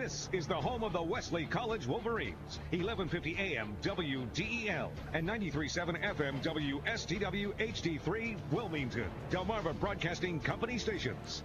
This is the home of the Wesley College Wolverines. 1150 AM WDEL and 93.7 FM WSTW HD3 Wilmington. Delmarva Broadcasting Company stations.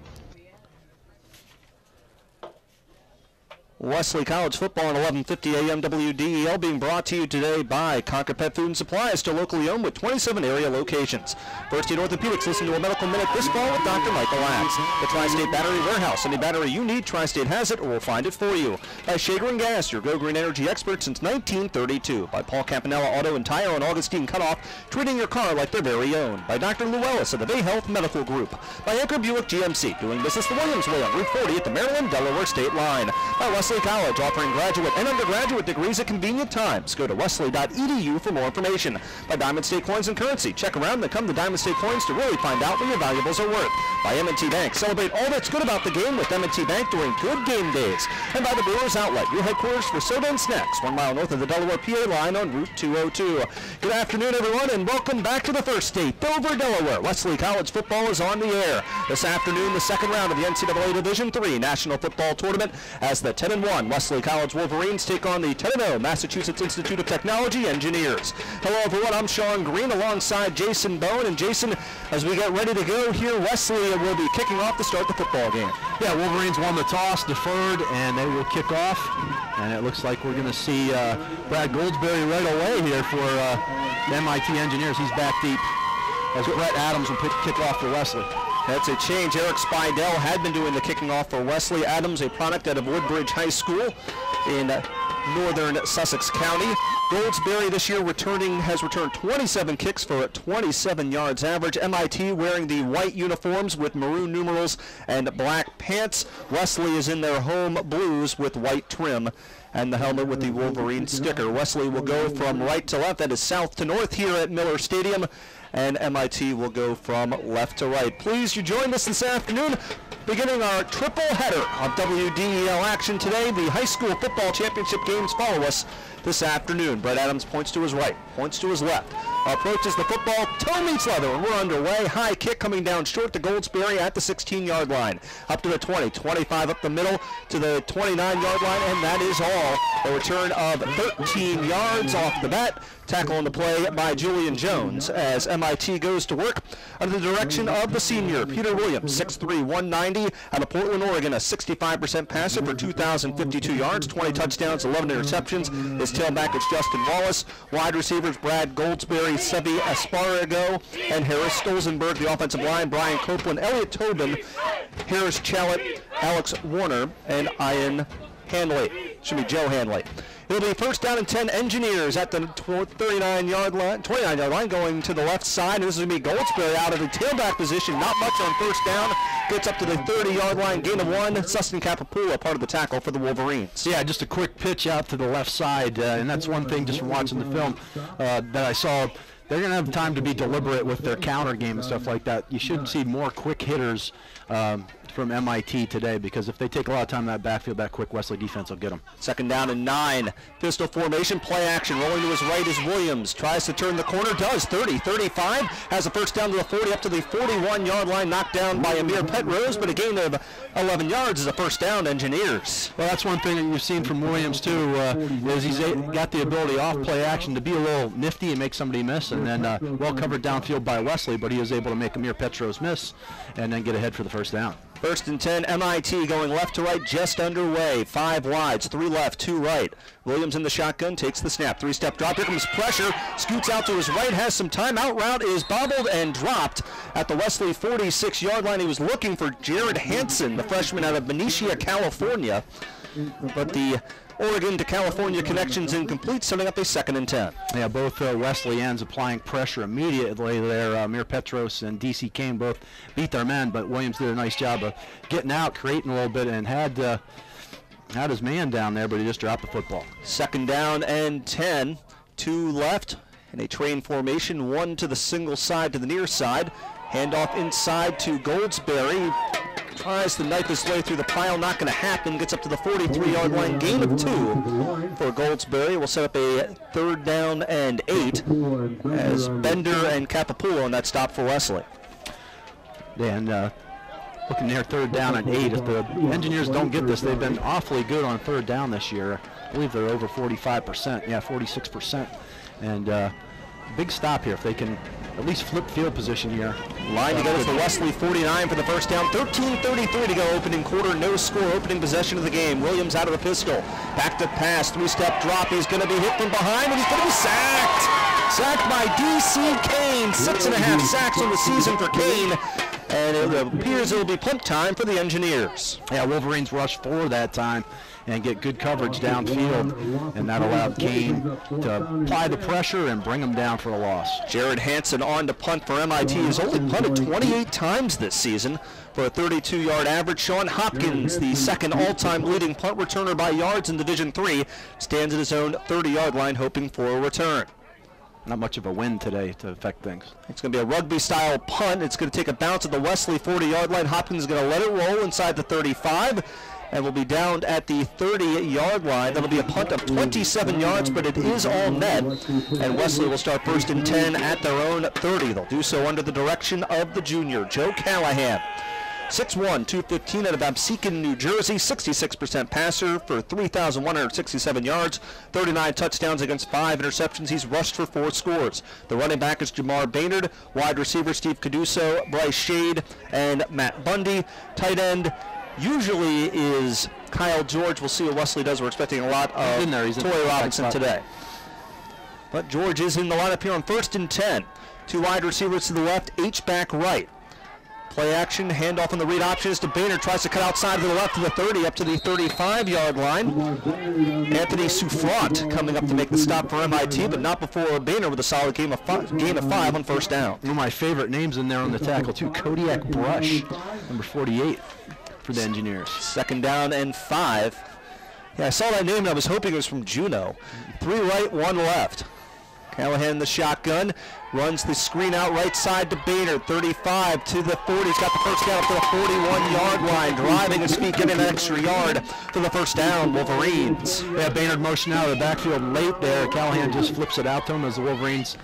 Wesley College football at 1150 AM WDEL being brought to you today by Concord Pet Food and Supply, still locally owned with 27 area locations. First Aid Orthopedics, listen to a medical minute this fall with Dr. Michael Axe. The Tri-State Battery Warehouse, any battery you need, Tri-State has it or we'll find it for you. By Shager and Gas, your Go Green Energy expert since 1932. By Paul Campanella Auto and Tire on Augustine Cutoff, treating your car like their very own. By Dr. Lou Ellis of the Bay Health Medical Group. By Anchor Buick GMC, doing business the Williams way on Route 40 at the Maryland-Delaware State line. By Wesley College, offering graduate and undergraduate degrees at convenient times. Go to wesley.edu for more information. By Diamond State Coins and Currency, check around and come to Diamond State Coins to really find out what your valuables are worth. By M&T Bank, celebrate all that's good about the game with M&T Bank during good game days. And by the Brewers Outlet, your headquarters for soda and snacks, 1 mile north of the Delaware PA line on Route 202. Good afternoon, everyone, and welcome back to the first state, Dover, Delaware. Wesley College football is on the air. This afternoon, the second round of the NCAA Division III National Football Tournament as the 10-1 Wesley College Wolverines take on the 10-0 Massachusetts Institute of Technology Engineers. Hello, everyone. I'm Sean Green alongside Jason Bowen. And Jason, as we get ready to go here, Wesley will be kicking off to start the football game. Yeah, Wolverines won the toss, deferred, and they will kick off. And it looks like we're going to see Brad Goldsberry right away here for the MIT Engineers. He's back deep as Brett Adams will kick off for Wesley. That's a change. Eric Spidell had been doing the kicking off for Wesley. Adams, a product out of Woodbridge High School in northern Sussex County. Goldsberry this year has returned 27 kicks for 27 yards average. MIT wearing the white uniforms with maroon numerals and black pants. Wesley is in their home blues with white trim and the helmet with the Wolverine sticker. Wesley will go from right to left, that is south to north here at Miller Stadium, and MIT will go from left to right. Please, you join us this afternoon, beginning our triple header of WDEL action today. The high school football championship games follow us this afternoon. Brett Adams points to his right, points to his left, approaches the football, toe meets leather, and we're underway. High kick coming down short to Goldsberry at the 16-yard line. Up to the 20, 25 up the middle to the 29-yard line, and that is all. A return of 13 yards off the bat. Tackle on the play by Julian Jones as MIT goes to work under the direction of the senior, Peter Williams, 6'3", 190, out of Portland, Oregon, a 65% passer for 2,052 yards, 20 touchdowns, 11 interceptions. His tailback is Justin Wallace. Wide receivers, Brad Goldsberry, Sevi Esparrago, and Harris Stolzenberg. The offensive line, Brian Copeland, Elliot Tobin, Harris Challet, Alex Warner, and Ian Hanley. Should be Joe Hanley. It'll be first down and 10 Engineers at the 29-yard line, going to the left side. And this is going to be Goldsberry out of the tailback position. Not much on first down. Gets up to the 30-yard line, gain of 1. Sustin Capapula, part of the tackle for the Wolverines. Yeah, just a quick pitch out to the left side, and that's one thing just from watching the film that I saw. They're going to have time to be deliberate with their counter game and stuff like that. You should see more quick hitters from MIT today, because if they take a lot of time in that backfield, that quick Wesley defense will get them. Second down and 9. Pistol formation, play action. Rolling to his right is Williams. Tries to turn the corner, does. 30, 35. Has a first down to the 40, up to the 41-yard line. Knocked down by Amir Petrose, but a gain of 11 yards is a first down, Engineers. Well, that's one thing that you've seen from Williams, too, is he's got the ability off play action to be a little nifty and make somebody miss, and then well covered downfield by Wesley, but he was able to make Amir Petrose miss and then get ahead for the first down. First and 10, MIT going left to right, just underway. 5 wides, 3 left, 2 right. Williams in the shotgun, takes the snap. 3-step drop, here comes pressure. Scoots out to his right, has some time. Out route is bobbled and dropped at the Wesley 46-yard line. He was looking for Jared Hansen, the freshman out of Benicia, California. But the Oregon to California connections incomplete, setting up a 2nd and 10. Yeah, both Wesleyans applying pressure immediately there. Amir Petros and DC Kane both beat their men, but Williams did a nice job of getting out, creating a little bit, and had his man down there, but he just dropped the football. 2nd down and 10. 2 left in a train formation, 1 to the single side to the near side. Handoff inside to Goldsberry. Tries to knife his way through the pile, not going to happen. Gets up to the 43-yard line, gain of 2 for Goldsberry. We'll set up a 3rd down and 8 as Bender and Capapula on that stop for Wesley. And looking near 3rd down and 8. If the Engineers don't get this, they've been awfully good on 3rd down this year. I believe they're over 45%, yeah, 46%. And big stop here if they can at least flip field position here. Line together for Wesley, 49 for the first down. 13:33 to go, opening quarter, no score, opening possession of the game. Williams out of the pistol. Back to pass, 3-step drop. He's going to be hit from behind, and he's going to be sacked. Sacked by D.C. Kane. 6.5 sacks on the season for Kane. And it appears it will be punt time for the Engineers. Yeah, Wolverines rushed forward that time and get good coverage downfield, and that allowed Kane to apply the pressure and bring him down for a loss. Jared Hansen on to punt for MIT. He's only punted 28 times this season for a 32-yard average. Sean Hopkins, the second all-time leading punt returner by yards in Division III, stands at his own 30-yard line hoping for a return. Not much of a win today to affect things. It's going to be a rugby-style punt. It's going to take a bounce at the Wesley 40-yard line. Hopkins is going to let it roll inside the 35, and will be down at the 30-yard line. That'll be a punt of 27 yards, but it is all net, and Wesley will start 1st and 10 at their own 30. They'll do so under the direction of the junior, Joe Callahan. 6'1", 215 out of Absecon, New Jersey, 66% passer for 3,167 yards, 39 touchdowns against 5 interceptions. He's rushed for 4 scores. The running back is Jamar Baynard, wide receiver Steve Caduso, Bryce Shade, and Matt Bundy. Tight end usually is Kyle George. We'll see what Wesley does. We're expecting a lot of Toy Robinson today. But George is in the lineup here on 1st and 10. 2 wide receivers to the left, H-back right. Play action, handoff on the read options to Baynard, tries to cut outside to the left to the 30, up to the 35-yard line. Anthony Souffrant coming up to make the stop for MIT, but not before Baynard with a solid gain of 5 on 1st down. One of my favorite names in there on the tackle, too, Kodiak Brush, number 48 for the Engineers. 2nd down and 5. Yeah, I saw that name and I was hoping it was from Juneau. 3 right, 1 left. Callahan in the shotgun, runs the screen out right side to Baynard, 35 to the 40. He's got the first down up to the 41-yard line, driving his feet, getting an extra yard for the first down, Wolverines. Yeah, Baynard motioned out of the backfield late there. Callahan just flips it out to him as the Wolverines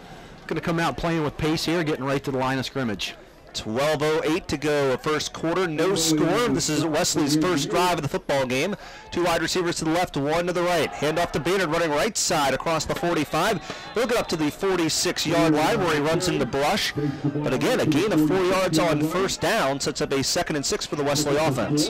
going to come out playing with pace here, getting right to the line of scrimmage. 12:08 to go, first quarter, no score. This is Wesley's first drive of the football game. 2 wide receivers to the left, 1 to the right. Hand off to Baynard, running right side across the 45. He'll get up to the 46-yard line where he runs in the brush. But again, a gain of 4 yards on 1st down sets up a 2nd and 6 for the Wesley offense.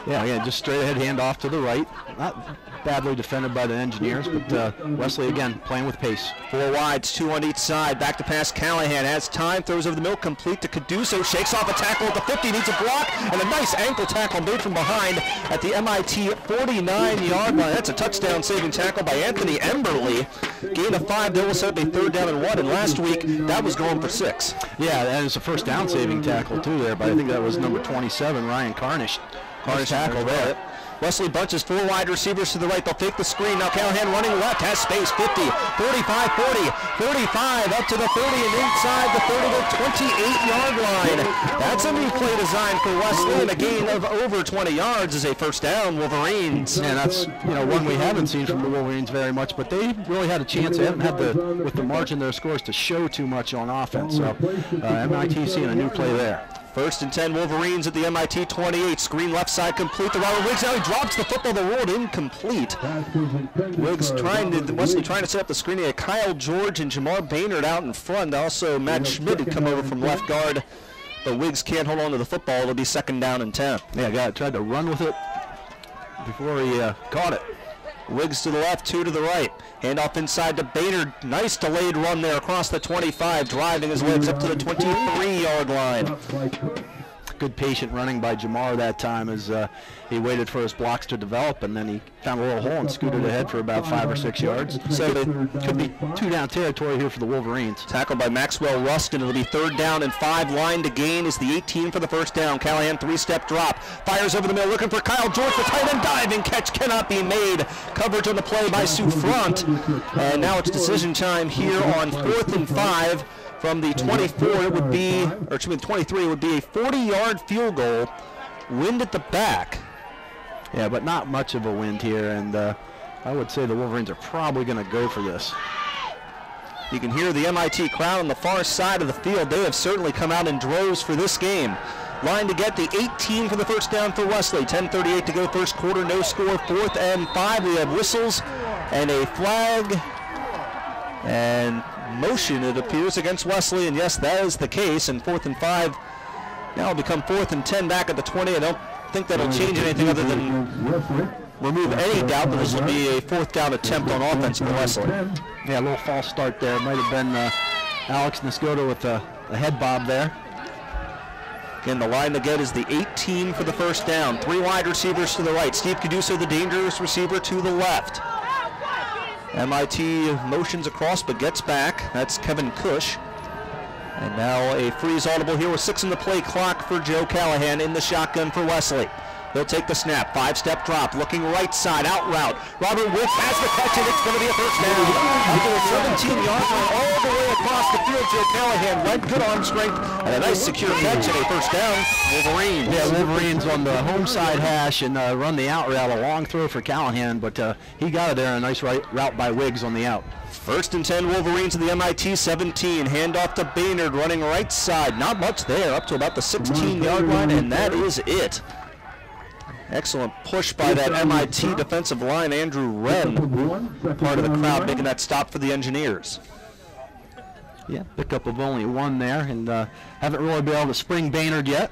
Yeah, just straight ahead hand off to the right. Not badly defended by the Engineers, but Wesley again playing with pace. 4 wides, 2 on each side. Back to pass. Callahan has time, throws over the middle, complete to Caduso, shakes off a tackle at the 50, needs a block, and a nice ankle tackle made from behind at the MIT 49-yard line. That's a touchdown-saving tackle by Anthony Emberley. Gain of 5, they will set up a 3rd down and 1, and last week that was going for 6. Yeah, that is a first down-saving tackle too there, but I think that was number 27, Ryan Carnish. Carnish tackle there. Wesley bunches 4 wide receivers to the right. They'll take the screen. Now Callahan running left. Has space. 50, 45, 40, 45, up to the 30 and inside the 30 to 28-yard line. That's a new play design for Wesley, and a gain of over 20 yards is a first down, Wolverines. And that's one we haven't seen from the Wolverines very much, but they really had a chance. They haven't had with the margin of their scores to show too much on offense. So MIT seeing a new play there. 1st and 10, Wolverines at the MIT 28. Screen left side complete to Robert Wiggs. Now he drops the football. The roll incomplete. Wesley trying to set up the screen. He had Kyle George and Jamar Baynard out in front. Also, Matt Schmidt had come over from left guard. But Wiggs can't hold on to the football. It'll be 2nd down and 10. Yeah, guy tried to run with it before he caught it. Wiggs to the left, 2 to the right. Handoff inside to Baynard. Nice delayed run there across the 25, driving his legs up to the 23-yard line. Good patient running by Jamar that time as he waited for his blocks to develop, and then he found a little hole and scooted ahead for about 5 or 6 yards. So it could be 2-down territory here for the Wolverines. Tackled by Maxwell Rustin. It'll be 3rd down and 5. Line to gain is the 18 for the first down. Callahan 3-step drop. Fires over the middle looking for Kyle George. The tight end diving catch cannot be made. Coverage on the play by Souffrant. And now it's decision time here on 4th and 5. From the 24, it would be, or excuse me, the 23, it would be a 40-yard field goal. Wind at the back. Yeah, but not much of a wind here, and I would say the Wolverines are probably going to go for this. You can hear the MIT crowd on the far side of the field. They have certainly come out in droves for this game. Line to get the 18 for the first down for Wesley. 10:38 to go, first quarter, no score, 4th and 5. We have whistles and a flag and motion, it appears, against Wesley, and yes, that is the case. And 4th and 5 now will become 4th and 10 back at the 20. I don't think that'll change anything other than remove any doubt that this will be a 4th down attempt on offense for Wesley. Yeah, a little false start there. Might have been Alex Niscoto with a head bob there. Again, the line to get is the 18 for the first down. 3 wide receivers to the right. Steve Caduso, the dangerous receiver, to the left. MIT motions across but gets back. That's Kevin Cush. And now a freeze audible here with 6 in the play clock for Joe Callahan in the shotgun for Wesley. He'll take the snap, 5-step drop, looking right side, out route. Robert Wick has the catch, and it's going to be a first down. After a 17-yard line all the way across the field, Joe Callahan led good arm strength and a nice secure catch and a first down. Wolverines. Yeah, Wolverines on the home side hash and run the out route. A long throw for Callahan, but he got it there. A nice route by Wiggs on the out. 1st and 10, Wolverines to the MIT 17. Handoff to Baynard running right side. Not much there, up to about the 16-yard line, and that is it. Excellent push by that MIT defensive line. Andrew Wren, part of the crowd, making that stop for the Engineers. Yeah, pickup of only 1 there, and haven't really been able to spring Baynard yet.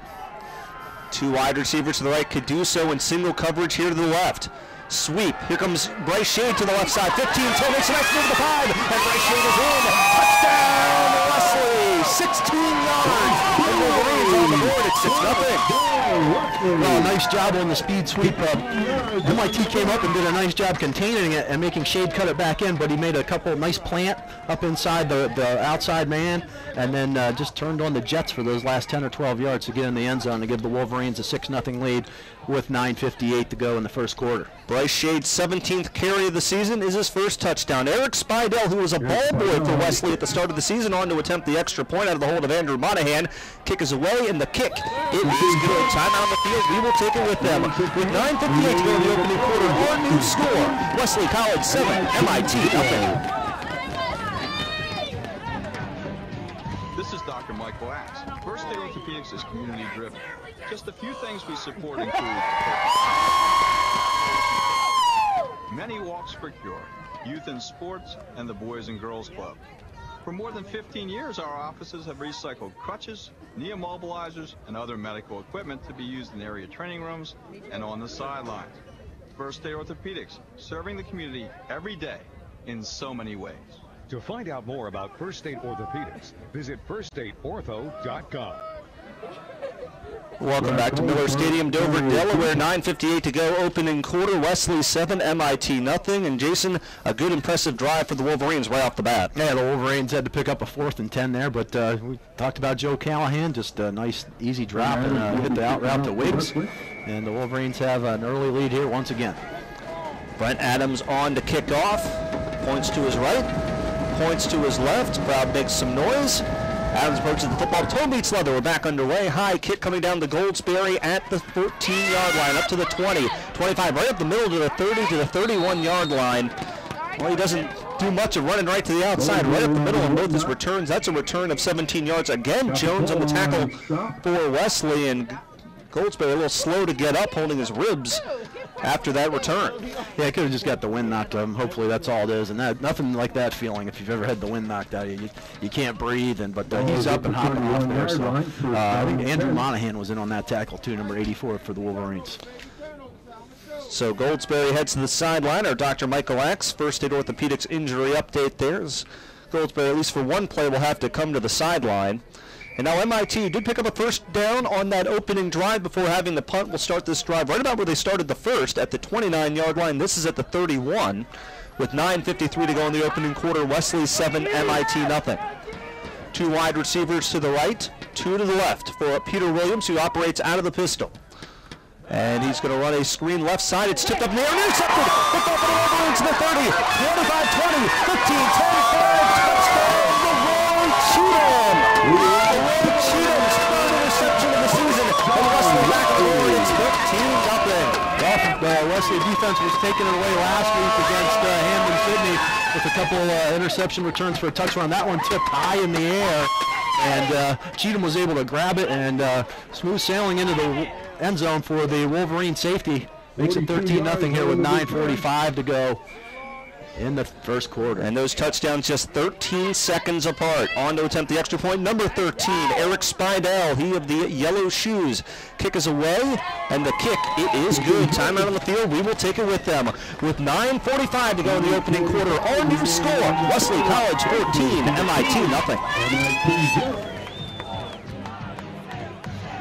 2 wide receivers to the right, Caduso in single coverage here to the left. Sweep, here comes Bryce Shade to the left side, 15, 10, makes a nice move to the 5, and Bryce Shade is in. Touchdown, Wesley, 16 yards, and Wolverines on the board at 6-0. Well, nice job on the speed sweep. MIT came up and did a nice job containing it and making Shade cut it back in, but he made a couple nice plant up inside the outside man, and then just turned on the Jets for those last 10 or 12 yards to get in the end zone to give the Wolverines a 6-0 lead with 9:58 to go in the first quarter. Bryce Shade's 17th carry of the season is his first touchdown. Eric Spidell, who was a ball boy for Wesley at the start of the season, on to attempt the extra point out of the hold of Andrew Monahan. Kick is away, and the kick, it is good. Timeout on the field, we will take it with them. With 9:58 to go in the opening quarter, our new score, Wesley College 7, MIT 0. This is Dr. Michael Axe. First State Orthopedics is community driven. Just a few things we support include Many Walks for Cure, Youth in Sports, and the Boys and Girls Club. For more than 15 years, our offices have recycled crutches, knee immobilizers, and other medical equipment to be used in area training rooms and on the sidelines. First State Orthopedics, serving the community every day in so many ways. To find out more about First State Orthopedics, visit firststateortho.com. Welcome back to Miller Stadium, Dover, Delaware. 9:58 to go, opening quarter. Wesley 7, MIT nothing. And Jason, a good impressive drive for the Wolverines right off the bat. Yeah, the Wolverines had to pick up a 4th and 10 there, but we talked about Joe Callahan, just a nice, easy drop and hit the out route to Wiggs. And the Wolverines have an early lead here once again. Brent Adams on to kick off. Points to his right, points to his left. Crowd makes some noise. Adams approaches the football. Toe meets leather. We're back underway. High kick coming down to Goldsberry at the 14-yard line, up to the 20, 25, right up the middle to the 30 to the 31-yard line. Well, he doesn't do much of running right to the outside, right up the middle on both his returns. That's a return of 17 yards. Again, Jones on the tackle for Wesley, and Goldsberry a little slow to get up, holding his ribs after that return. Yeah, he could have just got the wind knocked out of him. Hopefully that's all it is. And nothing like that feeling if you've ever had the wind knocked out of you. You can't breathe, but he's up and hopping off there. So I think Andrew Monahan was in on that tackle too, number 84 for the Wolverines. So Goldsberry heads to the sideline. Our Dr. Michael Axe, First State Orthopedics injury update there. Goldsberry, at least for one play, will have to come to the sideline. And now MIT did pick up a first down on that opening drive before having the punt. Will start this drive right about where they started the first, at the 29-yard line. This is at the 31 with 9:53 to go in the opening quarter. Wesley 7, MIT nothing. 2 wide receivers to the right, 2 to the left for Peter Williams, who operates out of the pistol. And he's going to run a screen left side. It's tipped up in the air and intercepted. Picked up the Wolverines to the 30, 25, 20, 15, 10, 5, touchdown, Roy Cheatham. Roy Cheatham's 3rd interception of the season. And Wesley back to the Wolverines, 15-0. The Wesley defense was taking it away last week against Hamden Sydney with a couple interception returns for a touchdown. That one tipped high in the air and Cheatham was able to grab it and smooth sailing into the end zone for the Wolverine safety. Makes it 13-0 here with 9:45 to go in the first quarter. And those touchdowns just 13 seconds apart. On to attempt the extra point, number 13, Eric Spidell, he of the yellow shoes. Kick is away, and the kick, it is good. Timeout on the field, we will take it with them. With 9:45 to go in the opening quarter, our new score, Wesley College 14, MIT nothing.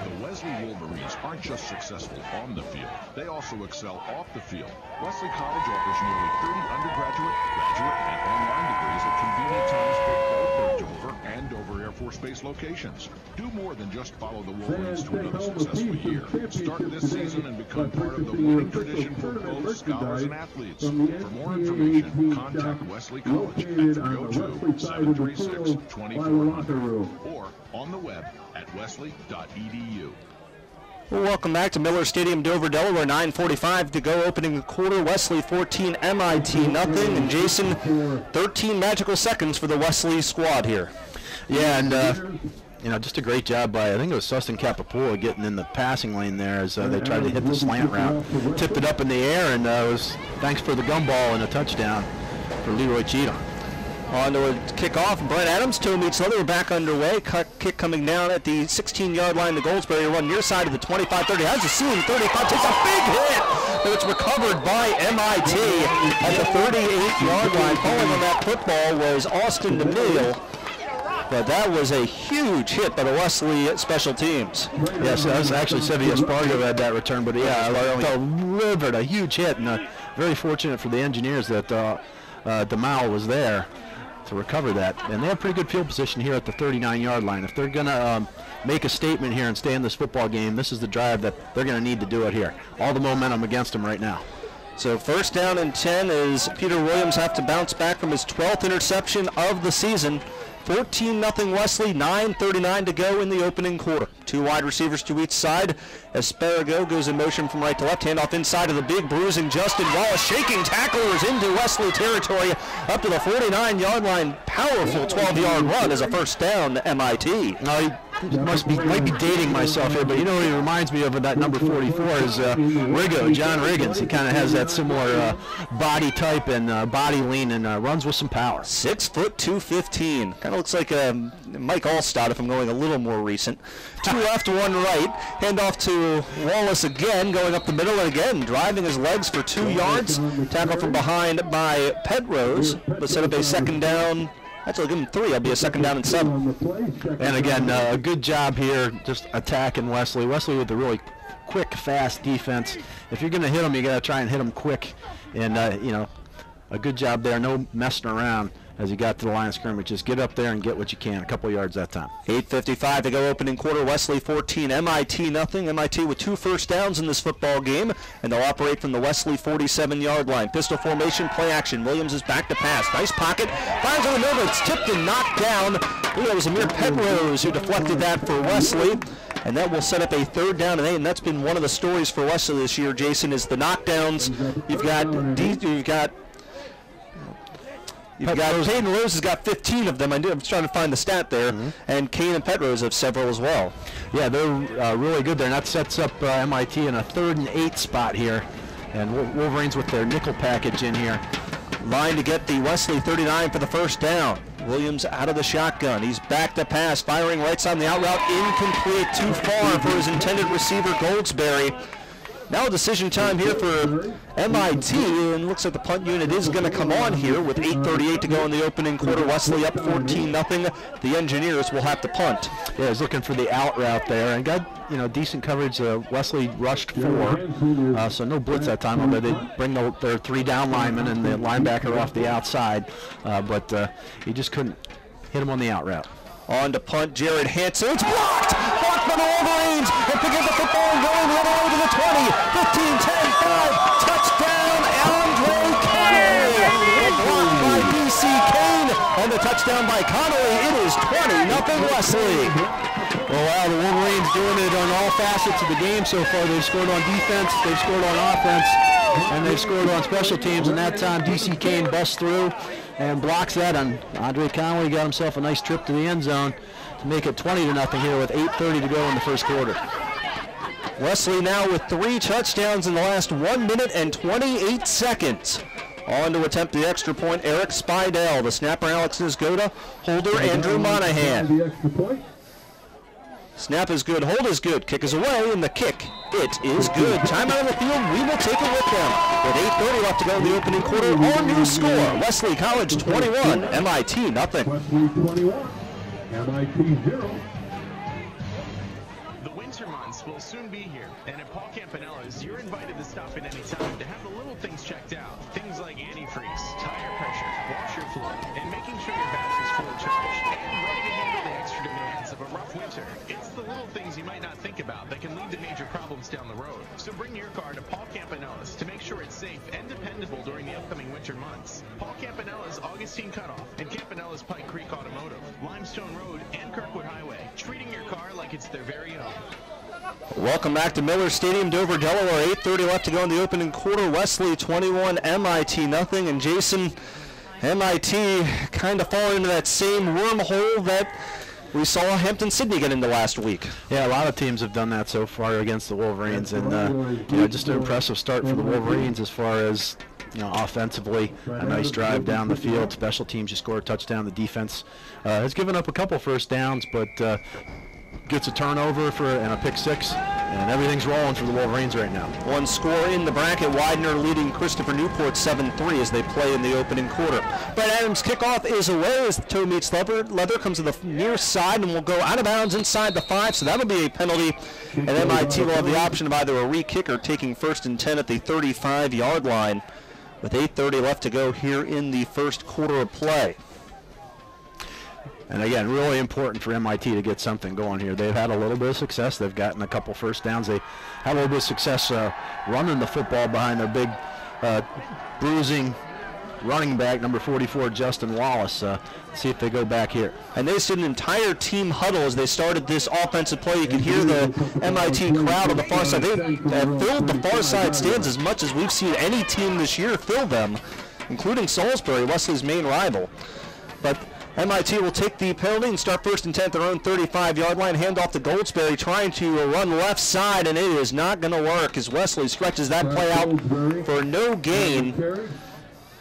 The Wesley Wolverines aren't just successful on the field, they also excel off the field. Wesley College offers nearly 30 undergraduate, graduate, and online degrees at convenient times for both their Dover and Dover Air Force Base locations. Do more than just follow the Wolverines to another successful year. Start this season and become part of the winning tradition for both scholars and athletes. For more information, contact Wesley College at 302-736-2400 or on the web at wesley.edu. Well, welcome back to Miller Stadium, Dover, Delaware. 9:45 to go, opening the quarter. Wesley 14, MIT nothing. And Jason, 13 magical seconds for the Wesley squad here. Yeah, and just a great job by, I think it was Sustin Capapula getting in the passing lane there as they tried to hit the slant route. Tipped it up in the air, and it was thanks for the gumball and a touchdown for Leroy Cheatham. On to a kickoff. Brent Adams, toe meets leather. We're back underway. Kick coming down at the 16-yard line. The Goldsberry run near side of the 25-30. Has a seam. 35 takes a big hit. But it's recovered by MIT at the 38-yard line. Falling on that football was Austin DeMille. But that was a huge hit by the Wesley special teams. Yes, that was actually Sevi Espargo had that return. But yeah, delivered a huge hit. And very fortunate for the Engineers that DeMille was there to recover that, and they have pretty good field position here at the 39-yard line. If they're going to make a statement here and stay in this football game, this is the drive that they're going to need to do it here. All the momentum against them right now. So first down and 10 is Peter Williams have to bounce back from his 12th interception of the season. 14-0 Wesley, 9:39 to go in the opening quarter. Two wide receivers to each side. Espargo goes in motion from right to left. Handoff inside of the big bruising Justin Wallace, shaking tacklers into Wesley territory up to the 49-yard line. Powerful 12-yard run as a first down to MIT. Might be dating myself here, but you know what he reminds me of that number 44 is Riggo, John Riggins. He kind of has that similar body type and body lean and runs with some power. 6 foot 215. Kind of looks like Mike Allstott if I'm going a little more recent. 2 left, 1 right. Handoff to Wallace again, going up the middle and again driving his legs for 2 yards. Tackle from behind by Pedrose, but set up a second down. Actually, give him 3. That'll be a second down and 7. And again, a good job here, just attacking Wesley. Wesley with a really quick, fast defense. If you're going to hit them, you got to try and hit them quick. And a good job there. No messing around as he got to the line of scrimmage. Just get up there and get what you can. A couple yards that time. 8:55 to go, opening quarter. Wesley 14, MIT nothing. MIT with 2 first downs in this football game, and they'll operate from the Wesley 47-yard line. Pistol formation, play action. Williams is back to pass. Nice pocket. Fires on the middle. It's tipped and knocked down. I believe it was Amir Pedrose who deflected that for Wesley. And that will set up a 3rd down and 8, and that's been one of the stories for Wesley this year, Jason, is the knockdowns. You've got Payton Rose has got 15 of them. I was trying to find the stat there. And Kane and Pedrose have several as well. Yeah, they're really good there. And that sets up MIT in a 3rd and 8 spot here. And Wolverines with their nickel package in here. Line to get the Wesley 39 for the first down. Williams out of the shotgun. He's back to pass, firing right side on the out route. Incomplete, too far for his intended receiver, Goldsberry. Now decision time here for MIT, and looks like the punt unit is going to come on here with 8:38 to go in the opening quarter. Wesley up 14-0. The Engineers will have to punt. Yeah, he's looking for the out route there, and got decent coverage. Wesley rushed 4, so no blitz that time. Although they bring their 3 down linemen and the linebacker off the outside, but he just couldn't hit him on the out route. On to punt, Jared Hansen. It's blocked! Blocked by the Wolverines! And pick up the football and going the other way to the 20. 15, 10, 5. Touchdown, Andre Kane! And blocked by B.C. Kane. And the touchdown by Connolly. It is 20-0 Wesley. Well, wow, the Wolverines doing it on all facets of the game so far. They've scored on defense. They've scored on offense. and they've scored on special teams, and that time DC Kane busts through and blocks that, and Andre Conway got himself a nice trip to the end zone to make it 20-0 here with 8:30 to go in the first quarter. Wesley now with 3 touchdowns in the last 1 minute and 28 seconds. On to attempt the extra point, Eric Spidell. The snapper, Alex Nisgoda. Holder, Andrew Monahan. Snap is good, hold is good, kick is away, and the kick, it is good. Timeout on the field, we will take it with them. With 8:30 left to go in the opening quarter, our new score, Wesley College 21, MIT nothing. Wesley 21, MIT 0. The winter months will soon be here, and at Paul Campanella's, you're invited to stop at any time to have the little things checked out. Things like antifreeze, tire pressure, wash your floor, and making sure your battery's fully charged, and ready to handle the extra demands of a rough winter. It's the little things you might not think about that can lead to major problems down the road. So bring your car to Paul Campanella's to make sure it's safe and dependable during the upcoming winter months. Paul Campanella's Augustine Cutoff and Campanella's Pike Creek Automotive, Limestone Road, and Kirkwood Highway, treating your car like it's their very own. Welcome back to Miller Stadium, Dover, Delaware. 8:30 left to go in the opening quarter. Wesley 21, MIT nothing. And Jason, MIT kind of falling into that same wormhole that we saw Hampton-Sydney get into last week. Yeah, a lot of teams have done that so far against the Wolverines, and just an impressive start for the Wolverines as far as offensively. A nice drive down the field. Special teams, you score a touchdown. The defense has given up a couple first downs, but gets a turnover and a pick six, and everything's rolling for the Wolverines right now. One score in the bracket, Widener leading Christopher Newport 7-3 as they play in the opening quarter. Brett Adams' kickoff is away as the toe meets leather. Leather comes to the near side and will go out of bounds inside the 5, so that'll be a penalty. And MIT will have the option of either a re-kick or taking 1st and 10 at the 35-yard line with 8:30 left to go here in the first quarter of play. And again, really important for MIT to get something going here. They've had a little bit of success. They've gotten a couple first downs. They had a little bit of success running the football behind their big bruising running back, number 44, Justin Wallace. See if they go back here. And they stood an entire team huddle as they started this offensive play. You can hear the MIT crowd on the far side. They have filled the far side stands as much as we've seen any team this year fill them, including Salisbury, Wesley's main rival. But MIT will take the penalty and start 1st and 10 at their own 35-yard line. Hand off to Goldsberry, trying to run left side, and it is not going to work as Wesley stretches that play out for no gain.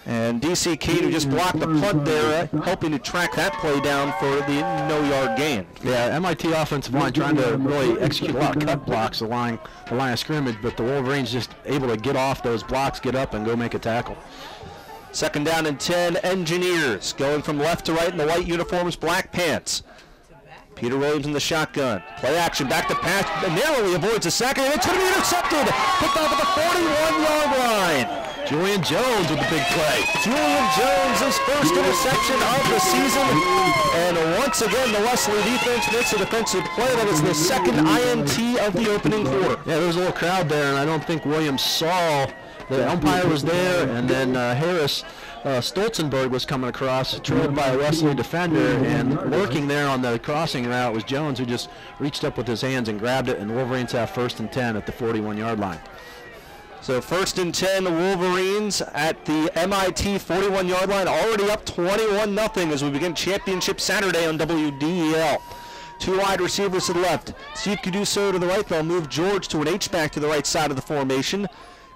And DC Kane, who just blocked the punt there, helping to track that play down for the no-yard gain. Yeah, MIT offensive line trying to really execute a lot of cut blocks along the line of scrimmage, but the Wolverines just able to get off those blocks, get up, and go make a tackle. 2nd down and 10, Engineers going from left to right in the white uniforms, black pants. Peter Williams in the shotgun. Play action, back to pass, narrowly avoids a sack, and it's going to be intercepted. Picked off at the 41-yard line. Julian Jones with the big play. Julian Jones' first interception of the season. And once again, the Wesley defense makes a defensive play. That is the 2nd INT of the opening quarter. Yeah, there was a little crowd there, and I don't think Williams saw. The umpire was there, and then Harris Stolzenberg was coming across, trailed by a Wesley defender, and lurking there on the crossing route was Jones, who just reached up with his hands and grabbed it, and the Wolverines have 1st and 10 at the 41-yard line. So 1st and 10, Wolverines at the MIT 41-yard line, already up 21-0 as we begin Championship Saturday on WDEL. 2 wide receivers to the left. Steve Caduso to the right. They'll move George to an H-back to the right side of the formation.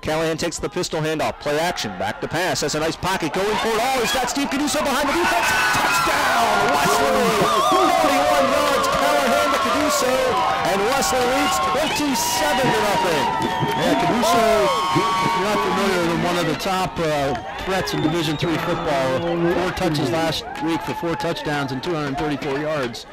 Callahan takes the pistol handoff. Play action. Back to pass. That's a nice pocket going for it. Oh, he's got Steve Caduso behind the defense. Touchdown! Wesley! 41 yards. Callahan to Caduso. And Wesley leads 27-0. Yeah, Caduso, if you're not familiar with him, one of the top threats in Division III football. 4 touches last week for 4 touchdowns and 234 yards.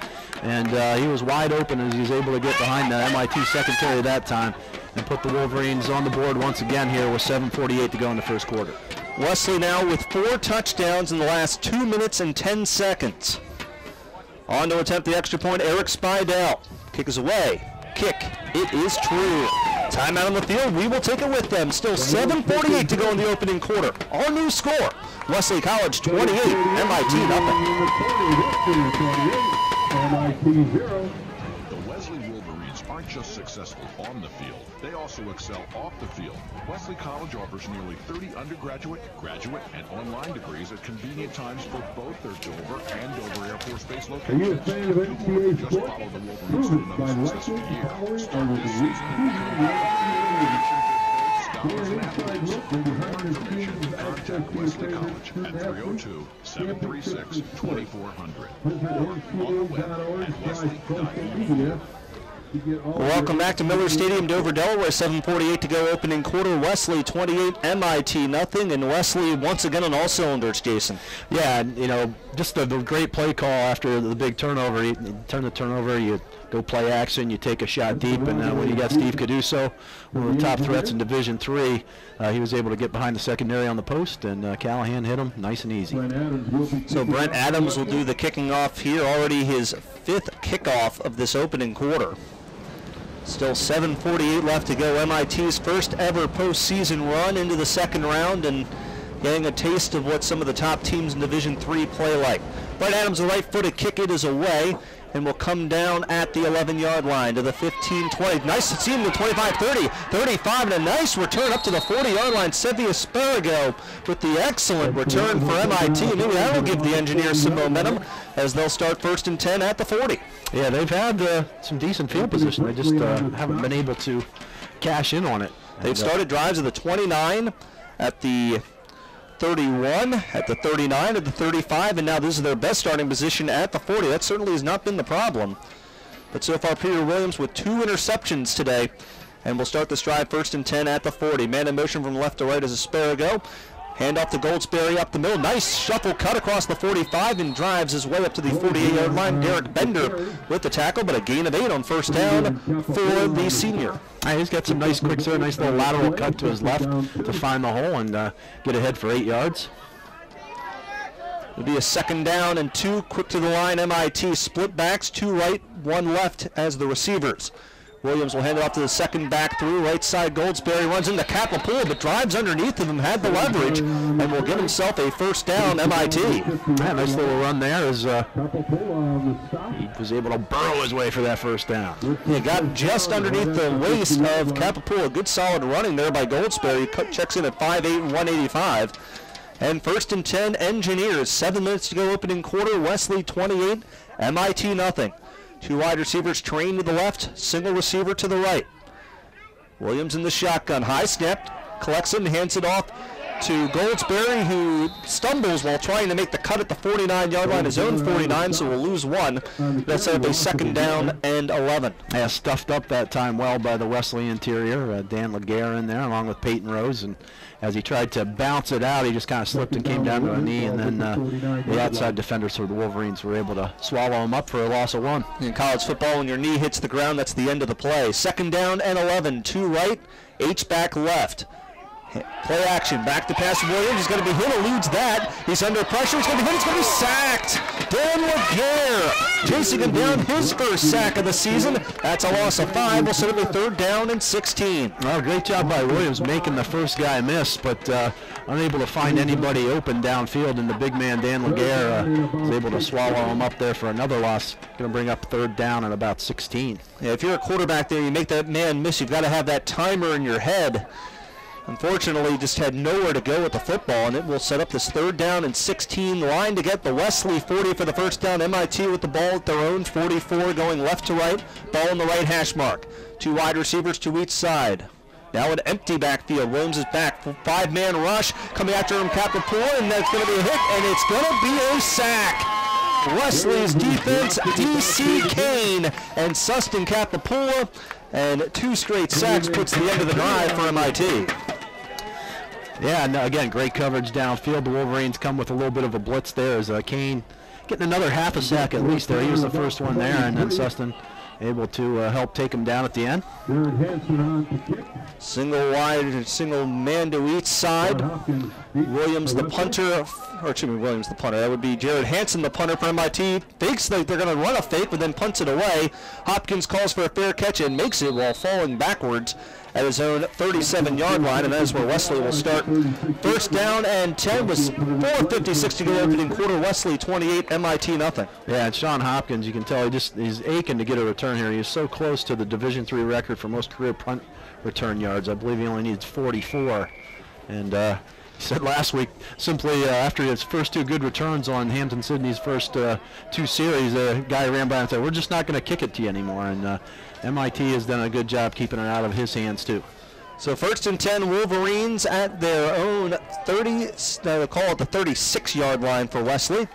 And he was wide open as he was able to get behind the MIT secondary that time and put the Wolverines on the board once again here with 7:48 to go in the first quarter. Wesley now with 4 touchdowns in the last 2 minutes and 10 seconds. On to attempt the extra point, Eric Spidell. Kick is away. Kick. It is true. Timeout on the field. We will take it with them. Still 7:48 to go in the opening quarter. Our new score, Wesley College 28, MIT nothing. MIT 0. The Wesley Wolverines aren't just successful on the field, they also excel off the field. Wesley College offers nearly 30 undergraduate, graduate, and online degrees at convenient times for both their Dover and Dover Air Force Base Are you a locations. fan of NCAA Just sports? follow the Wolverines Prove to it by another liking, successful year. following, Start or this season and for an inside look and behind the scenes access to your Wesley favorite College student at athletes, 302-736-2400. visit NCAA.org/social media. to get all Welcome back to Miller Stadium, Dover, Delaware. 7:48 to go, opening quarter. Wesley 28, MIT nothing, and Wesley once again on all cylinders, Jason. Yeah, and, you know, just the great play call after the big turnover. You turn the turnover, you go play action, you take a shot deep, and when you got Steve Caduso, one of the top threats in Division III, he was able to get behind the secondary on the post, and Callahan hit him nice and easy. So Brent Adams will do the kicking off here, already his 5th kickoff of this opening quarter. Still 7:48 left to go. MIT's first ever postseason run into the second round and getting a taste of what some of the top teams in Division III play like. Brent Adams, a right-footed kick, it is away and will come down at the 11-yard line to the 15-20. Nice to see him to 25-30, 35, and a nice return up to the 40-yard line. Sevi Asparago with the excellent return for MIT. Maybe that will give the Engineers some momentum as they'll start 1st and 10 at the 40. Yeah, they've had some decent field position. They just haven't been able to cash in on it. They've started drives at the 29, at the 31, at the 39, at the 35, and now this is their best starting position at the 40. That certainly has not been the problem. But so far, Peter Williams with 2 interceptions today, and will start this drive 1st and 10 at the 40. Man in motion from left to right is Asparago. Hand off to Goldsberry up the middle. Nice shuffle cut across the 45 and drives his way up to the 48-yard line. Derek Bender with the tackle, but a gain of 8 on 1st down for the senior. He's got some nice quicks there, nice little lateral cut to his left to find the hole and get ahead for 8 yards. It'll be a 2nd down and 2. Quick to the line, MIT. Split backs, 2 right, 1 left as the receivers. Williams will hand it off to the second back through. Right side, Goldsberry runs into Capapula, but drives underneath of him, had the leverage, and will get himself a 1st down, MIT. Yeah, nice little run there as he was able to burrow his way for that 1st down. He got just underneath the waist of Capapula. Good solid running there by Goldsberry. Checks in at 5'8" and 185. And 1st and 10, Engineers. 7 minutes to go, opening quarter. Wesley 28, MIT nothing. 2 wide receivers trained to the left, single receiver to the right. Williams in the shotgun, high snap, collects it and hands it off to Goldsberry, who stumbles while trying to make the cut at the 49-yard line, his own 49, so we'll lose 1. They'll set up a 2nd down and 11. Yeah, stuffed up that time well by the Wesley interior. Dan Laguerre in there along with Peyton Rose, and as he tried to bounce it out, he just kind of slipped and came down to a knee, and then the outside defenders for the Wolverines were able to swallow him up for a loss of 1. In college football, when your knee hits the ground, that's the end of the play. 2nd down and 11, 2 right, H-back left. Play action, back to pass Williams. He's going to be hit, eludes that. He's under pressure, he's going to be hit, he's going to be sacked. Dan Laguerre chasing him down, his 1st sack of the season. That's a loss of 5. We'll set up a 3rd down and 16. Well, great job by Williams making the first guy miss, but unable to find anybody open downfield, and the big man, Dan Laguerre, was able to swallow him up there for another loss. Going to bring up 3rd down at about 16. Yeah, if you're a quarterback there, you make that man miss, you've got to have that timer in your head. Unfortunately, just had nowhere to go with the football, and it will set up this 3rd down and 16. Line to get the Wesley 40 for the 1st down. MIT with the ball at their own 44, going left to right. Ball in the right hash mark. 2 wide receivers to each side. Now an empty backfield. Williams is back. 5-man rush. Coming after him, Capapula, and that's going to be a hit, and it's going to be a sack. Wesley's defense, D.C. Kane and Sustin Capapula, and 2 straight sacks puts the end of the drive for MIT. Yeah, and again, great coverage downfield. The Wolverines come with a little bit of a blitz there as Kane getting another half a sack at least there. He was the first one there, and then Sustin able to help take him down at the end. Single wide, single man to each side. Williams the punter, or excuse me, Williams the punter. That would be Jared Hansen, the punter for MIT. Fakes like they're going to run a fake, but then punts it away. Hopkins calls for a fair catch and makes it while falling backwards at his own 37-yard line, and that is where Wesley will start. First down and 10 with 4:56 to go opening quarter. Wesley 28, MIT nothing. Yeah, and Sean Hopkins, you can tell he's aching to get a return here. He's so close to the Division III record for most career punt return yards. I believe he only needs 44. And he said last week, simply after his first two good returns on Hampton Sydney's first two series, a guy ran by and said, "We're just not going to kick it to you anymore." And MIT has done a good job keeping it out of his hands too. So first and 10, Wolverines at their own 30, they'll call it the 36-yard line for Wesley.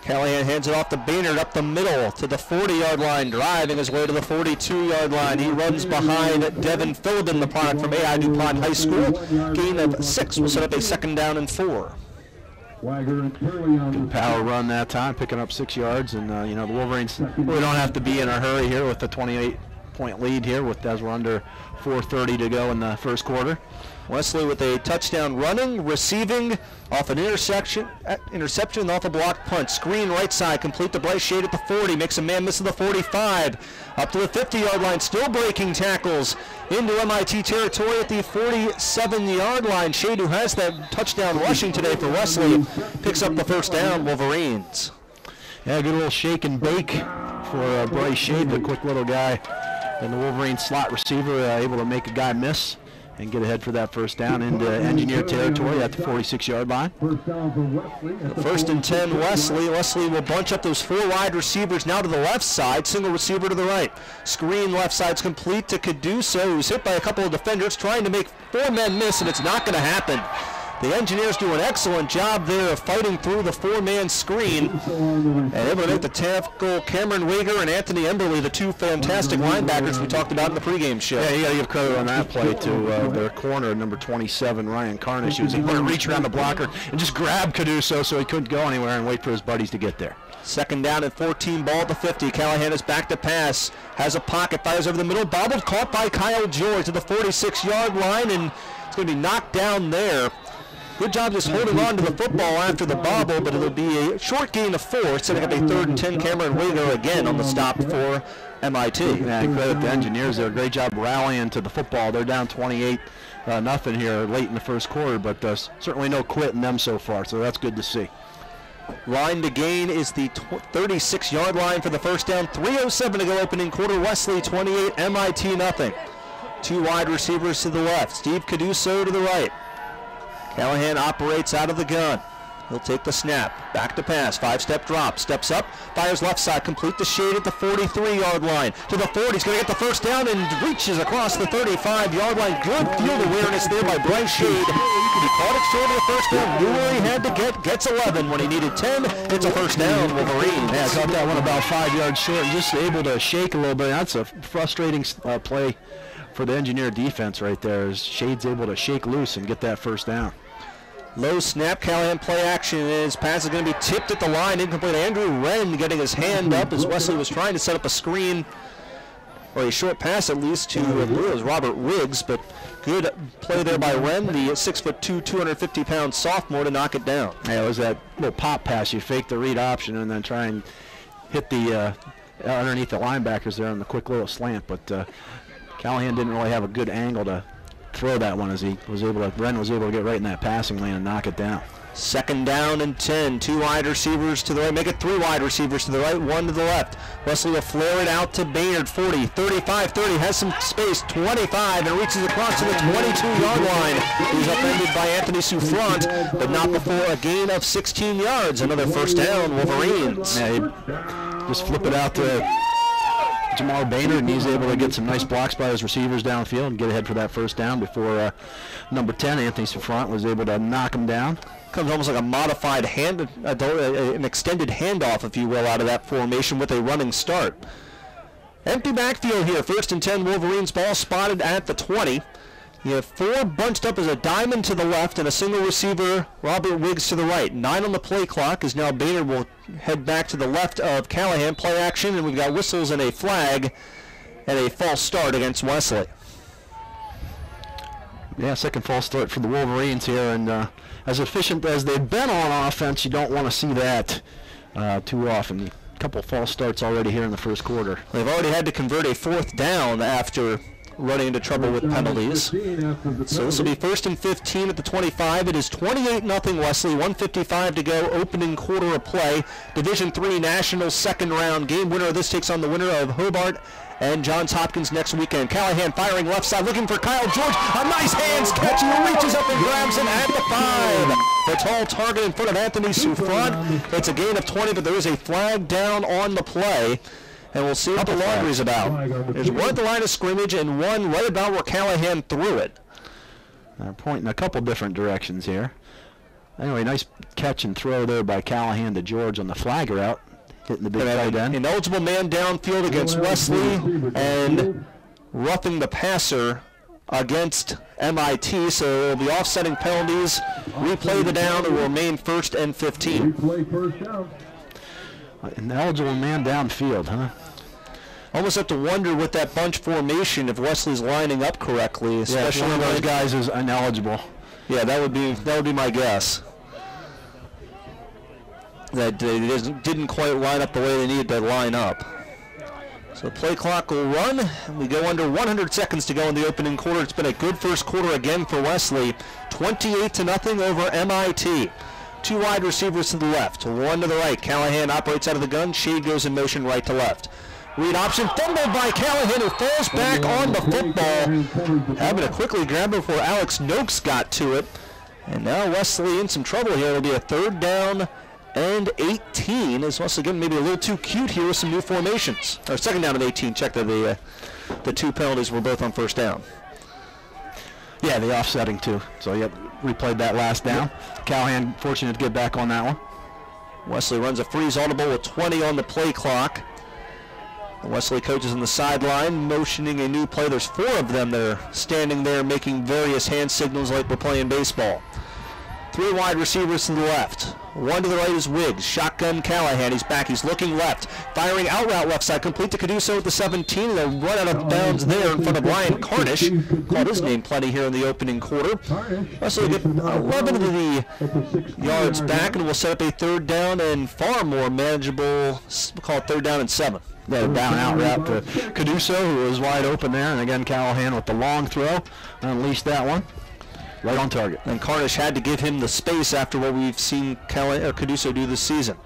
Callahan hands it off to Baynard up the middle to the 40-yard line, driving his way to the 42-yard line. He runs behind Devin Philbin, the product from AI DuPont High School. Gain of 6 will set up a second down and 4. Good power run that time, picking up 6 yards. And, the Wolverines really don't have to be in a hurry here with the 28-point lead here as we're under 4:30 to go in the first quarter. Wesley with a touchdown running, receiving off an interception off a block punt. Screen right side, complete to Bryce Shade at the 40, makes a man miss at the 45. Up to the 50-yard line, still breaking tackles into MIT territory at the 47-yard line. Shade, who has that touchdown rushing today for Wesley, picks up the first down, Wolverines. Yeah, good little shake and bake for Bryce Shade, the quick little guy. And the Wolverine slot receiver able to make a guy miss and get ahead for that first down into engineer territory at the 46-yard line. First and 10, Wesley. Wesley will bunch up those 4 wide receivers now to the left side, single receiver to the right. Screen left side's complete to Caduso, who's hit by a couple of defenders, trying to make 4 men miss, and it's not going to happen. The engineers do an excellent job there of fighting through the 4-man screen and able to make the tackle. Cameron Wager and Anthony Emberley, the 2 fantastic linebackers we talked about in the pregame show. Yeah, you got to give credit on that play to their corner, number 27, Ryan Carnish. He was able to reach around the blocker and just grab Caduso so he couldn't go anywhere and wait for his buddies to get there. Second down and 14, ball at the 50. Callahan is back to pass, has a pocket, fires over the middle, bobbled, caught by Kyle George to the 46-yard line, and it's going to be knocked down there. Good job just holding on to the football after the bobble, but it'll be a short gain of 4, setting up a 3rd and 10. Cameron Wager again on the stop for MIT. Yeah, credit the engineers. They're a great job rallying to the football. They're down 28-0 here late in the first quarter, but certainly no quit in them so far, so that's good to see. Line to gain is the 36-yard line for the first down. 3:07 to go opening quarter. Wesley 28, MIT nothing. 2 wide receivers to the left. Steve Caduso to the right. Callahan operates out of the gun. He'll take the snap. Back to pass. 5-step drop. Steps up. Fires left side. Complete to Shade at the 43-yard line. To the 40. He's going to get the first down and reaches across the 35-yard line. Good field awareness there by Bryce Shade. He caught it short of the first down. Knew where he had to get. Gets 11 when he needed 10. It's a first down, Wolverine. Yeah, caught that one about 5 yards short and just able to shake a little bit. That's a frustrating play for the engineer defense right there. As Shade's able to shake loose and get that first down. Low snap, Callahan play action, and his pass is going to be tipped at the line, incomplete. Andrew Wren getting his hand up as Wesley was trying to set up a screen, or a short pass at least, to Robert Wiggs, but good play there by Wren, the 6'2", 250-pound sophomore, to knock it down. Yeah, it was that little pop pass. You fake the read option and then try and hit the underneath the linebackers there on the quick little slant, but Callahan didn't really have a good angle to throw that one as Wren was able to get right in that passing lane and knock it down. Second down and 10. 2 wide receivers to the right. Make it 3 wide receivers to the right, 1 to the left. Wesley will flare it out to Baynard. 40, 35, 30. Has some space. 25 and reaches across to the 22-yard line. He's upended by Anthony Souffrant, but not before a gain of 16 yards. Another first down, Wolverines. Yeah, he just flip it out to Jamal Baynard, and he's able to get some nice blocks by his receivers downfield and get ahead for that first down before number 10, Anthony Souffrant, was able to knock him down. Comes almost like a modified an extended handoff, if you will, out of that formation with a running start. Empty backfield here. First and 10, Wolverines, ball spotted at the 20. You have 4 bunched up as a diamond to the left and a single receiver, Robert Wiggs, to the right. 9 on the play clock, as now Baynard will head back to the left of Callahan. Play action, and we've got whistles and a flag and a false start against Wesley. Yeah, second false start for the Wolverines here, and as efficient as they've been on offense, you don't want to see that too often. couple false starts already here in the first quarter. They've already had to convert a 4th down after running into trouble with penalties. So this will be 1st and 15 at the 25. It is 28-0 Wesley, 1:55 to go, opening quarter of play. Division III National second round game. Winner of this takes on the winner of Hobart and Johns Hopkins next weekend. Callahan firing left side, looking for Kyle George. A nice hands catch. He reaches up and grabs him at the 5. The tall target in front of Anthony Souffrant. It's a gain of 20, but there is a flag down on the play. And we'll see what the laundry's about. There's one at the line of scrimmage and one right about where Callahan threw it. They're pointing a couple different directions here. Anyway, nice catch and throw there by Callahan to George on the flag route. Hitting the big tight end. Ineligible man downfield against Wesley and roughing the passer against MIT. So it'll be offsetting penalties. Replay the down. It will remain 1st and 15. Ineligible man downfield, huh? Almost have to wonder with that bunch formation if Wesley's lining up correctly, especially one of those guys is ineligible. Yeah, that would be my guess. That they didn't quite line up the way they needed to line up. So play clock will run. We go under 100 seconds to go in the opening quarter. It's been a good first quarter again for Wesley. 28-0 over MIT. 2 wide receivers to the left, 1 to the right. Callahan operates out of the gun. Shade goes in motion right to left. Read option, fumbled by Callahan, who falls back on the football. Having to quickly grab it before Alex Noakes got to it. And now Wesley in some trouble here. It'll be a 3rd down and 18. As Wesley getting maybe a little too cute here with some new formations. Or 2nd down and 18. Check that the 2 penalties were both on 1st down. Yeah, the offsetting too. So yep, replayed that last down. Yep. Callahan fortunate to get back on that one. Wesley runs a freeze audible with 20 on the play clock. The Wesley coaches on the sideline motioning a new play. There's 4 of them that are standing there making various hand signals like we're playing baseball. 3 wide receivers to the left. 1 to the right is Wiggs. Shotgun Callahan. He's back. He's looking left. Firing out route left side. Complete to Caduso at the 17. And they'll run out of bounds there in front of Ryan Carnish. Called his name plenty here in the opening quarter. Wesley get 11 of the yards back, and we'll set up a 3rd down and far more manageable, we'll call it 3rd down and 7. Yeah, down out route to Caduso, who was wide open there. And again, Callahan with the long throw. Unleashed that one. Right on target. And Carnish had to give him the space after what we've seen Caduso do this season.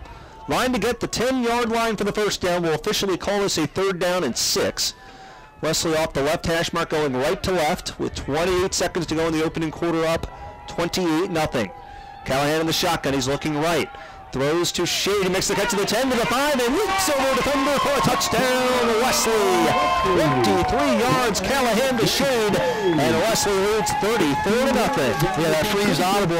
Line to get the 10-yard line for the 1st down. We'll officially call this a 3rd down and 6. Wesley off the left hash mark going right to left with 28 seconds to go in the opening quarter up. 28-0. Callahan in the shotgun. He's looking right. Throws to Shade. He makes the catch to the 10 to the 5 and leaps over the defender for a touchdown. Wesley. 53 yards. Callahan to Shade. And Wesley leads 34-0. Yeah, that freeze audible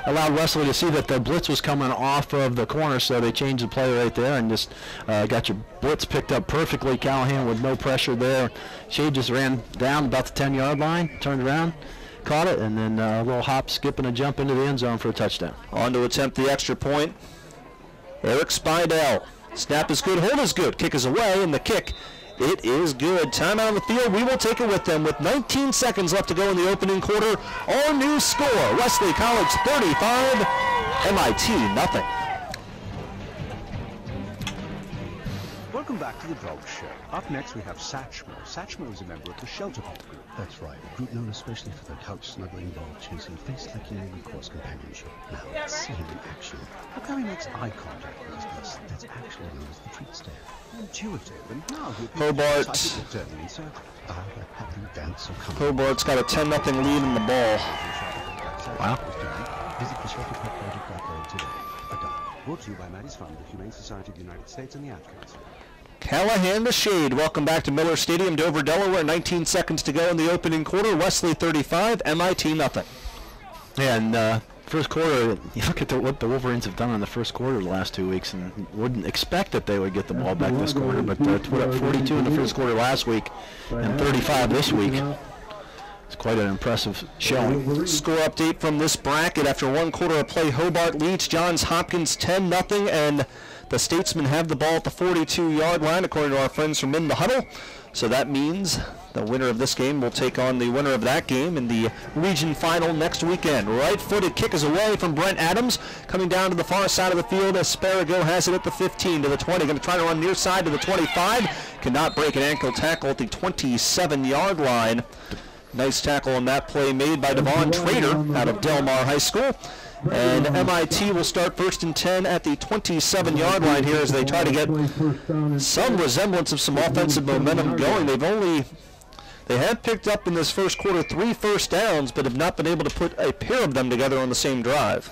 allowed Wesley to see that the blitz was coming off of the corner, so they changed the play right there and just got your blitz picked up perfectly. Callahan with no pressure there. Shade just ran down about the 10-yard line, turned around, caught it, and then a little hop, skip, and a jump into the end zone for a touchdown. On to attempt the extra point. Eric Spidell. Snap is good, hold is good. Kick is away, and the kick, it is good. Timeout on the field. We will take it with them with 19 seconds left to go in the opening quarter. Our new score, Wesley College 35, MIT nothing. Welcome back to the Dog Show. Up next we have Satchmo. Satchmo is a member of the Shelter Pop group. That's right, a group known especially for their couch snuggling, dog chasing, face licking, and of course companionship. Now let's see him in action. Look how he makes eye contact with his guest. That's actually known as the treat stare. Intuitive, and now Hobart. Hobart's got a 10-0 lead in the ball. Wow. Visit the shelterpopproject.org today. A dog. Brought to you by Maddie's Fund, the Humane Society of the United States, and the Ad Council. Callahan to Shade. Welcome back to Miller Stadium, Dover, Delaware. 19 seconds to go in the opening quarter. Wesley 35, MIT nothing. Yeah, and first quarter, you look at what the Wolverines have done in the first quarter the last 2 weeks, and wouldn't expect that they would get the ball back this quarter, but put up 42 in the first quarter last week and 35 this week. It's quite an impressive showing. Score update from this bracket. After 1 quarter of play, Hobart leads Johns Hopkins 10-0, and The Statesmen have the ball at the 42-yard line, according to our friends from In the Huddle. So that means the winner of this game will take on the winner of that game in the region final next weekend. Right-footed kick is away from Brent Adams. Coming down to the far side of the field, Asparago has it at the 15 to the 20. Going to try to run near side to the 25. Cannot break an ankle tackle at the 27-yard line. Nice tackle on that play made by Devon Trader out of Del Mar High School. And MIT will start 1st and 10 at the 27-yard line here as they try to get some resemblance of some offensive momentum going. They have picked up in this first quarter 3 first downs, but have not been able to put a pair of them together on the same drive.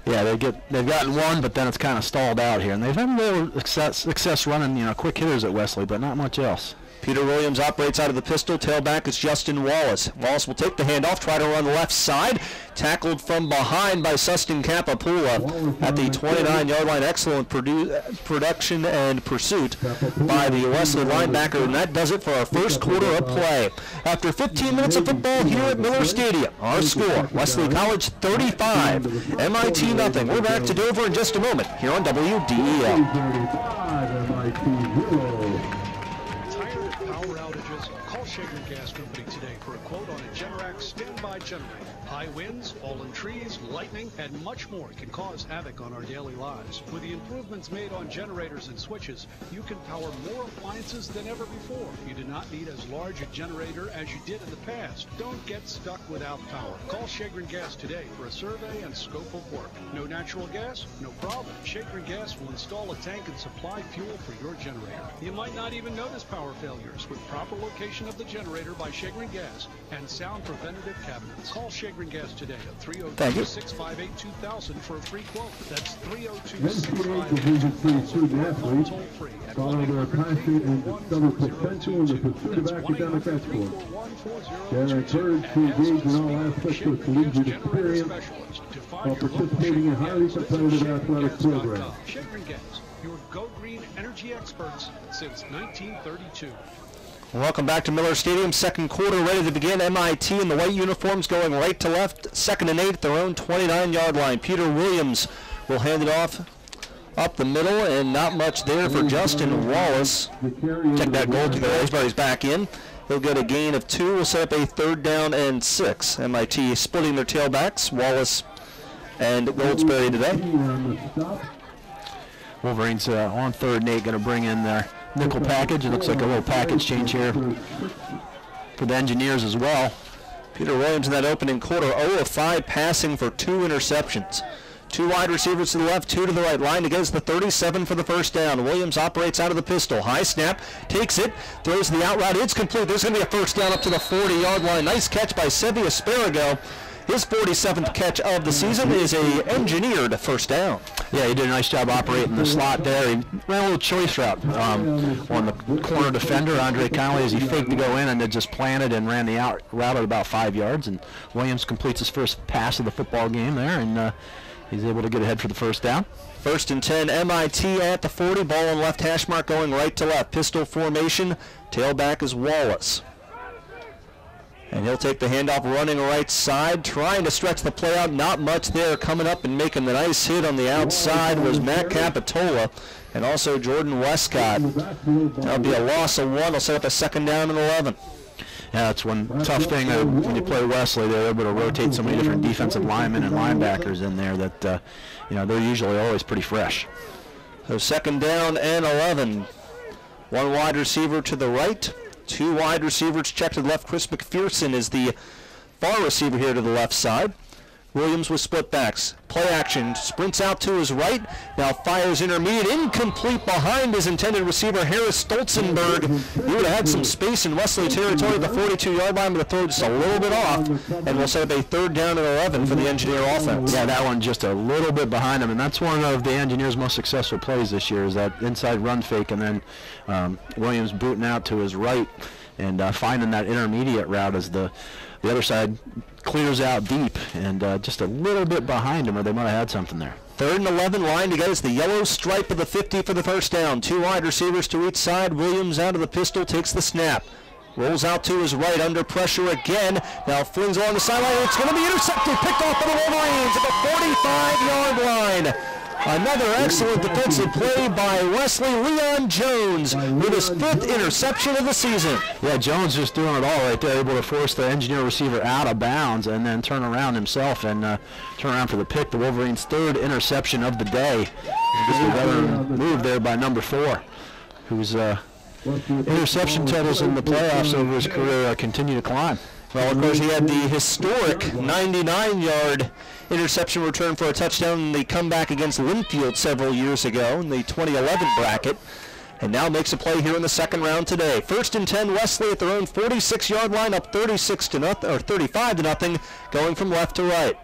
Yeah, they've gotten one, but then it's kind of stalled out here, and they've had a little success running, quick hitters at Wesley, but not much else. Peter Williams operates out of the pistol. Tailback is Justin Wallace. Wallace will take the handoff, try to run left side. Tackled from behind by Sustin Kapapula at the 29-yard line. Excellent production and pursuit by the Wesley linebacker, and that does it for our first quarter of play. After 15 minutes of football here at Miller Stadium, our score, Wesley College 35, MIT nothing. We're back to Dover in just a moment here on WDEL. Shaker Gas Company today for a quote on a Generac standby generator. High winds, fallen trees, lightning, and much more can cause havoc on our daily lives. With the improvements made on generators and switches, you can power more appliances than ever before. You do not need as large a generator as you did in the past. Don't get stuck without power. Call Shaker Gas today for a survey and scope of work. No natural gas? No problem. Shaker Gas will install a tank and supply fuel for your generator. You might not even notice power failures with proper location of the generator by Shaker Gas and sound preventative cabinets. Call Shaker Gas today at 302-658-2000 for a free quote. That's 302-658-2000. Toll free at Follow their passion and discover potential in the pursuit of academic excellence. They're encouraged to engage in all aspects of collegiate experience while participating in highly competitive athletic programs. Shaker Gas, your Go Green energy experts since 1932. Welcome back to Miller Stadium. Second quarter ready to begin. MIT in the white uniforms going right to left. 2nd and 8 at their own 29-yard line. Peter Williams will hand it off up the middle, and not much there for Justin Wallace. Check that goal to the Roseberry's back in. He'll get a gain of 2. We'll set up a 3rd down and 6. MIT splitting their tailbacks, Wallace and Goldsberry today. Wolverines on 3rd and 8 going to bring in their nickel package. It looks like a little package change here for the Engineers as well. Peter Williams in that opening quarter, 0 of 5 passing for 2 interceptions. 2 wide receivers to the left, 2 to the right. Line against the 37 for the first down. Williams operates out of the pistol. High snap, takes it, throws the out route. It's complete. There's going to be a first down up to the 40-yard line. Nice catch by Sevi Asparago. His 47th catch of the season is a engineered first down. Yeah, he did a nice job operating the slot there. He ran a little choice route on the corner defender, Andre Connolly, as he faked to go in and then just planted and ran the out route at about 5 yards. And Williams completes his first pass of the football game there, and he's able to get ahead for the first down. 1st and 10, MIT at the 40. Ball on left hash mark going right to left. Pistol formation. Tailback is Wallace. And he'll take the handoff running right side, trying to stretch the play out. Not much there. Coming up and making the nice hit on the outside was Matt Capitola and also Jordan Westcott. That'll be a loss of 1. They'll set up a 2nd down and 11. Yeah, that's one tough thing when you play Wesley. They're able to rotate so many different defensive linemen and linebackers in there that they're usually always pretty fresh. So 2nd down and 11. 1 wide receiver to the right. 2 wide receivers check to the left. Chris McPherson is the far receiver here to the left side. Williams with split backs. Play action. Sprints out to his right. Now fires intermediate. Incomplete behind his intended receiver, Harris Stolzenberg. He would have had some space in Wesley territory at the 42-yard line, but the throw just a little bit off. And we'll set up a 3rd down and 11 for the Engineer offense. Yeah, that one just a little bit behind him. And that's one of the Engineers' most successful plays this year is that inside run fake and then Williams booting out to his right and finding that intermediate route as the other side clears out deep and just a little bit behind him, or they might have had something there. 3rd and 11, line to get us the yellow stripe of the 50 for the first down. 2 wide receivers to each side. Williams out of the pistol, takes the snap. Rolls out to his right, under pressure again. Now flings along the sideline. It's going to be intercepted, picked off by the Wolverines at the 45-yard line. Another excellent defensive play by Wesley Leon Jones with his 5th interception of the season. Yeah, Jones just doing it all right there, able to force the engineer receiver out of bounds and then turn around himself and turn around for the pick. The Wolverines' 3rd interception of the day. This is a veteran move there by number 4, whose interception totals in the playoffs over his career continue to climb. Well, of course, he had the historic 99-yard interception return for a touchdown in the comeback against Linfield several years ago in the 2011 bracket, and now makes a play here in the second round today. 1st and 10, Wesley at their own 46-yard line, up 35-0, going from left to right.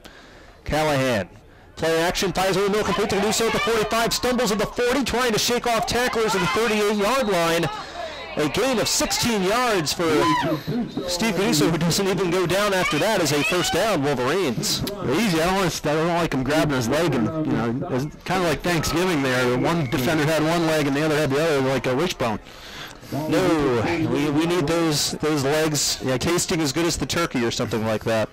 Callahan. Play action, fires over the middle, complete to Caruso at the 45, stumbles at the 40, trying to shake off tacklers at the 38-yard line. A gain of 16 yards for Steve Caruso, who doesn't even go down after that, as a first down, Wolverines. Easy. I don't like him grabbing his leg, and it's kind of like Thanksgiving there. One defender had one leg and the other had the other, like a wishbone. No, we need those legs tasting as good as the turkey or something like that.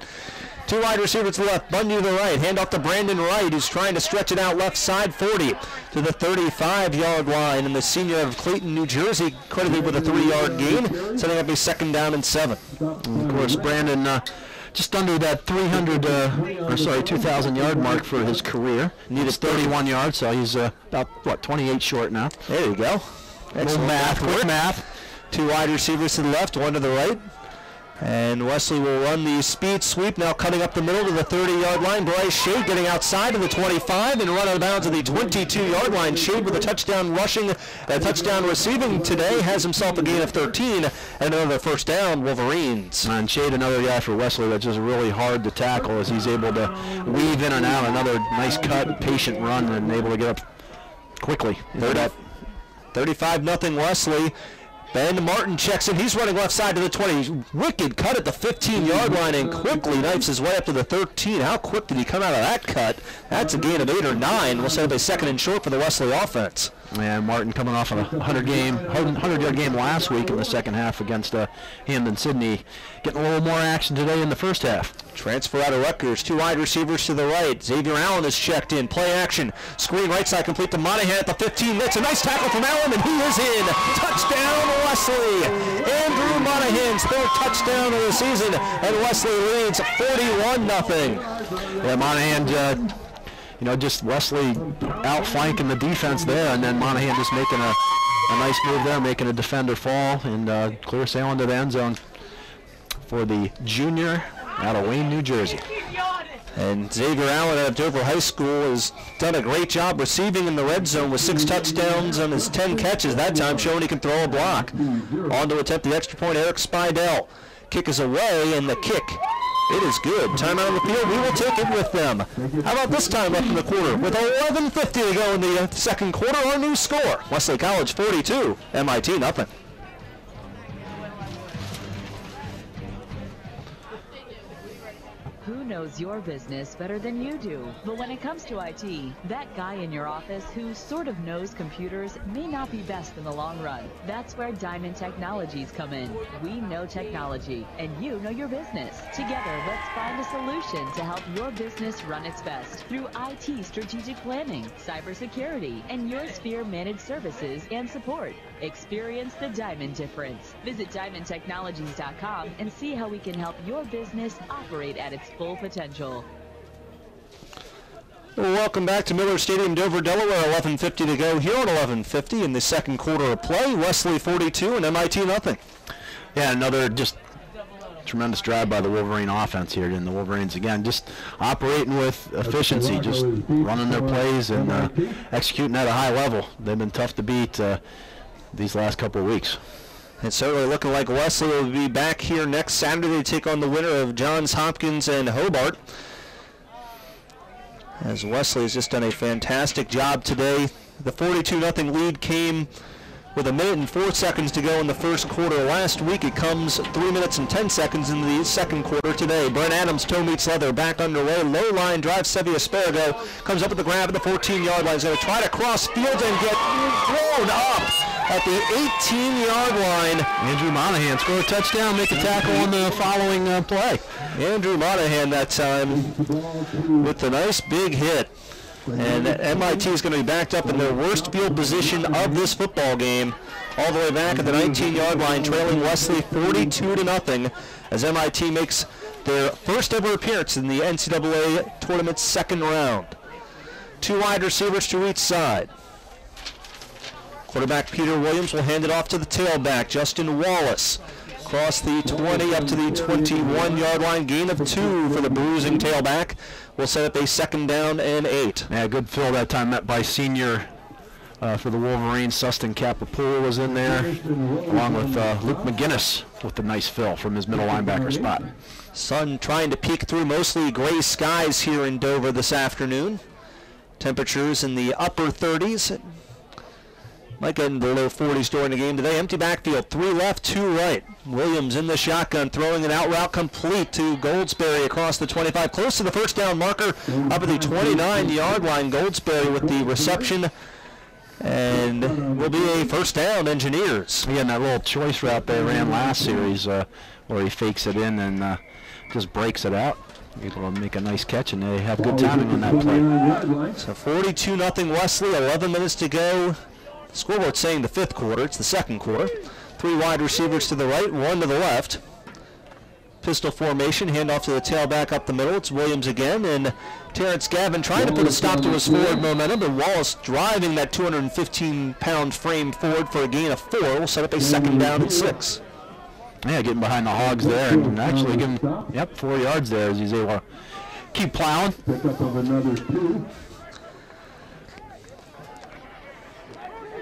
2 wide receivers to the left, Bundy to the right, hand off to Brandon Wright, who's trying to stretch it out left side, 40 to the 35-yard line, and the senior of Clayton, New Jersey, credited with a 3-yard gain, setting up a 2nd down and 7. And of course, Brandon just under that 2,000-yard mark for his career. Needed 31 yards, so he's about 28 short now. There you go. Excellent math. Quick math. 2 wide receivers to the left, 1 to the right. And Wesley will run the speed sweep, now cutting up the middle to the 30-yard line. Bryce Shade getting outside of the 25 and run out of bounds at the 22-yard line. Shade with a touchdown receiving today, has himself a gain of 13 and another first down, Wolverines. And Shade, another guy for Wesley that's just really hard to tackle as he's able to weave in and out. Another nice cut, patient run, and able to get up quickly. 35-0 Wesley. Ben Martin checks in. He's running left side to the 20. Wicked cut at the 15-yard line and quickly knifes his way up to the 13. How quick did he come out of that cut? That's a gain of 8 or 9. We'll set up a 2nd and short for the Wesley offense. And Martin coming off of a 100-yard game last week in the second half against Hampden Sydney. Getting a little more action today in the first half. Transfer out of Rutgers. 2 wide receivers to the right. Xavier Allen is checked in. Play action. Screen right side complete to Monahan at the 15. Makes a nice tackle from Allen, and he is in. Touchdown, Wesley. Andrew Monahan's 3rd touchdown of the season, and Wesley leads 41-0. Yeah, Monahan, just Wesley outflanking the defense there, and then Monahan just making a nice move there, making a defender fall, and clear sail into the end zone for the junior out of Wayne, New Jersey. And Xavier Allen out of Dover High School has done a great job receiving in the red zone with 6 touchdowns on his 10 catches that time, showing he can throw a block. On to attempt the extra point, Eric Spidell. Kick is away, and the kick, it is good. Timeout on the field, we will take it with them. How about this time left in the quarter? With 11:50 to go in the second quarter, our new score, Wesley College 42, MIT nothing. Who knows your business better than you do? But when it comes to IT, that guy in your office who sort of knows computers may not be best in the long run. That's where Diamond Technologies come in. We know technology, and you know your business. Together, let's find a solution to help your business run its best through IT strategic planning, cybersecurity, and your sphere managed services and support. Experience the Diamond difference. Visit DiamondTechnologies.com and see how we can help your business operate at its full potential. Welcome back to Miller Stadium, Dover, Delaware. 11:50 to go here at 11:50 in the second quarter of play. Wesley 42 and MIT nothing. Yeah, another just tremendous drive by the Wolverine offense here. And the Wolverines, again, just operating with efficiency, just running their plays and executing at a high level. They've been tough to beat these last couple of weeks. It's certainly looking like Wesley will be back here next Saturday to take on the winner of Johns Hopkins and Hobart. As Wesley has just done a fantastic job today. The 42-0 lead came with 1 minute and 4 seconds to go in the first quarter last week. It comes 3 minutes and 10 seconds in the second quarter today. Brent Adams, toe meets leather, back underway. Low line drive, Sevi Asparago comes up with the grab at the 14-yard line. He's going to try to cross field and get thrown up at the 18-yard line. Andrew Monahan scored a touchdown, make a tackle on the following play. Andrew Monahan that time with a nice big hit. And MIT is going to be backed up in their worst field position of this football game, all the way back at the 19-yard line, trailing Wesley 42-0, as MIT makes their first ever appearance in the NCAA tournament's second round. 2 wide receivers to each side. Quarterback Peter Williams will hand it off to the tailback, Justin Wallace. Across the 20 up to the 21-yard line, gain of 2 for the bruising tailback. Will set up a 2nd down and 8. Yeah, good fill that time, met by senior for the Wolverines. Sustin Capapool was in there, along with Luke McGinnis with the nice fill from his middle linebacker spot. Sun trying to peek through mostly gray skies here in Dover this afternoon. Temperatures in the upper 30s. Might get into the low 40s during the game today. Empty backfield, 3 left, 2 right. Williams in the shotgun, throwing an out route complete to Goldsberry across the 25, close to the first down marker, up at the 29-yard line. Goldsberry with the reception, and will be a first down, Engineers. Yeah, and that little choice route they ran last series where he fakes it in and just breaks it out. Able to make a nice catch, and they have good timing on that play. So 42-0 Wesley, 11 minutes to go. Scoreboard saying the 5th quarter. It's the 2nd quarter. 3 wide receivers to the right, 1 to the left. Pistol formation, handoff to the tailback up the middle. It's Williams again, and Terrence Gavin trying to put a stop to his forward momentum, but Wallace driving that 215-pound frame forward for a gain of 4. Will set up a 2nd down and 6. Yeah, getting behind the Hogs there, and actually giving 4 yards there as he's able to keep plowing. Pick up of another 2.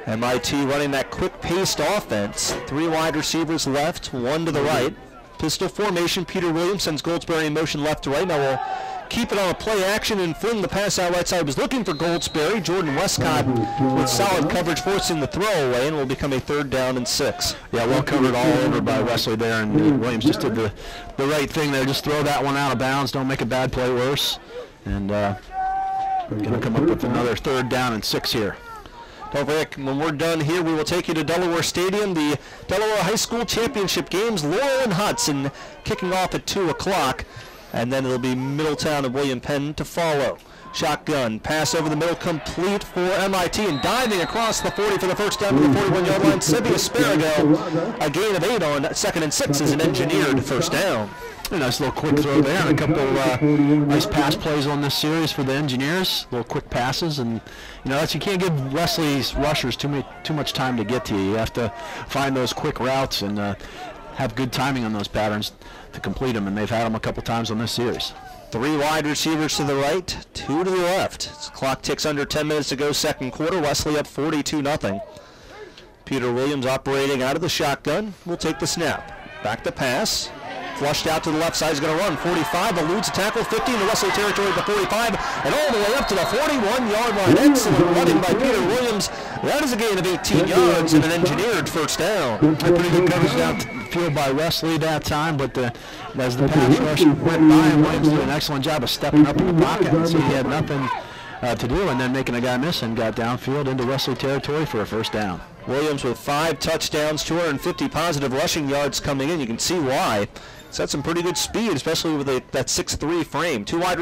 MIT running that quick-paced offense. 3 wide receivers left, 1 to the right. Pistol formation, Peter Williams sends Goldsberry in motion left to right. Now we'll keep it on a play action and fling the pass out right side. Was looking for Goldsberry. Jordan Westcott with solid coverage forcing the throw away, and will become a 3rd down and 6. Yeah, well covered all over by Wesley there, and Williams just did the right thing there. Just throw that one out of bounds. Don't make a bad play worse. And going to come up with another 3rd down and 6 here. Don't forget, when we're done here, we will take you to Delaware Stadium. The Delaware High School Championship games, Laurel and Hudson, kicking off at 2 o'clock. And then it'll be Middletown and William Penn to follow. Shotgun, pass over the middle, complete for MIT, and diving across the 40 for the first down to the 41-yard line. Sebi Asparago, a gain of 8 on 2nd and 6 is an engineered first down. A nice little quick throw there, and a couple nice pass plays on this series for the Engineers. Little quick passes, and you can't give Wesley's rushers too much time to get to you. You have to find those quick routes and have good timing on those patterns to complete them, and they've had them a couple times on this series. 3 wide receivers to the right, 2 to the left. As the clock ticks under 10 minutes to go, 2nd quarter. Wesley up 42-0. Peter Williams operating out of the shotgun. Will take the snap. Back to pass. Flushed out to the left side, he's going to run. 45, eludes a tackle, 50 into Wesley territory at the 45, and all the way up to the 41-yard line. Excellent running by Peter Williams. That is a gain of 18 yards and an engineered first down. Pretty good coverage downfield by Wesley that time, but as the pass rush went by, Williams did an excellent job of stepping up in the pocket, and so he had nothing to do, and then making a guy miss and got downfield into Wesley territory for a first down. Williams with 5 touchdowns, 250 positive rushing yards coming in. You can see why. It's had some pretty good speed, especially with that 6'3" frame. 3 wide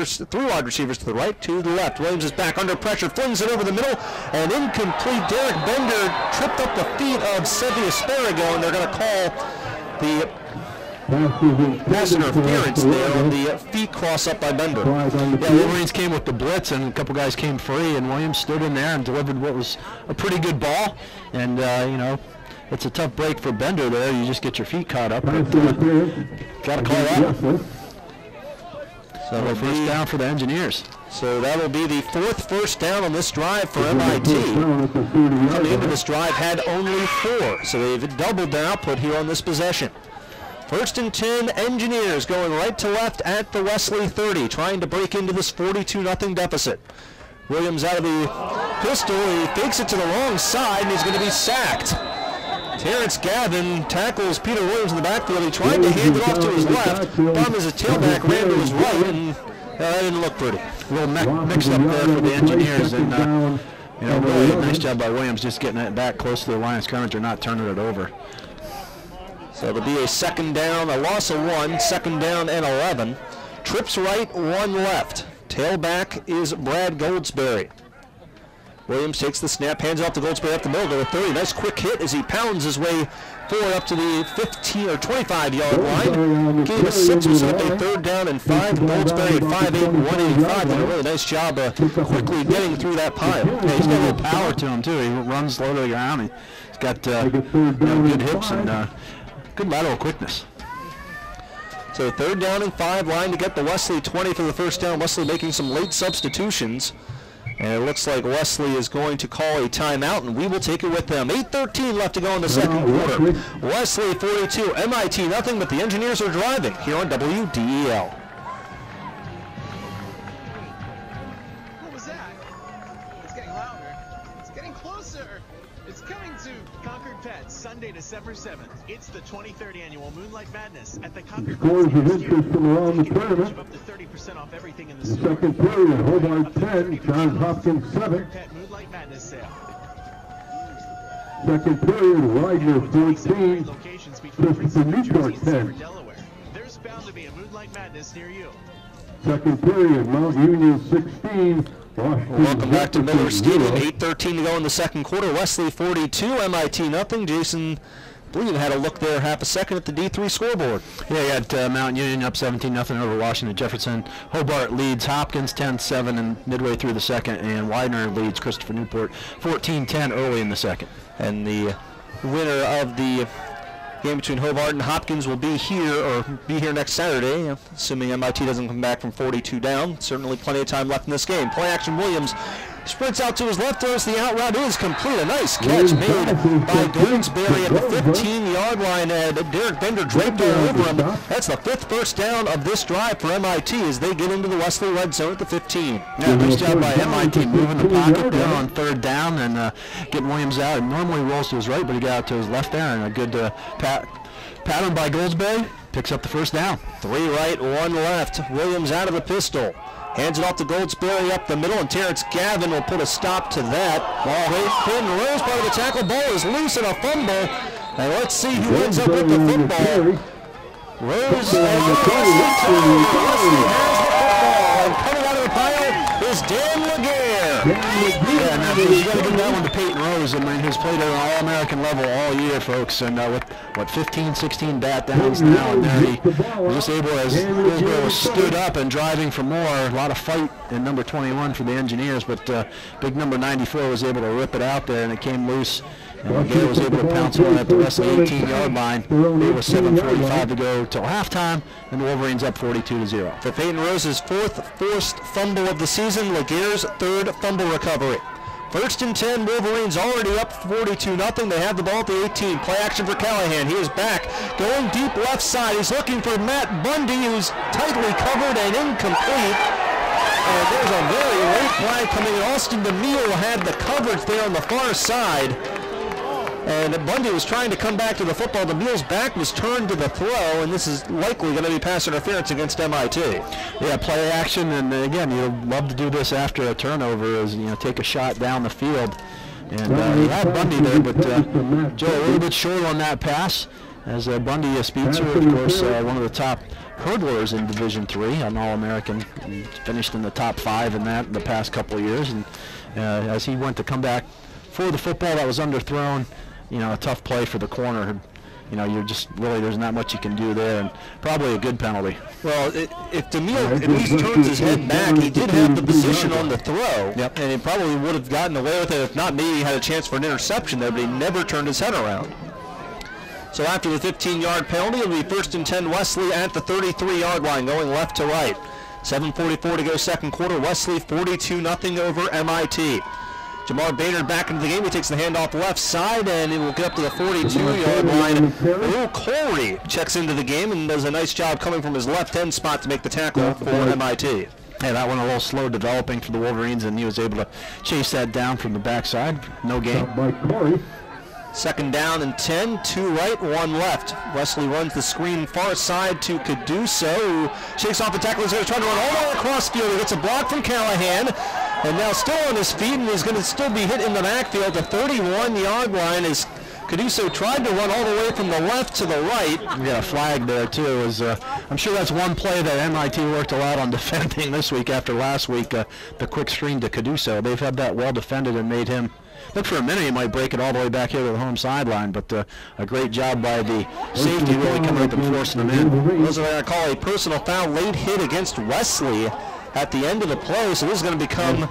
receivers to the right, 2 to the left. Williams is back under pressure, flings it over the middle, and incomplete. Derek Bender tripped up the feet of Sebi Asparago, and they're going to call the pass interference there on the feet cross up by Bender. Yeah, Wolverines came with the blitz, and a couple guys came free, and Williams stood in there and delivered what was a pretty good ball. And, it's a tough break for Bender there. You just get your feet caught up. But got to call that. So first down for the Engineers. So that'll be the 4th first down on this drive for MIT. Coming into this drive had only 4, so they've doubled their output here on this possession. 1st and 10, Engineers going right to left at the Wesley 30, trying to break into this 42-0 deficit. Williams out of the pistol, he fakes it to the wrong side, and he's going to be sacked. Terrence Gavin tackles Peter Williams in the backfield. He tried to hand it off to his left. Problem is, his tailback ran to his right, and that didn't look pretty. A little mixed up there for the Engineers, and really a nice job by Williams just getting it back close to the line of scrimmage or not turning it over. So it'll be a 2nd down, a loss of 1, 2nd down and 11. Trips right, 1 left. Tailback is Brad Goldsberry. Williams takes the snap, hands off to Goldsberry up the middle to the 30. Nice quick hit as he pounds his way forward up to the 15 or 25-yard line. Gave us 6, was up a 3rd down and 5. Goldsberry at 5'8", 185. Did a really nice job quickly getting through that pile. Yeah, he's got a little power to him too. He runs low to the ground. He's got good hips and good lateral quickness. So 3rd down and 5, line to get the Wesley 20 for the first down. Wesley making some late substitutions. And it looks like Wesley is going to call a timeout, and we will take it with them. 8:13 left to go in the second quarter. Wesley 42, MIT nothing, but the Engineers are driving here on WDEL. What was that? It's getting louder. It's getting closer. It's coming to Concord Pets, Sunday, December 7th. It's the 23rd annual Moonlight Madness at the Concord Scores Pets of interest from around the tournament. up to 30% off everything in the The store. second period, Hobart 10, Johns Hopkins 7. Pet Moonlight Madness sale. Second period, Widener 14, Christopher Newport 10. Delaware. There's bound to be a Moonlight Madness near you. Second period, Mount Union 16. Welcome back to Miller Stadium. 8:13 to go in the second quarter. Wesley 42, MIT nothing. Jason, I believe you had a look there half a second at the D3 scoreboard. Yeah, you got Mount Union up 17-0 over Washington Jefferson. Hobart leads Hopkins 10-7 and midway through the second, and Widener leads Christopher Newport 14-10 early in the second. And the winner of the game between Hobart and Hopkins will be here next Saturday, assuming MIT doesn't come back from 42 down. Certainly plenty of time left in this game. Play action, Williams sprints out to his left, throws the out route, is complete. A nice catch made by Goldsberry at the 15-yard line, and Derek Bender draped all over him. That's the 5th first down of this drive for MIT as they get into the Wesley red zone at the 15. Yeah, nice job by MIT moving the pocket there on 3rd down and getting Williams out. And normally he rolls to his right, but he got out to his left there, and a good pattern by Goldsberry picks up the first down. 3 right, 1 left. Williams out of the pistol. Hands it off to Goldsberry up the middle, and Terrence Gavin will put a stop to that. Clayton Rose, part of the tackle. Ball is loose and a fumble. And let's see who ends up with the football. Rose and Wesley has the football. And coming out of the pile is Dan Laguerre. Yeah, now you got to give that one to Peyton Rose. I mean, who's played at an All-American level all year, folks. And with 15, 16 bat downs now, and there he was just able, as Goldsberry was stood up and driving for more. A lot of fight in number 21 for the Engineers, but big number 94 was able to rip it out there, and it came loose. And Laguerre was able to pounce one at the Wesley 18-yard line. There was 7:45 to go till halftime, and the Wolverines up 42-0. For Peyton Rose's 4th forced fumble of the season, Laguerre's 3rd fumble recovery. 1st and 10, Wolverines already up 42-0. They have the ball at the 18. Play action for Callahan. He is back, going deep left side. He's looking for Matt Bundy, who's tightly covered and incomplete. And there's a very late flag coming in. Austin DeMille had the coverage there on the far side. And Bundy was trying to come back to the football. DeMille's back was turned to the throw, and this is likely going to be pass interference against MIT. Yeah, play action, and again, you'd love to do this after a turnover, is take a shot down the field. And he had Bundy there, but Joe a little bit short on that pass, as Bundy, a speedster, of course, one of the top hurdlers in Division III, an All-American, finished in the top 5 in that the past couple of years, and as he went to come back for the football that was underthrown, a tough play for the corner. You're just really, there's not much you can do there, and probably a good penalty. Well, if DeMille at least turns his head back, he did have the position on the throw, and he probably would have gotten away with it. If not, maybe he had a chance for an interception there, but he never turned his head around. So after the 15-yard penalty, it'll be 1st and 10 Wesley at the 33-yard line, going left to right. 7:44 to go second quarter. Wesley 42-0 over MIT. Jamar Baynard back into the game. He takes the handoff left side, and it will get up to the 42-yard line. Will Corey checks into the game and does a nice job coming from his left end spot to make the tackle for MIT. Yeah, that one a little slow developing for the Wolverines, and he was able to chase that down from the backside. No gain. 2nd down and 10, 2 right, 1 left. Wesley runs the screen far side to Caduso, who shakes off the tackle. He's going to try to run all the way across field. He gets a block from Callahan, and now still on his feet, and he's going to still be hit in the backfield. The 31-yard line is Caduso tried to run all the way from the left to the right. We got a flag there too. I'm sure that's one play that MIT worked a lot on defending this week after last week, the quick screen to Caduso. They've had that well defended and made him look for a minute he might break it all the way back here to the home sideline, but a great job by the safety really coming up and forcing him in. Those are what I call a personal foul, late hit against Wesley at the end of the play, so this is going to become,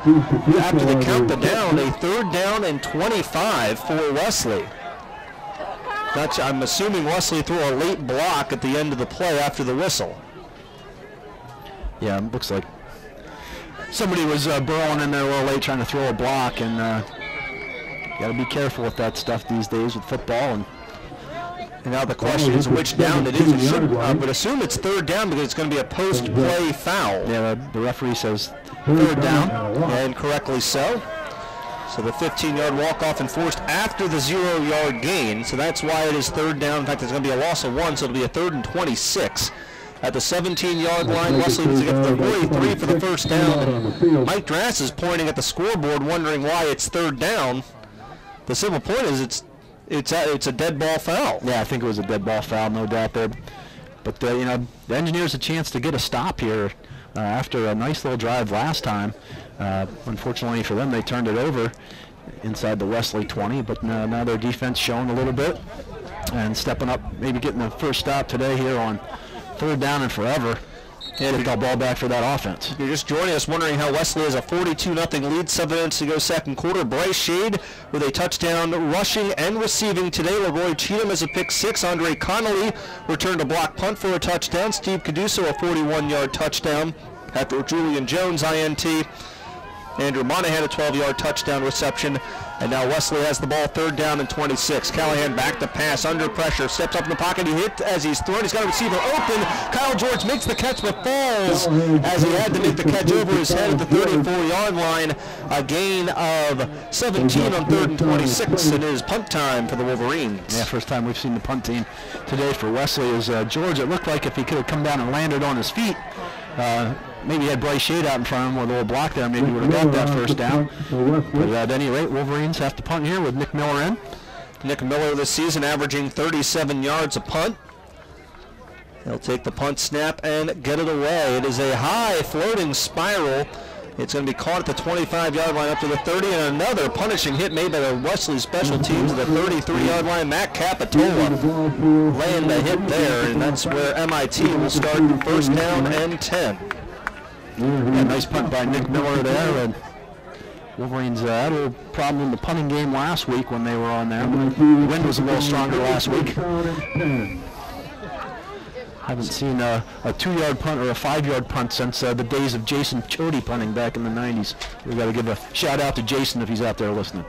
after they count the down, a 3rd down and 25 for Wesley. I'm assuming Wesley threw a late block at the end of the play after the whistle. Yeah, it looks like somebody was burrowing in there a little late trying to throw a block, and got to be careful with that stuff these days with football. And now the question is which down it is. I would assume it's 3rd down because it's going to be a post-play foul. Yeah, the referee says 3rd down. And correctly so. So the 15-yard walk-off enforced after the 0-yard gain. So that's why it is 3rd down. In fact, there's going to be a loss of 1, so it'll be a 3rd and 26. At the 17-yard line, Wesley needs to get to the 43 for the first down. And Mike Drass is pointing at the scoreboard wondering why it's 3rd down. The simple point is it's a dead ball foul. Yeah, I think it was a dead ball foul, no doubt there. But the Engineers a chance to get a stop here after a nice little drive last time. Unfortunately for them, they turned it over inside the Wesley 20. But now their defense showing a little bit and stepping up, maybe getting the first stop today here on 3rd down and forever. And we got ball back for that offense. If you're just joining us wondering how Wesley has a 42-0 lead, 7 minutes to go second quarter. Bryce Shade with a touchdown rushing and receiving today. Leroy Cheatham has a pick 6. Andre Connolly returned a block punt for a touchdown. Steve Caduso a 41-yard touchdown after Julian Jones INT. Andrew Monahan a 12-yard touchdown reception. And now Wesley has the ball, 3rd down and 26. Callahan back to pass, under pressure, steps up in the pocket. He hit as he's thrown. He's got a receiver open. Kyle George makes the catch but falls as he had to make the catch over his head at the 34-yard line. A gain of 17 on 3rd and 26. It is punt time for the Wolverines. Yeah, first time we've seen the punt team today for Wesley is George. It looked like if he could have come down and landed on his feet, maybe he had Bryce Shade out in front of him with a little block there, maybe would have got that first down. But at any rate, Wolverines have to punt here with Nick Miller in. Nick Miller this season averaging 37 yards a punt. He'll take the punt snap and get it away. It is a high floating spiral. It's going to be caught at the 25-yard line up to the 30, and another punishing hit made by the Wesley special teams at the 33-yard line. Matt Capitola laying the hit there, and that's where MIT will start 1st down and 10. Yeah, nice punt by Nick Miller there. And Wolverines had a little problem in the punting game last week when they were on there. The wind was a little stronger last week. Haven't seen a 2-yard punt or a 5-yard punt since the days of Jason Chody punting back in the 90s. We've got to give a shout out to Jason if he's out there listening.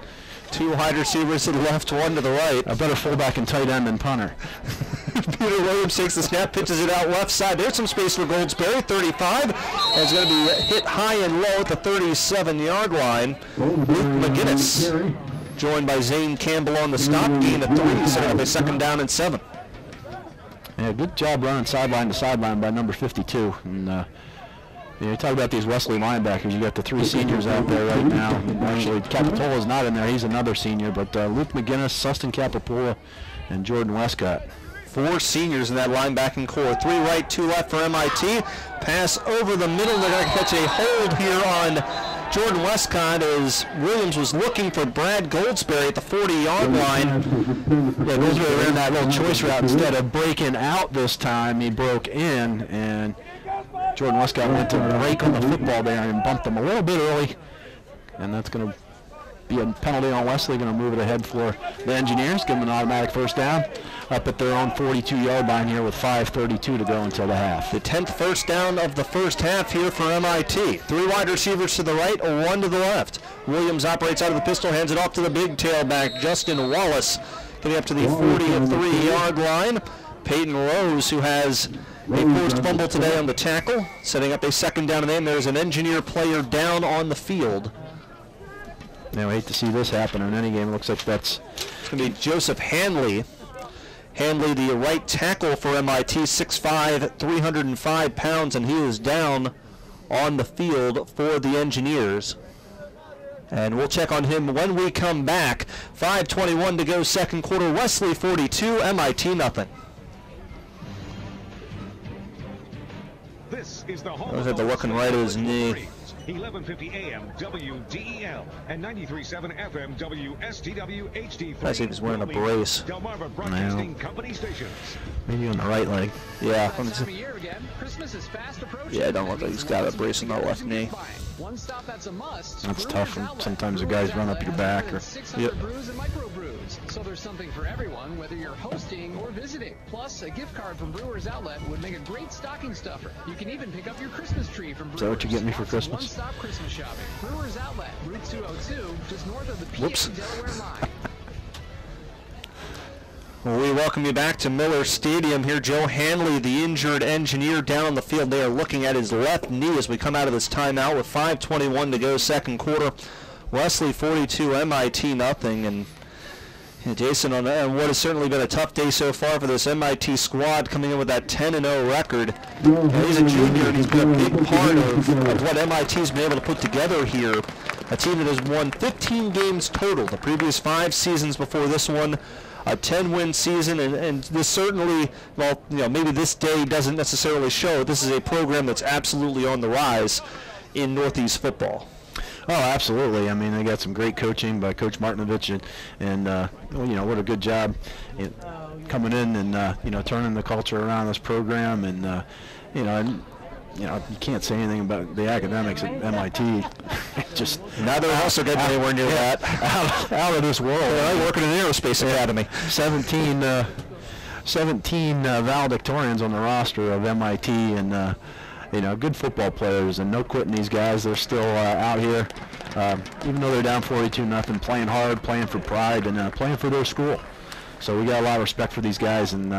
2 wide receivers to the left, 1 to the right. A better fullback and tight end than punter. Peter Williams takes the snap, pitches it out left side. There's some space for Goldsberry, 35. And it's going to be hit high and low at the 37-yard line. Luke McGinnis joined by Zane Campbell on the stop. Gain of 3, setting up a 2nd down and 7. Yeah, good job running sideline to sideline by number 52. And you talk about these Wesley linebackers. You got the 3 seniors out there right now. Actually, Capitola's not in there. He's another senior. But Luke McGinnis, Sustin Capipola, and Jordan Westcott. 4 seniors in that linebacking core. 3 right, 2 left for MIT. Pass over the middle. They're going to catch a hold here on Jordan Westcott as Williams was looking for Brad Goldsberry at the 40-yard line. Yeah, Goldsberry ran that little choice route. Instead of breaking out this time, he broke in, and Jordan Westcott went to break on the football there and bumped him a little bit early. And that's going to be a penalty on Wesley, going to move it ahead for the Engineers, give them an automatic first down up at their own 42-yard line here with 5:32 to go until the half. The 10th first down of the first half here for MIT. 3 wide receivers to the right, 1 to the left. Williams operates out of the pistol, hands it off to the big tailback, Justin Wallace, getting up to the 43-yard line. Peyton Rose, who has a forced fumble today on the tackle, setting up a 2nd down and in. There's an Engineer player down on the field. Now, I hate to see this happen in any game. It looks like it's going to be Joseph Hanley. Hanley, the right tackle for MIT, 6'5", 305 pounds, and he is down on the field for the Engineers. And we'll check on him when we come back. 5:21 to go, second quarter. Wesley 42, MIT nothing. This is the home. I was at the looking right of his knee. 1150 AM WDEL and 93.7 FM WSTW HD3. I see he's wearing a brace. Delmarva Broadcasting Company stations. Maybe on the right leg. Yeah. Yeah, I don't look like he's got a brace on the left knee. One stop that's a must. That's tough. Sometimes the guys run up your back. Or, yep. Brews and microbrews. So there's something for everyone, whether you're hosting or visiting. Plus, a gift card from Brewers Outlet would make a great stocking stuffer. You can even pick up your Christmas tree from Brewers. Is that what you get me for Christmas? One-stop Christmas shopping. Brewers Outlet, Route 202, just north of the PA Delaware line. Well, we welcome you back to Miller Stadium here. Joe Hanley, the injured engineer, down on the field. They are looking at his left knee as we come out of this timeout with 5:21 to go, second quarter. Wesley 42, MIT nothing. And Jason, on what has certainly been a tough day so far for this MIT squad, coming in with that 10-0 record. He's a junior, and he's been a big part of what MIT's been able to put together here. A team that has won 15 games total. The previous 5 seasons before this one, a 10-win season, and this certainly, well, maybe this day doesn't necessarily show. This is a program that's absolutely on the rise in Northeast football. Oh, absolutely. I mean, they got some great coaching by Coach Martinovich, and what a good job coming in and turning the culture around this program, and you can't say anything about the academics at MIT. Just neither of us are getting anywhere near that. Out of this world. I work in an aerospace academy. 17 valedictorians on the roster of MIT, and good football players, and no quitting these guys. They're still out here, even though they're down 42-0, playing hard, playing for pride, and playing for their school. So we got a lot of respect for these guys, and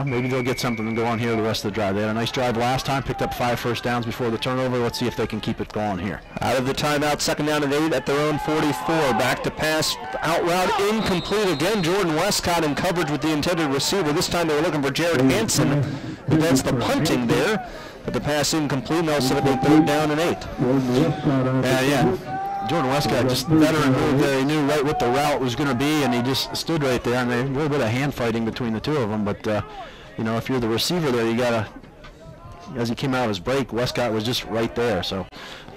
maybe they'll get something to go on here the rest of the drive. They had a nice drive last time, picked up 5 first downs before the turnover. Let's see if they can keep it going here. Out of the timeout, second down and 8 at their own 44. Back to pass, out route, incomplete again. Jordan Westcott in coverage with the intended receiver. This time they were looking for Jared Hansen, who does the punting there. But the pass incomplete, and they'll set up a third down and 8. Yeah. Jordan Westcott, just veteran move there. He knew right what the route was going to be, and he just stood right there. And a little bit of hand fighting between the two of them. But, if you're the receiver there, you got to, as he came out of his break, Westcott was just right there. So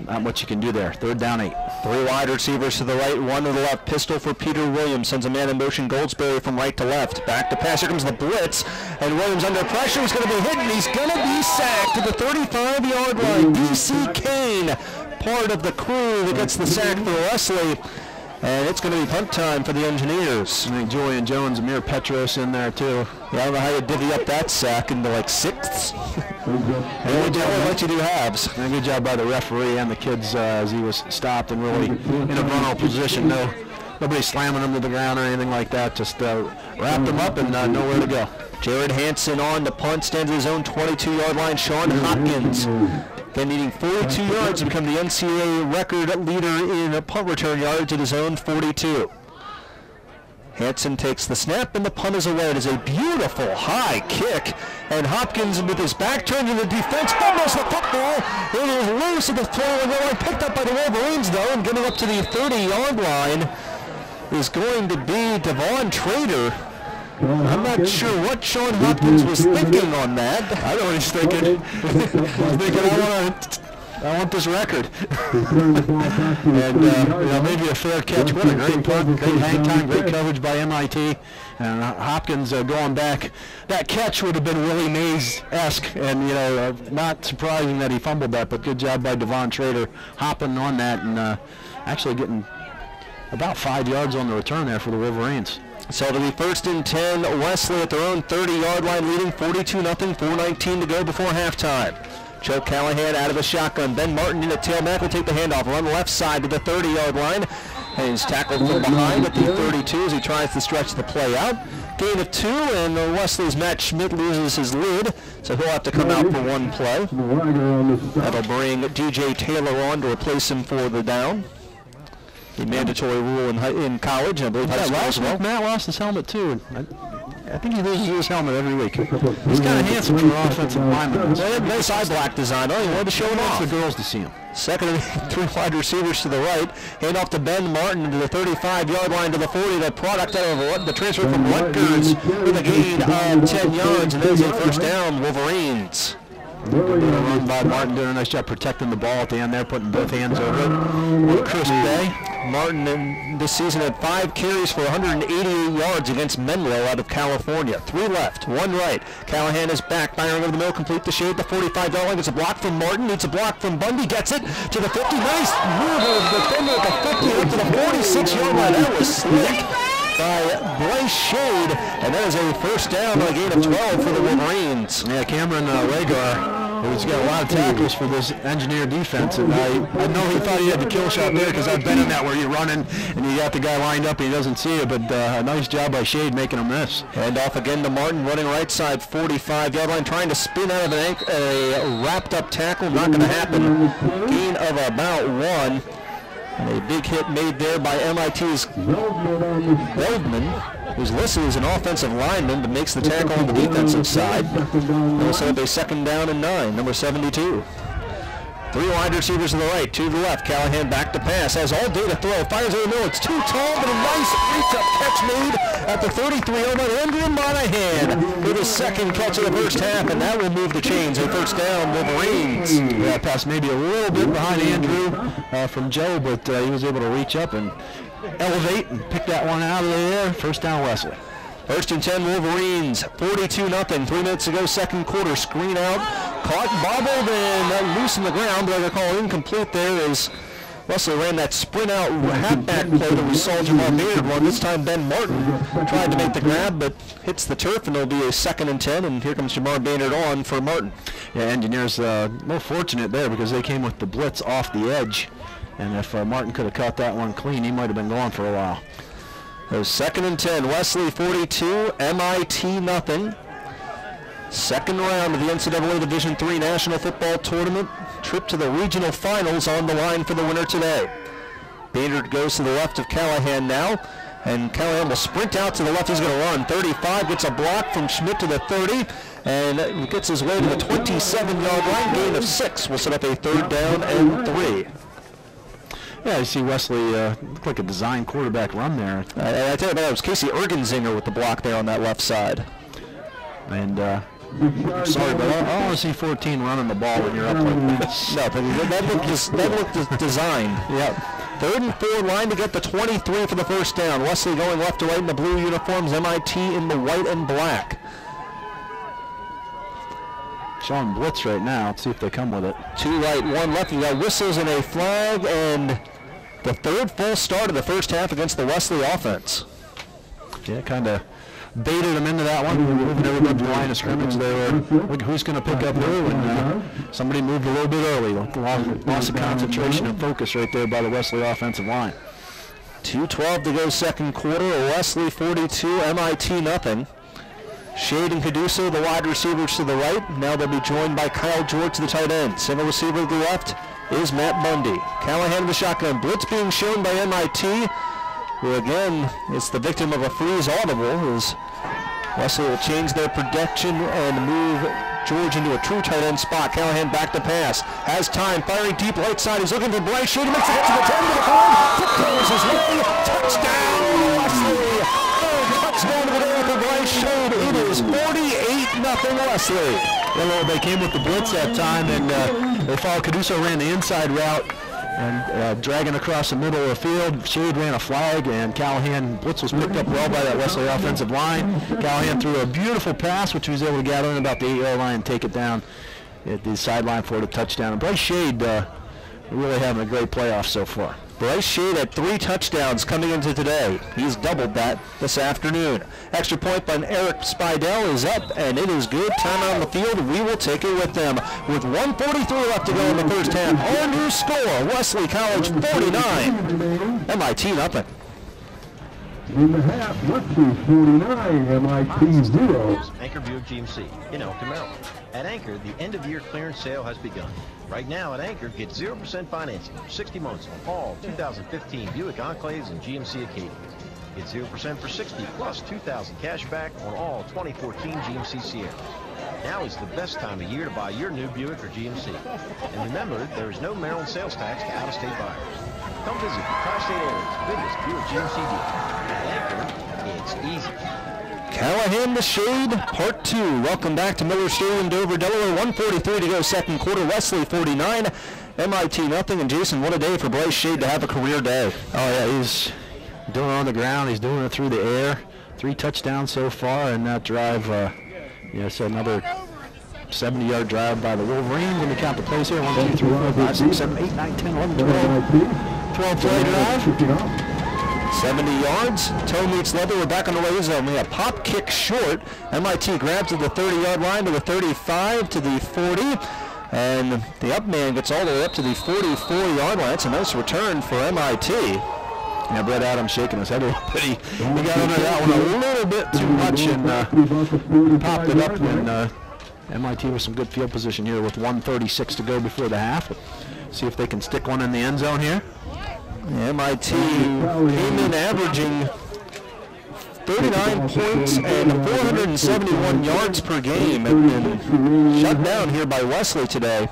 not much you can do there. Third down 8. 3 wide receivers to the right, 1 to the left. Pistol for Peter Williams. Sends a man in motion. Goldsberry from right to left. Back to pass. Here comes the blitz. And Williams under pressure. He's going to be hit, and he's going to be sacked to the 35-yard line. D.C. Kane, part of the crew that gets the sack for Wesley. And it's going to be punt time for the Engineers. I think Julian Jones, Amir Petros in there too. Yeah, I don't know how you divvy up that sack into like 6ths. And we'll let you do halves. And a good job by the referee and the kids as he was stopped and really in a vulnerable position. Nobody slamming him to the ground or anything like that. Just wrapped him up and nowhere to go. Jared Hansen on the punt, stands at his own 22-yard line. Sean Hopkins, again needing 42 yards to become the NCAA record leader in punt return yards at his own 42. Hansen takes the snap, and the punt is away. It is a beautiful high kick, and Hopkins, with his back turned to the defense, fumbles the football. It is loose at the 21-yard line, picked up by the Wolverines, though, and getting up to the 30-yard line is going to be Devon Trader. I'm not sure what Sean Hopkins was thinking on that. I know what he's thinking. He's thinking, I want this record. And maybe a fair catch. What a great punt, great hang time, great coverage by MIT. And Hopkins going back. That catch would have been Willie Mays-esque, and not surprising that he fumbled that, but good job by Devon Trader hopping on that and actually getting about 5 yards on the return there for the Wolverines. So it'll be 1st and 10, Wesley at their own 30-yard line, leading 42-0, 4:19 to go before halftime. Joe Callahan out of the shotgun. Ben Martin in at tailback will take the handoff, run left side to the 30-yard line. And he's tackled from behind at the 32 as he tries to stretch the play out. Gain of 2, and Wesley's Matt Schmidt loses his lid, so he'll have to come out for one play. That'll bring DJ Taylor on to replace him for the down. The mandatory rule in college, and I believe high school as well. Matt lost his helmet too. I think he loses his helmet every week. He's kind of handsome for an offensive lineman. Nice eye black design. Oh, he wanted to show it off. The girls to see him. Second and 3 wide receivers to the right. Hand off to Ben Martin to the 35-yard line to the 40. The product out of the transfer from Rutgers with a gain of 10 yards. And there's a first down, Wolverines. Good run by Martin, doing a nice job protecting the ball at the end there, putting both hands over it. What a crisp day. Martin this season had 5 carries for 188 yards against Menlo out of California. 3 left, 1 right. Callahan is back, firing over the middle, complete the shade, the 45-yard line. Gets a block from Martin, needs a block from Bundy, gets it to the 50. Nice move of the defender at the 50 up to the 46-yard line. That was slick by Bryce Shade, and that is a first down on a gain of 12 for the Wolverines. Yeah, Cameron Regar, who's got a lot of tackles for this engineer defense, and I know he thought he had the kill shot there because I've been in that where you're running and you got the guy lined up and he doesn't see it, but a nice job by Shade making him miss. And off again to Martin, running right side, 45-yard line, trying to spin out of a wrapped-up tackle. Not going to happen. Gain of about 1. And a big hit made there by MIT's Goldman, who's listed as an offensive lineman, but makes the tackle on the defensive side. They'll set up a second down and 9, number 72. 3 wide receivers to the right, 2 to the left. Callahan back to pass, has all day to throw, fires over the middle. It's too tall, but a nice reach-up catch made at the 33-yard line. Andrew Monahan with his second catch of the first half, and that will move the chains. A first down, Wolverines. Yeah, pass maybe a little bit behind Andrew from Joe, but he was able to reach up and elevate and pick that one out of the air. First down, Wesley. First and 10, Wolverines, 42-0. 3 minutes to go, second quarter. Screen out, caught, bobbled, and loose in the ground. But I call incomplete there as Wesley ran that sprint out halfback play that we saw Jamar Baynard run. This time Ben Martin tried to make the grab, but hits the turf, and it'll be a second and 10. And here comes Jamar Baynard on for Martin. Yeah, Engineers more fortunate there because they came with the blitz off the edge. And if Martin could have caught that one clean, he might have been gone for a while. So second and 10, Wesley 42, MIT nothing. Second round of the NCAA Division III National Football Tournament. Trip to the regional finals on the line for the winner today. Baynard goes to the left of Callahan now, and Callahan will sprint out to the left. He's going to run. 35, gets a block from Schmidt to the 30, and gets his way to the 27-yard line. Gain of 6 will set up a third down and 3. Yeah, you see Wesley look like a design quarterback run there. I tell you about it was Casey Ergenzinger with the block there on that left side. And sorry, but I don't want to see 14 running the ball when you're up like this. No, that looked designed. Yep. Third and 4, line to get the 23 for the first down. Wesley going left to right in the blue uniforms, MIT in the white and black. Showing blitz right now. Let's see if they come with it. 2 right, 1 left. You got whistles and a flag, and the third full start of the first half against the Wesley offense. Yeah, kind of baited them into that one. Moving everybody to the line of scrimmage. They were, who's going to pick up who? And somebody moved a little bit early. Loss of concentration and focus right there by the Wesley offensive line. 2:12 to go second quarter. Wesley 42, MIT nothing. Shade and Caduso, the wide receivers to the right. Now they'll be joined by Kyle George to the tight end. Single receiver to the left is Matt Bundy. Callahan the shotgun. Blitz being shown by MIT, who again is the victim of a freeze audible, as Wesley will change their protection and move George into a true tight end spot. Callahan back to pass. Has time. Firing deep right side. He's looking for Bryce Shade. He makes the hit to the 10 to the 5. Tiptoes his way. Touchdown, Wesley. Touchdown to the day for Bryce Shade. It is 48-0 Wesley. Well, they came with the blitz that time, and they followed. Caduso ran the inside route and dragging across the middle of the field. Shade ran a flag, and Callahan blitz was picked up well by that Wesley offensive line. Callahan threw a beautiful pass, which he was able to gather in about the 8-yard line and take it down at the sideline for the touchdown. And Bryce Shade really having a great playoff so far. Bryce Shade had 3 touchdowns coming into today. He's doubled that this afternoon. Extra point by Eric Spidell is up, and it is good. Time on the field. We will take it with them. With 1:43 left to go in the first half. Our new score, Wesley College 49, MIT nothing. In the half, Wesley 49, MIT 0. Anchor Buick GMC in Elkton, Maryland. At Anchor, the end-of-year clearance sale has begun. Right now at Anchor, get 0% financing for 60 months on all 2015 Buick Enclaves and GMC Acadians. Get 0% for 60 plus $2,000 cash back on all 2014 GMC Sierra. Now is the best time of year to buy your new Buick or GMC. And remember, there is no Maryland sales tax to out-of-state buyers. Come visit the Tri-State area's biggest Buick GMC dealer. At Anchor, it's easy. Callahan the Shade, Part 2. Welcome back to Miller Stadium, Dover, Delaware. 1:43 to go, second quarter. Wesley 49, MIT nothing. And Jason, what a day for Bryce Shade to have a career day. Oh yeah, he's doing it on the ground. He's doing it through the air. 3 touchdowns so far, and that drive, so another 70-yard drive by the Wolverines. Let me count the plays here. 1, 2, 3, 4, 5, 6, 7, 8, 9, 10, 11, 12 play drive. 70 yards. Toe meets leather. We're back on the way zone. We have pop kick short. MIT grabs to the 30-yard line, to the 35, to the 40. And the up man gets all the way up to the 44-yard line. That's a nice return for MIT. Yeah, Brett Adams shaking his head a little bit. He got under that one a little bit too much and popped it up. And MIT with some good field position here with 1:36 to go before the half. See if they can stick one in the end zone here. MIT came in averaging 39 points and 471 yards per game, and been shut down here by Wesley today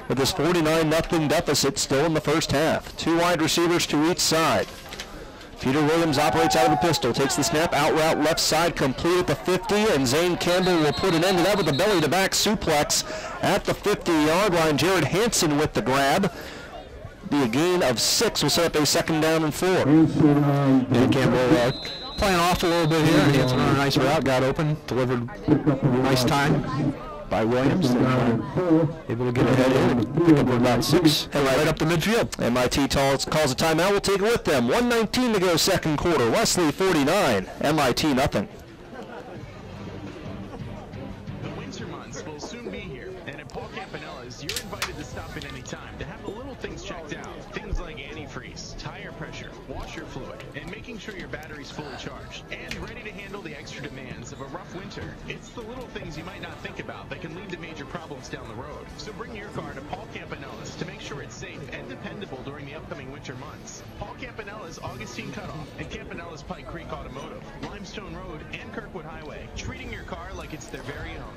with this 49-0 deficit still in the first half. 2 wide receivers to each side. Peter Williams operates out of the pistol, takes the snap, out route left side, complete at the 50, and Zane Campbell will put an end to that with a belly-to-back suplex at the 50-yard line. Jared Hansen with the grab. Be a gain of 6 will set up a 2nd down and 4. And Campbell playing off a little bit here. Hansen on a nice route, got open, delivered nice time by Williams. Able to get ahead and pick up about 6 and right up the midfield. MIT calls a timeout. We'll take it with them. 1:19 to go, second quarter. Wesley 49, MIT nothing. The winter months will soon be here, and at Paul Campanella's, you're invited to stop in any time to have the little things checked out. Things like antifreeze, tire pressure, washer fluid, and making sure your battery's fully charged and ready to handle the extra demands of a rough winter. It's the little things you might not think about that can lead to major problems down the road. So bring your car to Paul Campanella's to make sure it's safe and dependable during the upcoming winter months. Paul Campanella's Augustine Cutoff and Campanella's Pike Creek Automotive, Limestone Road, and Kirkwood Highway, treating your car like it's their very own.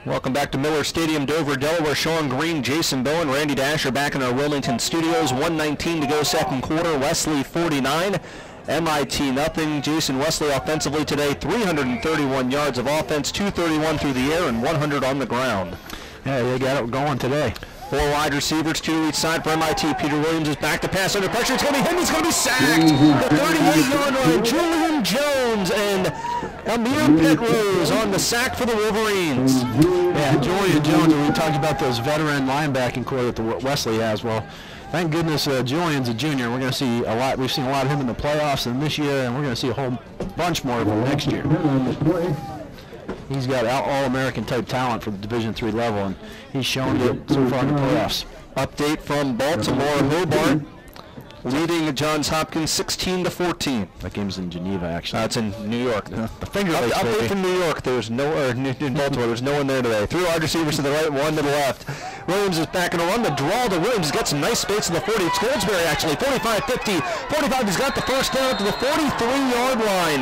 Welcome back to Miller Stadium, Dover, Delaware. Sean Green, Jason Bowen, Randy Dasher back in our Wilmington studios. 1:19 to go, second quarter. Wesley 49, MIT nothing. Jason, Wesley offensively today, 331 yards of offense, 231 through the air and 100 on the ground. Yeah, they got it going today. 4 wide receivers, 2 each side for MIT. Peter Williams is back to pass under pressure. It's going to be him. He's going to be sacked. The 38-yard line. Julian Jones and Amir Petrose on the sack for the Wolverines. Yeah, Julian Jones. We talked about those veteran linebacking core that Wesley has. Well, thank goodness Julian's a junior. We're going to see a lot. We've seen a lot of him in the playoffs and this year, and we're going to see a whole bunch more of him next year. He's got All-American type talent for the Division III level, and he's shown it so far in the playoffs. Update from Baltimore. Hobart leading Johns Hopkins 16-14. That game's in Geneva, actually. That's in New York. The Finger Lakes, update from New York. There's no, in Baltimore. There's no one there today. 3 wide receivers to the right, 1 to the left. Williams is back in a run. The draw to Williams. He's got some nice space in the 40. It's Goldsberry, actually. 45-50. 45. He's got the first down to the 43-yard line.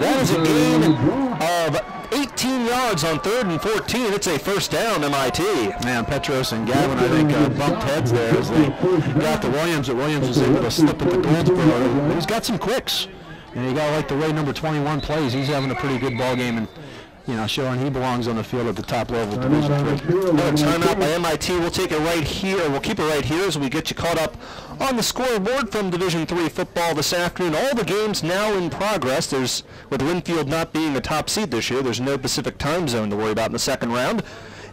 That is a gain of 18 yards on 3rd and 14. It's a first down, MIT. Man, Petros and Gavin, I think, bumped heads there as they got to Williams. But Williams was able to slip at the Goldsboro. He's got some quicks. And you got like the way number 21 plays. He's having a pretty good ball game and, you know, showing he belongs on the field at the top level of Division III. Timeout by MIT. We'll take it right here. We'll keep it right here as we get you caught up on the scoreboard from Division III football this afternoon. All the games now in progress. There's, with Winfield not being a top seed this year, there's no Pacific time zone to worry about in the second round.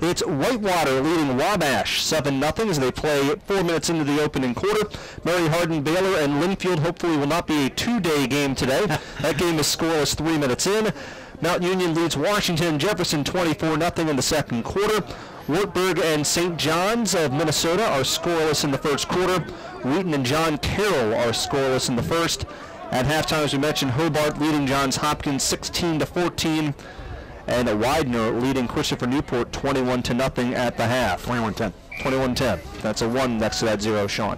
It's Whitewater leading Wabash 7-0 as they play 4 minutes into the opening quarter. Mary Hardin, Baylor, and Linfield hopefully will not be a 2-day game today. That game is scoreless 3 minutes in. Mount Union leads Washington Jefferson 24-0 in the second quarter. Wartburg and St. John's of Minnesota are scoreless in the first quarter. Wheaton and John Carroll are scoreless in the first. At halftime, as we mentioned, Hobart leading Johns Hopkins 16-14. And Widener leading Christopher Newport 21-0 at the half. 21-10. 21-10. That's a 1 next to that 0, Sean.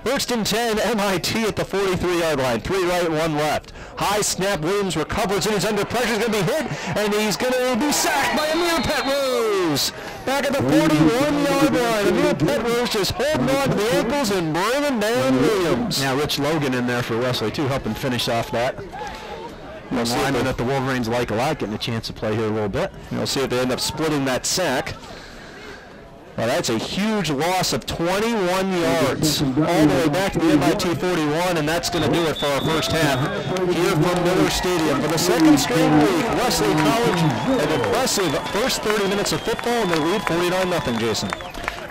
Birchton 10, MIT at the 43-yard line. 3 right, 1 left. High snap, Williams recovers and he's under pressure. He's going to be hit, and he's going to be sacked by Amir Petrose. Back at the 41-yard line. Amir Petrose just holding on to the ankles and bringing down Williams. Now Rich Logan in there for Wesley, too, helping finish off that. The lineman that the Wolverines like a lot, getting a chance to play here a little bit. We'll see if they end up splitting that sack. Well, that's a huge loss of 21 yards all the way back to the MIT 41, and that's going to do it for our first half here from Miller Stadium. For the second straight week, Wesley College, an impressive first 30 minutes of football, and they lead 49-0, Jason.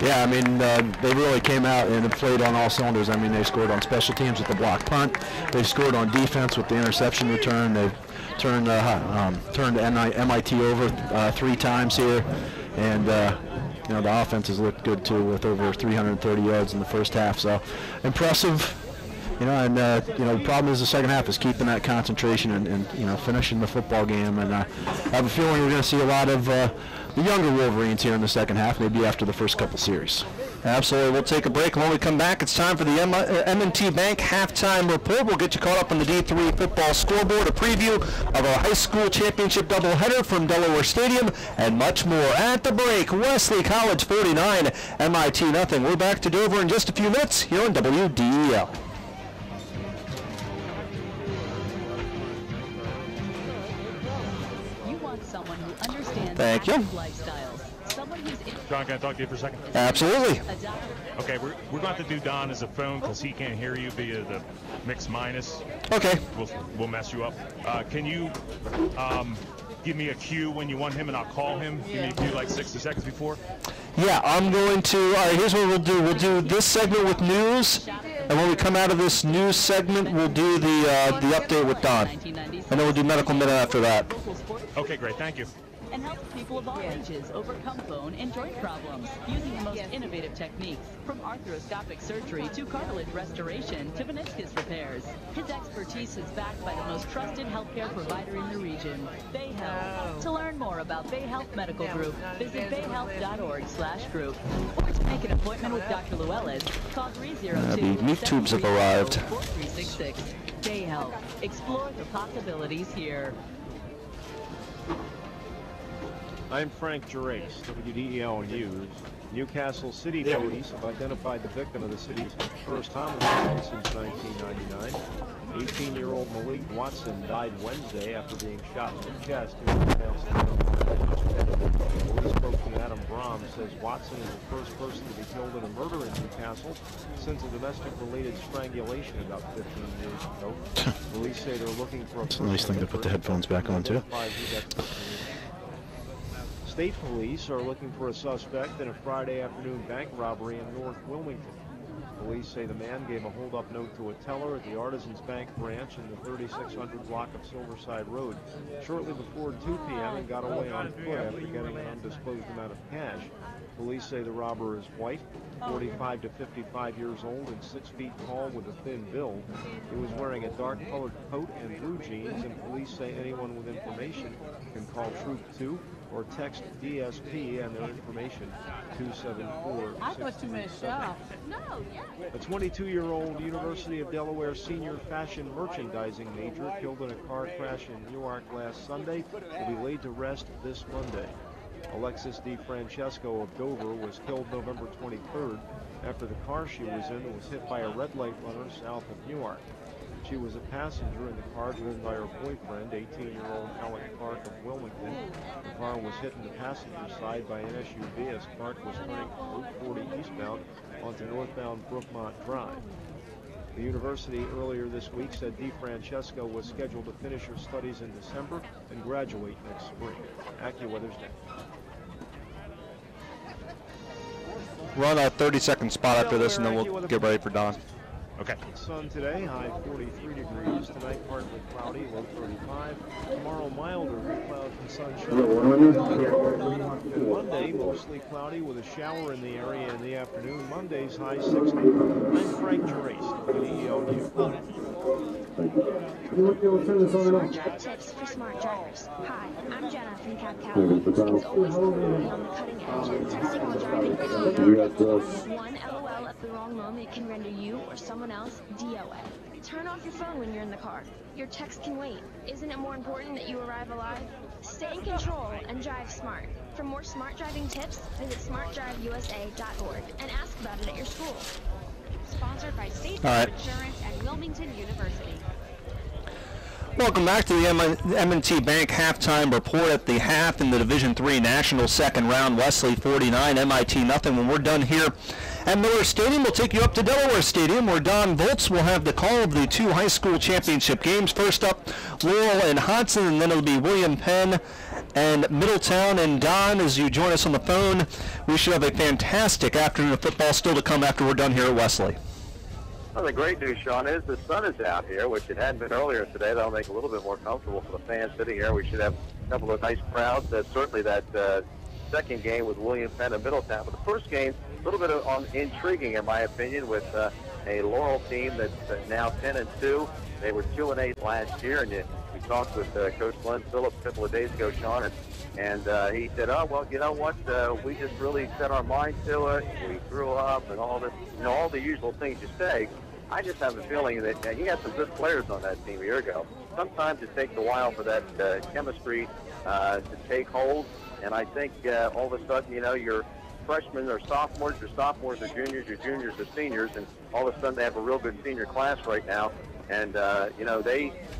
Yeah, I mean, they really came out and played on all cylinders. I mean, they scored on special teams with the block punt. They scored on defense with the interception return. They've turned MIT over 3 times here, and you know, the offense has looked good too, with over 330 yards in the first half. So impressive. You know, and you know, the problem is the second half is keeping that concentration and you know, finishing the football game. And I have a feeling we're going to see a lot of the younger Wolverines here in the second half, maybe after the first couple series. Absolutely. We'll take a break. When we come back, it's time for the M&T Bank halftime report. We'll get you caught up on the D3 football scoreboard, a preview of our high school championship doubleheader from Delaware Stadium, and much more. At the break, Wesley College 49, MIT nothing. We're back to Dover in just a few minutes here on WDEL. Thank you. John, can I talk to you for a second? Absolutely. Okay, we're going to have to do Don as a phone because he can't hear you via the mix minus. Okay. We'll mess you up. Can you give me a cue when you want him and I'll call him? Give me a cue like 60 seconds before. Yeah, I'm going to, all right, here's what we'll do. We'll do this segment with news, and when we come out of this news segment, we'll do the update with Don. And then we'll do Medical Minute after that. Okay, great. Thank you. And helps people of all ages overcome bone and joint problems using the most innovative techniques, from arthroscopic surgery to cartilage restoration to meniscus repairs. His expertise is backed by the most trusted healthcare provider in the region, Bay Health. To learn more about Bay Health Medical Group, visit bayhealth.org/group. Or to make an appointment with Dr. Llewellyn, call 302 the meat tubes have arrived. 4366. Bay Health. Explore the possibilities here. I'm Frank Gerace, WDEL News. Newcastle City police have identified the victim of the city's first homicide since 1999. 18-year-old Malik Watson died Wednesday after being shot in the chest in Newcastle. Police spokesman Adam Brom says Watson is the first person to be killed in a murder in Newcastle since a domestic-related strangulation about 15 years ago. Police say they're looking for a... It's a nice thing to put the headphones back on, too. State police are looking for a suspect in a Friday afternoon bank robbery in North Wilmington. Police say the man gave a hold-up note to a teller at the Artisans Bank branch in the 3600 block of Silverside Road shortly before 2 p.m. and got away on foot after getting an undisclosed amount of cash. Police say the robber is white, 45 to 55 years old, and 6 feet tall with a thin build. He was wearing a dark-colored coat and blue jeans, and police say anyone with information can call Troop 2 or text DSP and their information 274-627. A 22-year-old University of Delaware senior fashion merchandising major killed in a car crash in Newark last Sunday will be laid to rest this Monday. Alexis DeFrancesco of Dover was killed November 23rd after the car she was in was hit by a red light runner south of Newark. She was a passenger in the car driven by her boyfriend, 18-year-old Alec Clark of Wilmington. The car was hit in the passenger side by an SUV as Clark was turning from Route 40 eastbound onto northbound Brookmont Drive. The university earlier this week said DeFrancesco was scheduled to finish her studies in December and graduate next spring. AccuWeather's next. Run a 30-second spot after this, and then we'll get ready for Don. Okay. Sun today, high 43 degrees. Tonight, partly cloudy, low 35. Tomorrow, milder with clouds and sunshine. And Monday, mostly cloudy with a shower in the area in the afternoon. Monday's high 60. I'm Frank Gerace, WDEL News. Thank you. We'll turn this on and off. Drive tips for smart drivers. Hi, I'm Jenna from Cap Callaway. It's always fun to be on the cutting edge. Texting while driving is one LOL at the wrong moment can render you or someone else DOA. Turn off your phone when you're in the car. Your text can wait. Isn't it more important that you arrive alive? Stay in control and drive smart. For more smart driving tips, visit smartdriveusa.org and ask about it at your school. Sponsored by State Farm Insurance and Wilmington University. Welcome back to the M&T Bank halftime report at the half in the Division III National second round. Wesley 49, MIT nothing. When we're done here at Miller Stadium, we'll take you up to Delaware Stadium, where Don Volz will have the call of the two high school championship games. First up, Laurel and Hodson, and then it'll be William Penn and Middletown. And Don, as you join us on the phone, we should have a fantastic afternoon of football still to come after we're done here at Wesley. Well, the great news, Sean, is the sun is out here, which it hadn't been earlier today. That'll make it a little bit more comfortable for the fans sitting here. We should have a couple of nice crowds. Certainly that second game with William Penn and Middletown. But the first game, a little bit intriguing, in my opinion, with a Laurel team that's now 10-2. They were 2-8 last year, and we talked with Coach Glenn Phillips a couple of days ago, Sean, and he said, "Oh, well, you know what? We just really set our mind to it. We grew up and all this, all the usual things you say." I just have a feeling that he had some good players on that team a year ago. Sometimes it takes a while for that chemistry to take hold, and I think all of a sudden, your freshmen are sophomores, your sophomores are juniors, your juniors are seniors, and all of a sudden they have a real good senior class right now. And,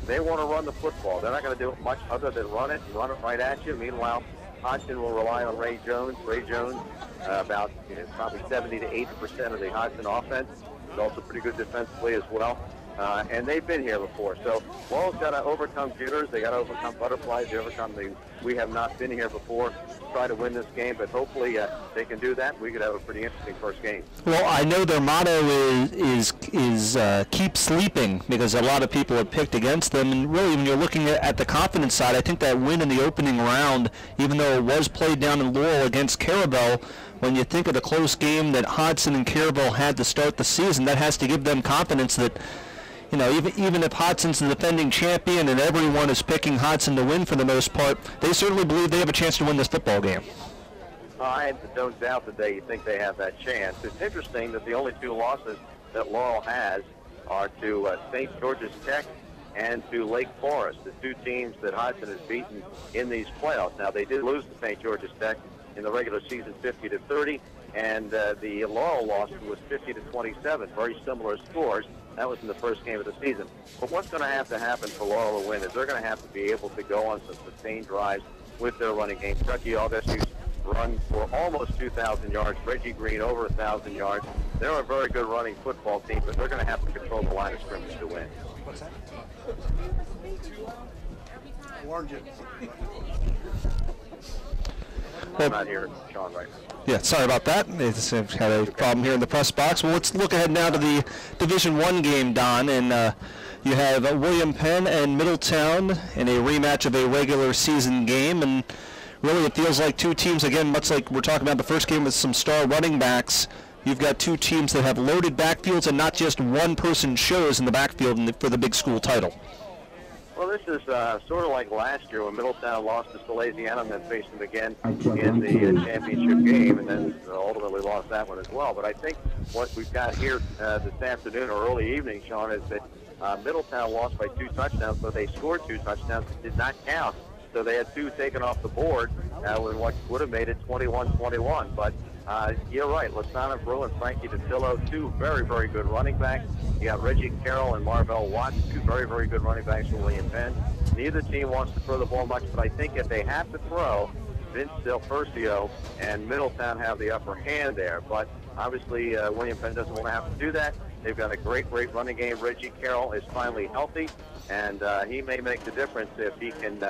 they want to run the football. They're not going to do much other than run it right at you. Meanwhile, Hodgson will rely on Ray Jones. Ray Jones, about probably 70 to 80% of the Hodgson offense. He's also pretty good defensively as well. And they've been here before. So Laurel's got to overcome jitters. They got to overcome butterflies. They overcome we have not been here before to try to win this game. But hopefully they can do that. We could have a pretty interesting first game. Well, I know their motto is keep sleeping, because a lot of people have picked against them. And really, when you're looking at the confidence side, I think that win in the opening round, even though it was played down in Laurel against Carabel, when you think of the close game that Hodson and Carabel had to start the season, that has to give them confidence that, even if Hodson's the defending champion and everyone is picking Hodson to win for the most part, they certainly believe they have a chance to win this football game. I don't doubt that they think they have that chance. It's interesting that the only two losses that Laurel has are to St. George's Tech and to Lake Forest, the two teams that Hodson has beaten in these playoffs. Now, they did lose to St. George's Tech in the regular season 50-30, and the Laurel loss was 50-27, very similar scores. That was in the first game of the season. But what's going to have to happen for Laurel to win is they're going to have to be able to go on some sustained drives with their running game. Chucky Augustus run for almost 2,000 yards. Reggie Green over 1,000 yards. They're a very good running football team, but they're going to have to control the line of scrimmage to win. What's that? I'm not here, Sean, right now. Yeah, sorry about that. It's had a problem here in the press box. Well, let's look ahead now to the Division I game, Don. And you have William Penn and Middletown in a rematch of a regular season game. And really it feels like two teams, again, much like we're talking about the first game with some star running backs, you've got two teams that have loaded backfields and not just one person shows in the backfield for the big school title. Well, this is sort of like last year when Middletown lost to Salesiana and then faced them again in the championship game, and then ultimately lost that one as well. But I think what we've got here this afternoon or early evening, Sean, is that Middletown lost by 2 touchdowns, but they scored 2 touchdowns that did not count. So they had 2 taken off the board with what would have made it 21-21. But you're right, Lasana Brew and Frankie DeTillo, 2 very, very good running backs. You got Reggie Carroll and Marvell Watts, 2 very, very good running backs for William Penn. Neither team wants to throw the ball much, but I think if they have to throw, Vince Del Furcio and Middletown have the upper hand there. But obviously, William Penn doesn't want to have to do that. They've got a great, great running game. Reggie Carroll is finally healthy, and he may make the difference if he can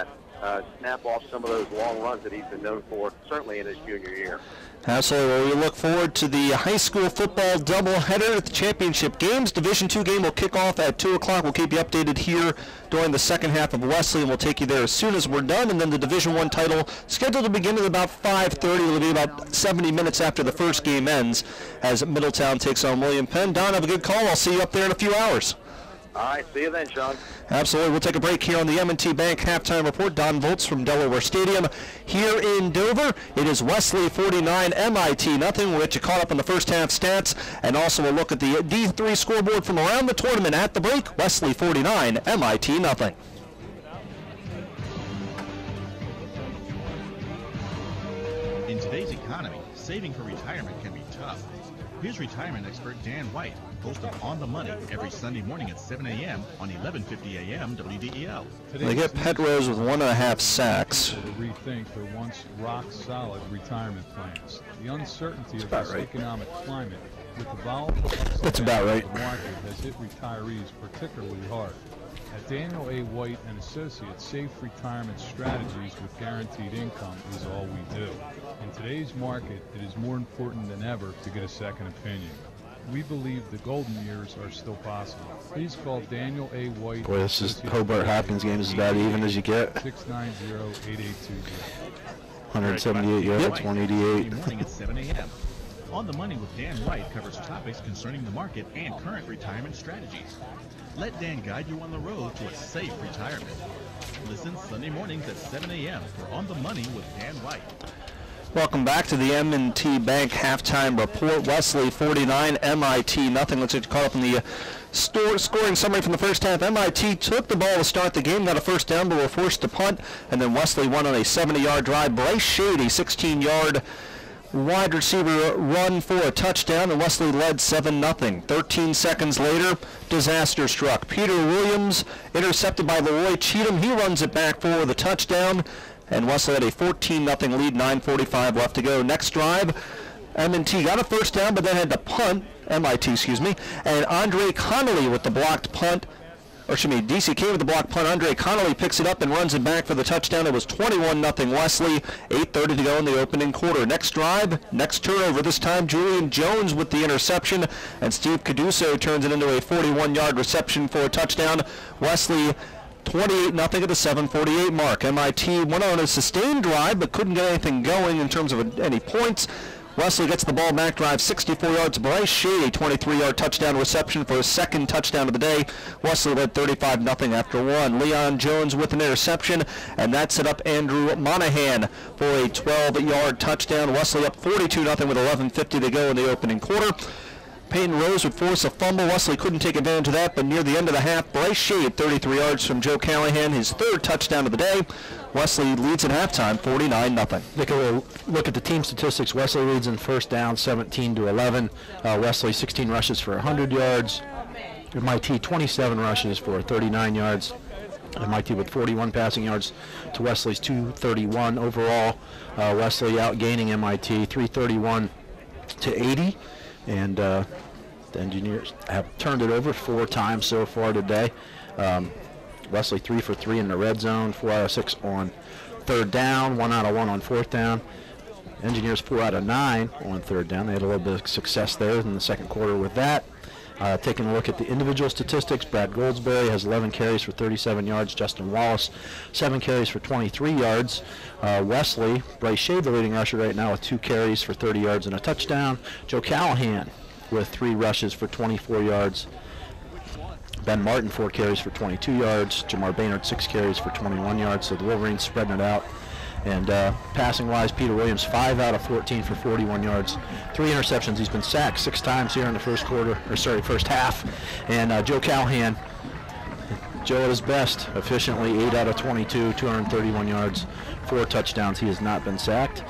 snap off some of those long runs that he's been known for, certainly in his junior year. Absolutely. Well, we look forward to the high school football doubleheader at the championship games. Division II game will kick off at 2 o'clock. We'll keep you updated here during the second half of Wesley, and we'll take you there as soon as we're done. And then the Division I title scheduled to begin at about 5:30. It'll be about 70 minutes after the first game ends as Middletown takes on William Penn. Don, have a good call. I'll see you up there in a few hours. All right, see you then, Sean. Absolutely. We'll take a break here on the M&T Bank Halftime Report. Don Volz from Delaware Stadium here in Dover. It is Wesley 49, MIT nothing. We'll get you caught up on the first half stats, and also we'll look at the D3 scoreboard from around the tournament at the break. Wesley 49, MIT nothing. In today's economy, saving for retirement can be tough. Here's retirement expert Dan White, host of On the Money, every Sunday morning at 7 a.m. on 1150 a.m. WDEL. They get Petrose with 1.5 sacks. To rethink their once rock-solid retirement plans. The uncertainty of this economic climate with the volatile That's about right. market has hit retirees particularly hard. At Daniel A. White and Associates, safe retirement strategies with guaranteed income is all we do. In today's market, it is more important than ever to get a second opinion. We believe the golden years are still possible. Please call Daniel A. White. Boy, this is Hobart Hopkins game is about even as you get. 690-8820. 178 yards, 188. Morning at 7 a.m. On the Money with Dan White covers topics concerning the market and current retirement strategies. Let Dan guide you on the road to a safe retirement. Listen Sunday mornings at 7 a.m. for On the Money with Dan White. Welcome back to the M&T Bank Halftime Report. Wesley 49, MIT nothing. Let's get caught up in the scoring summary from the first half. MIT took the ball to start the game, got a first down, but were forced to punt, and then Wesley won on a 70-yard drive. Bryce Shade, a 16-yard wide receiver run for a touchdown, and Wesley led 7-0. 13 seconds later, disaster struck. Peter Williams intercepted by Leroy Cheatham. He runs it back for the touchdown, and Wesley had a 14-0 lead, 9:45 left to go. Next drive, M&T got a first down, but then had to punt, MIT, and Andre Connolly with the blocked punt. DCK with the block punt. Andre Connolly picks it up and runs it back for the touchdown. It was 21-0 Wesley. 8:30 to go in the opening quarter. Next drive, next turnover. This time Julian Jones with the interception, and Steve Caduso turns it into a 41-yard reception for a touchdown. Wesley 28-0 at the 7:48 mark. MIT went on a sustained drive but couldn't get anything going in terms of any points. Wesley gets the ball back, drive 64 yards. Bryce Shade, a 23-yard touchdown reception for his second touchdown of the day. Wesley led 35-0 after one. Leon Jones with an interception, and that set up Andrew Monahan for a 12-yard touchdown. Wesley up 42-0 with 11:50 to go in the opening quarter. Peyton Rose would force a fumble. Wesley couldn't take advantage of that, but near the end of the half, Bryce Shade, 33 yards from Joe Callahan, his third touchdown of the day. Wesley leads at halftime, 49-0. Take a look at the team statistics. Wesley leads in first down, 17-11. Wesley 16 rushes for 100 yards. MIT 27 rushes for 39 yards. MIT with 41 passing yards to Wesley's 231 overall. Wesley outgaining MIT 331 to 80. And the Engineers have turned it over 4 times so far today. Wesley 3 for 3 in the red zone, 4 out of 6 on third down, 1 out of 1 on fourth down. Engineers 4 out of 9 on third down. They had a little bit of success there in the second quarter with that. Taking a look at the individual statistics, Brad Goldsberry has 11 carries for 37 yards. Justin Wallace, 7 carries for 23 yards. Wesley, Bryce Shade, the leading rusher right now with 2 carries for 30 yards and a touchdown. Joe Callahan with 3 rushes for 24 yards. Ben Martin, 4 carries for 22 yards. Jamar Baynard, 6 carries for 21 yards. So the Wolverines spreading it out. And passing-wise, Peter Williams, 5 out of 14 for 41 yards. 3 interceptions. He's been sacked 6 times here in the first half. And Joe Callahan, Joe at his best, efficiently 8 out of 22, 231 yards, 4 touchdowns. He has not been sacked.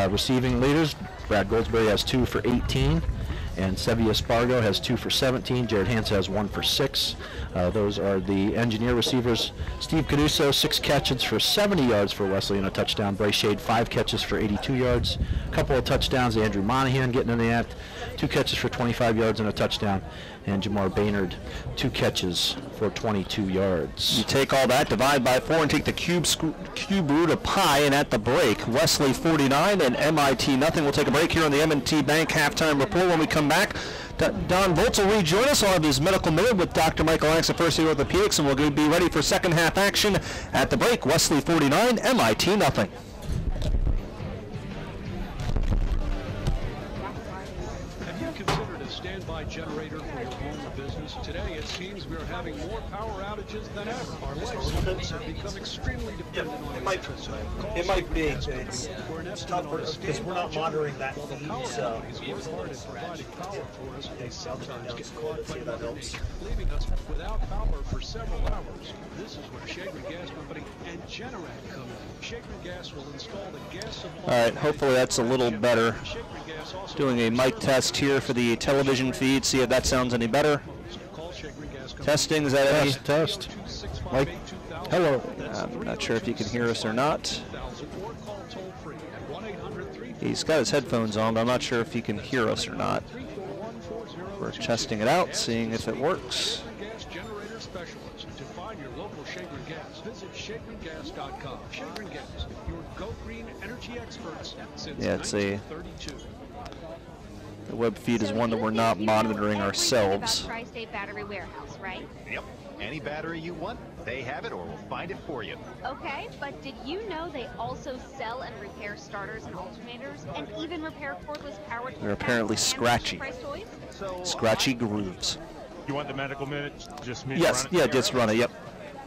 Receiving leaders, Brad Goldsberry has 2 for 18. And Sevi Espargo has 2 for 17. Jared Hansen has 1 for 6. Those are the Engineer receivers. Steve Caduso, 6 catches for 70 yards for Wesley and a touchdown. Bryce Shade, 5 catches for 82 yards. A couple of touchdowns. Andrew Monahan getting in the act. 2 catches for 25 yards and a touchdown. And Jamar Baynard, 2 catches for 22 yards. You take all that, divide by 4, and take the cube root of pi, and at the break, Wesley 49 and MIT nothing. We'll take a break here on the M&T Bank Halftime Report. When we come back, Don Volz will rejoin us. I'll have his medical minute with Dr. Michael Lanks of First Aid Orthopedics, and we'll be ready for second half action at the break. Wesley 49, MIT nothing. Have you considered a standby generator for the home of business. Today, it seems we are having more power outages than ever. Our lifestyles have become extremely dependent on electricity. It might be. It's tough because we're not monitoring that feed, so Companies work hard at providing power for us. They sometimes get caught by lightning, leaving us without power for several hours. This is where Shagrin Gas Company and Generac come in. Shagrin Gas will install the gas supply. all right, hopefully that's a little better. Doing a mic test here for the television feed, see if that sounds any better. Testing, is that any? Test. Mike, hello. I'm not sure if you can hear us or not. He's got his headphones on, but I'm not sure if he can hear us or not. We're testing it out, seeing if it works. To find your local Shagrin Gas, visit ShagrinGas.com. Shagrin Gas, your Go Green energy experts since Yeah, it's 1932. The web feed is one that we're not monitoring ourselves. Tri-State Battery Warehouse, right? Yep. Any battery you want, they have it or we'll find it for you. Okay, but did you know they also sell and repair starters and alternators and even repair cordless power tools? They're apparently scratchy. Scratchy grooves. You want the medical minute? Just me Yes, to run it? yeah, just run it, yep.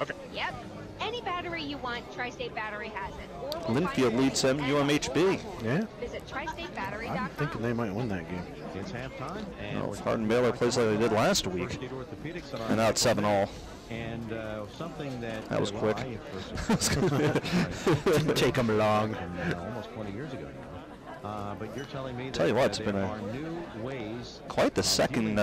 Okay. Yep. Any battery you want, Tri-State Battery has it. Or we'll Linfield leads them UMHB. Yeah. Visit tristatebattery.com. I'm thinking they might win that game. It's halftime. Well, Hardin Baylor plays like they did last week. And now it's 7-all. And something that was quick. Didn't take them long. Almost 20 years ago now. But you're telling me Tell you what, it's that been there a are new ways quite the second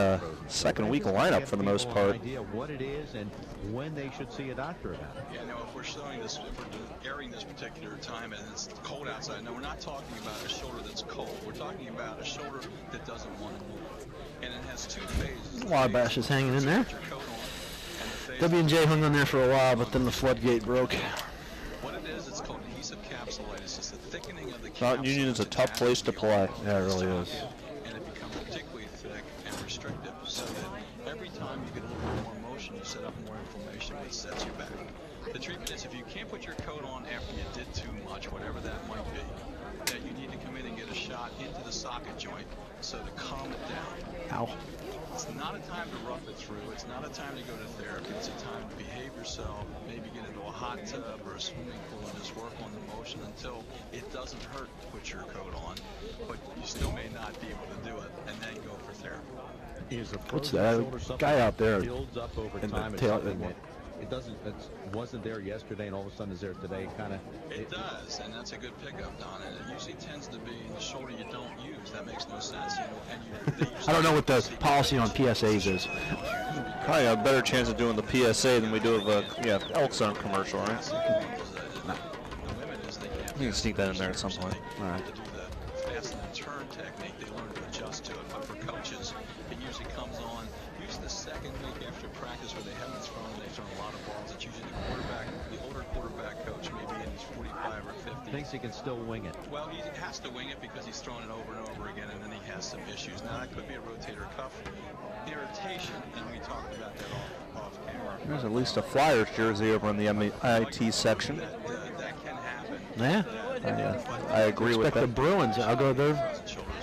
week lineup for the most part. Idea what it is and when they should see a doctor about it. Yeah, no, if we're showing this, if we're airing this particular time and it's cold outside, no, we're not talking about a shoulder that's cold. We're talking about a shoulder that doesn't want to move. And it has two phases. Wabash is hanging in there. W&J hung on there for a while, but then the floodgate broke. What it is, it's called adhesive capsulitis. It's the thickening of the Mount Union is a tough place to play. Yeah, it really is. And it becomes particularly thick and restrictive, so that every time you get a little bit more motion, you set up more inflammation, which sets you back. The treatment is if you can't put your coat on after you did too much, whatever that might be, that you need to come in and get a shot into the socket joint so to calm it down. Ow. It's not a time to rough it through. It's not a time to go to therapy. It's a time to behave yourself, maybe get into a hot tub or a swimming pool and just work on the motion until it doesn't hurt to put your coat on, but you still may not be able to do it, and then go for therapy. What's that guy out there? Builds up over in the time. tail, It doesn't. It wasn't there yesterday, and all of a sudden is there today. It does, and that's a good pickup, Don. And it usually tends to be the shoulder you don't use. That makes no sense. I don't know what the policy on PSAs is. Probably have a better chance of doing the PSA than we do of a Elk Zone commercial, right? You can sneak that in there at some point. All right. To do the fast and turn technique, they learn to adjust to it. But for coaches, it usually comes on usually the second week after practice where they haven't thrown. They've thrown a lot of balls. It's usually the quarterback, the older quarterback coach, maybe in his 45 or 50. Thinks he can still wing it. Well, he has to wing it because he's thrown it over and over again, and then he has some issues. Now, that could be a rotator cuff irritation, and we talked about that off camera. There's at least a Flyers jersey over in the MIT section. That can happen. Yeah. I agree with that. The Bruins, I'll go there.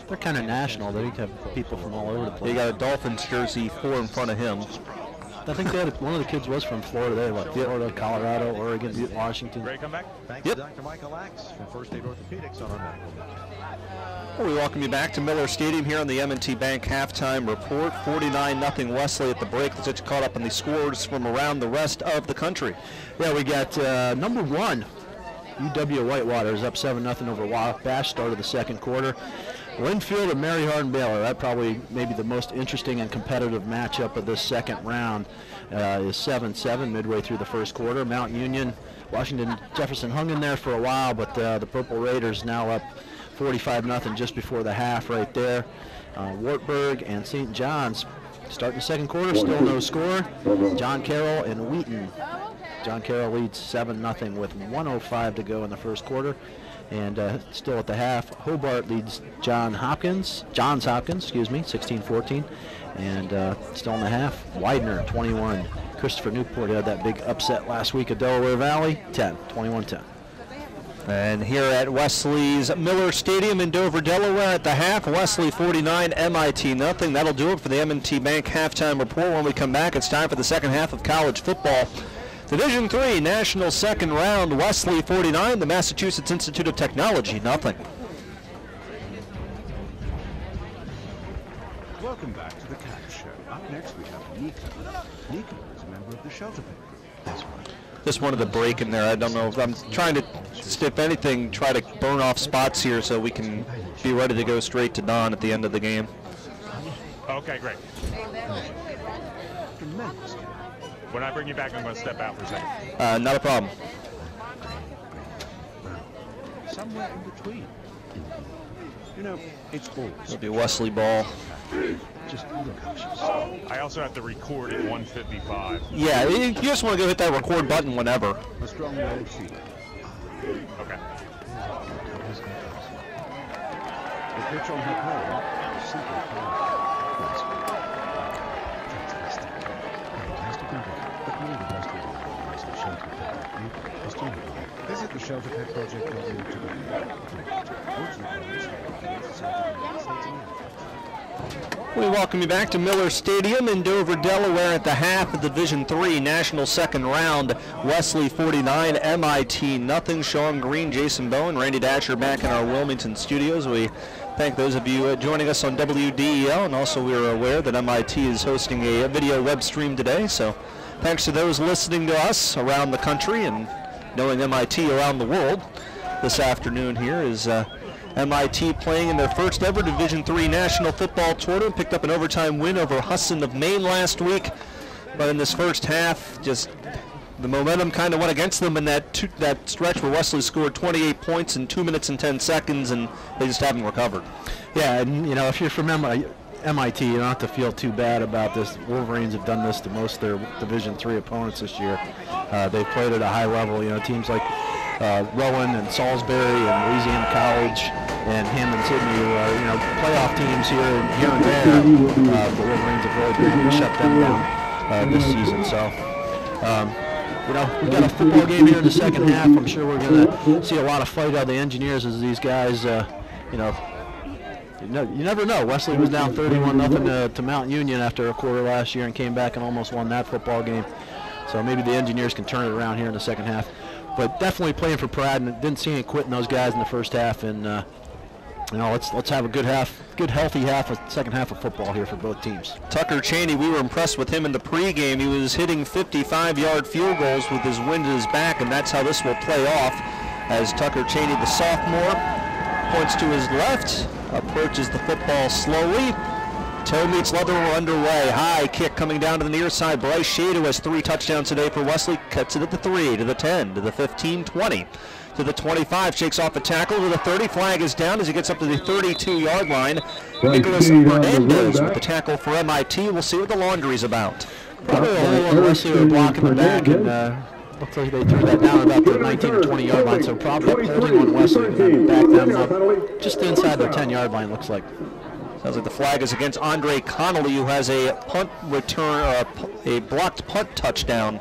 They're kind of national. They have people from all over the place. He got a Dolphins jersey 4 in front of him. I think they had one of the kids was from Florida. They had Florida, Colorado, Oregon, Washington. Ready to come back? Thanks to Dr. Michael Axe from First Aid Orthopedics on our medical. Well, we welcome you back to Miller Stadium here on the M&T Bank halftime report. 49-0 Wesley at the break. Let's get you caught up on the scores from around the rest of the country. Yeah, we got number 1. UW Whitewater is up 7-0 over Wabash. Started the second quarter. Linfield and Mary Hardin Baylor. That probably maybe the most interesting and competitive matchup of this second round is 7-7 midway through the first quarter. Mount Union, Washington Jefferson hung in there for a while, but the Purple Raiders now up 45-0 just before the half right there. Wartburg and St. John's starting the second quarter, still no score. John Carroll and Wheaton. John Carroll leads 7-0 with 1:05 to go in the first quarter. And still at the half, Hobart leads Johns Hopkins, 16-14. And still in the half, Widener, 21. Christopher Newport had that big upset last week at Delaware Valley, 21-10. And here at Wesley's Miller Stadium in Dover, Delaware, at the half, Wesley 49, MIT nothing. That'll do it for the M&T Bank halftime report. When we come back, it's time for the second half of college football. Division III National second round, Wesley 49, the Massachusetts Institute of Technology nothing. Welcome back to the Cat Show. Up next we have Nico. Nico is a member of the Shelter Pack Group. That's right. Just wanted to break in there. I don't know if I'm trying to, if anything, try to burn off spots here so we can be ready to go straight to Don at the end of the game. Okay, great. When I bring you back, I'm going to step out for a second. Not a problem. Somewhere in between. You know, it's always. It'll be Wesley ball. Just look I also have to record at 1:55. Yeah, you just want to go hit that record button whenever. A strong road feet. Okay. The pitch on her home. Super fantastic. Fantastic indeed. But really the best way to organize the Shelter Pack Group is to invite. Visit the Shelter Pack Project We welcome you back to Miller Stadium in Dover, Delaware at the half of the Division III National second round. Wesley 49, MIT nothing. Sean Green, Jason Bowen, Randy Dasher back in our Wilmington studios. We thank those of you joining us on WDEL, and also we are aware that MIT is hosting a video web stream today, so thanks to those listening to us around the country and knowing MIT around the world. This afternoon here is MIT playing in their first ever Division III National Football Tournament. Picked up an overtime win over Husson of Maine last week, but in this first half, just the momentum kind of went against them in that stretch where Wesley scored 28 points in 2 minutes and 10 seconds, and they just haven't recovered. Yeah, and you know, if you're from MIT, you don't have to feel too bad about this. Wolverines have done this to most of their Division III opponents this year. They've played at a high level. You know, teams like Rowan and Salisbury and Louisiana College and Hammond Sydney are, playoff teams here and there. The Wolverines have really been able to shut them down this season. So, we've got a football game here in the second half. I'm sure we're going to see a lot of fight out of the Engineers as these guys, you never know. Wesley was down 31-0 to Mount Union after a quarter last year and came back and almost won that football game. So maybe the Engineers can turn it around here in the second half. But definitely playing for pride, and didn't see any quitting those guys in the first half. And let's have a good healthy second half of football here for both teams. Tucker Cheney, we were impressed with him in the pregame. He was hitting 55-yard field goals with his wind at his back, and that's how this will play off. As Tucker Cheney, the sophomore, points to his left, approaches the football slowly. Toe meets leather, we're underway. High kick coming down to the near side. Bryce Shade, who has 3 touchdowns today for Wesley, cuts it at the 3, to the 10, to the 15, 20, to the 25. Shakes off a tackle to the 30. Flag is down as he gets up to the 32-yard line. Nicholas Fernandez with the tackle for MIT. We'll see what the laundry's about. Probably a little on Wesley were blocking the back, and looks like they threw that down about the 19 or 20-yard line, so probably holding on Wesley to back them up just inside their 10-yard line, looks like. Sounds like the flag is against Andre Connolly, who has a punt return, a blocked punt touchdown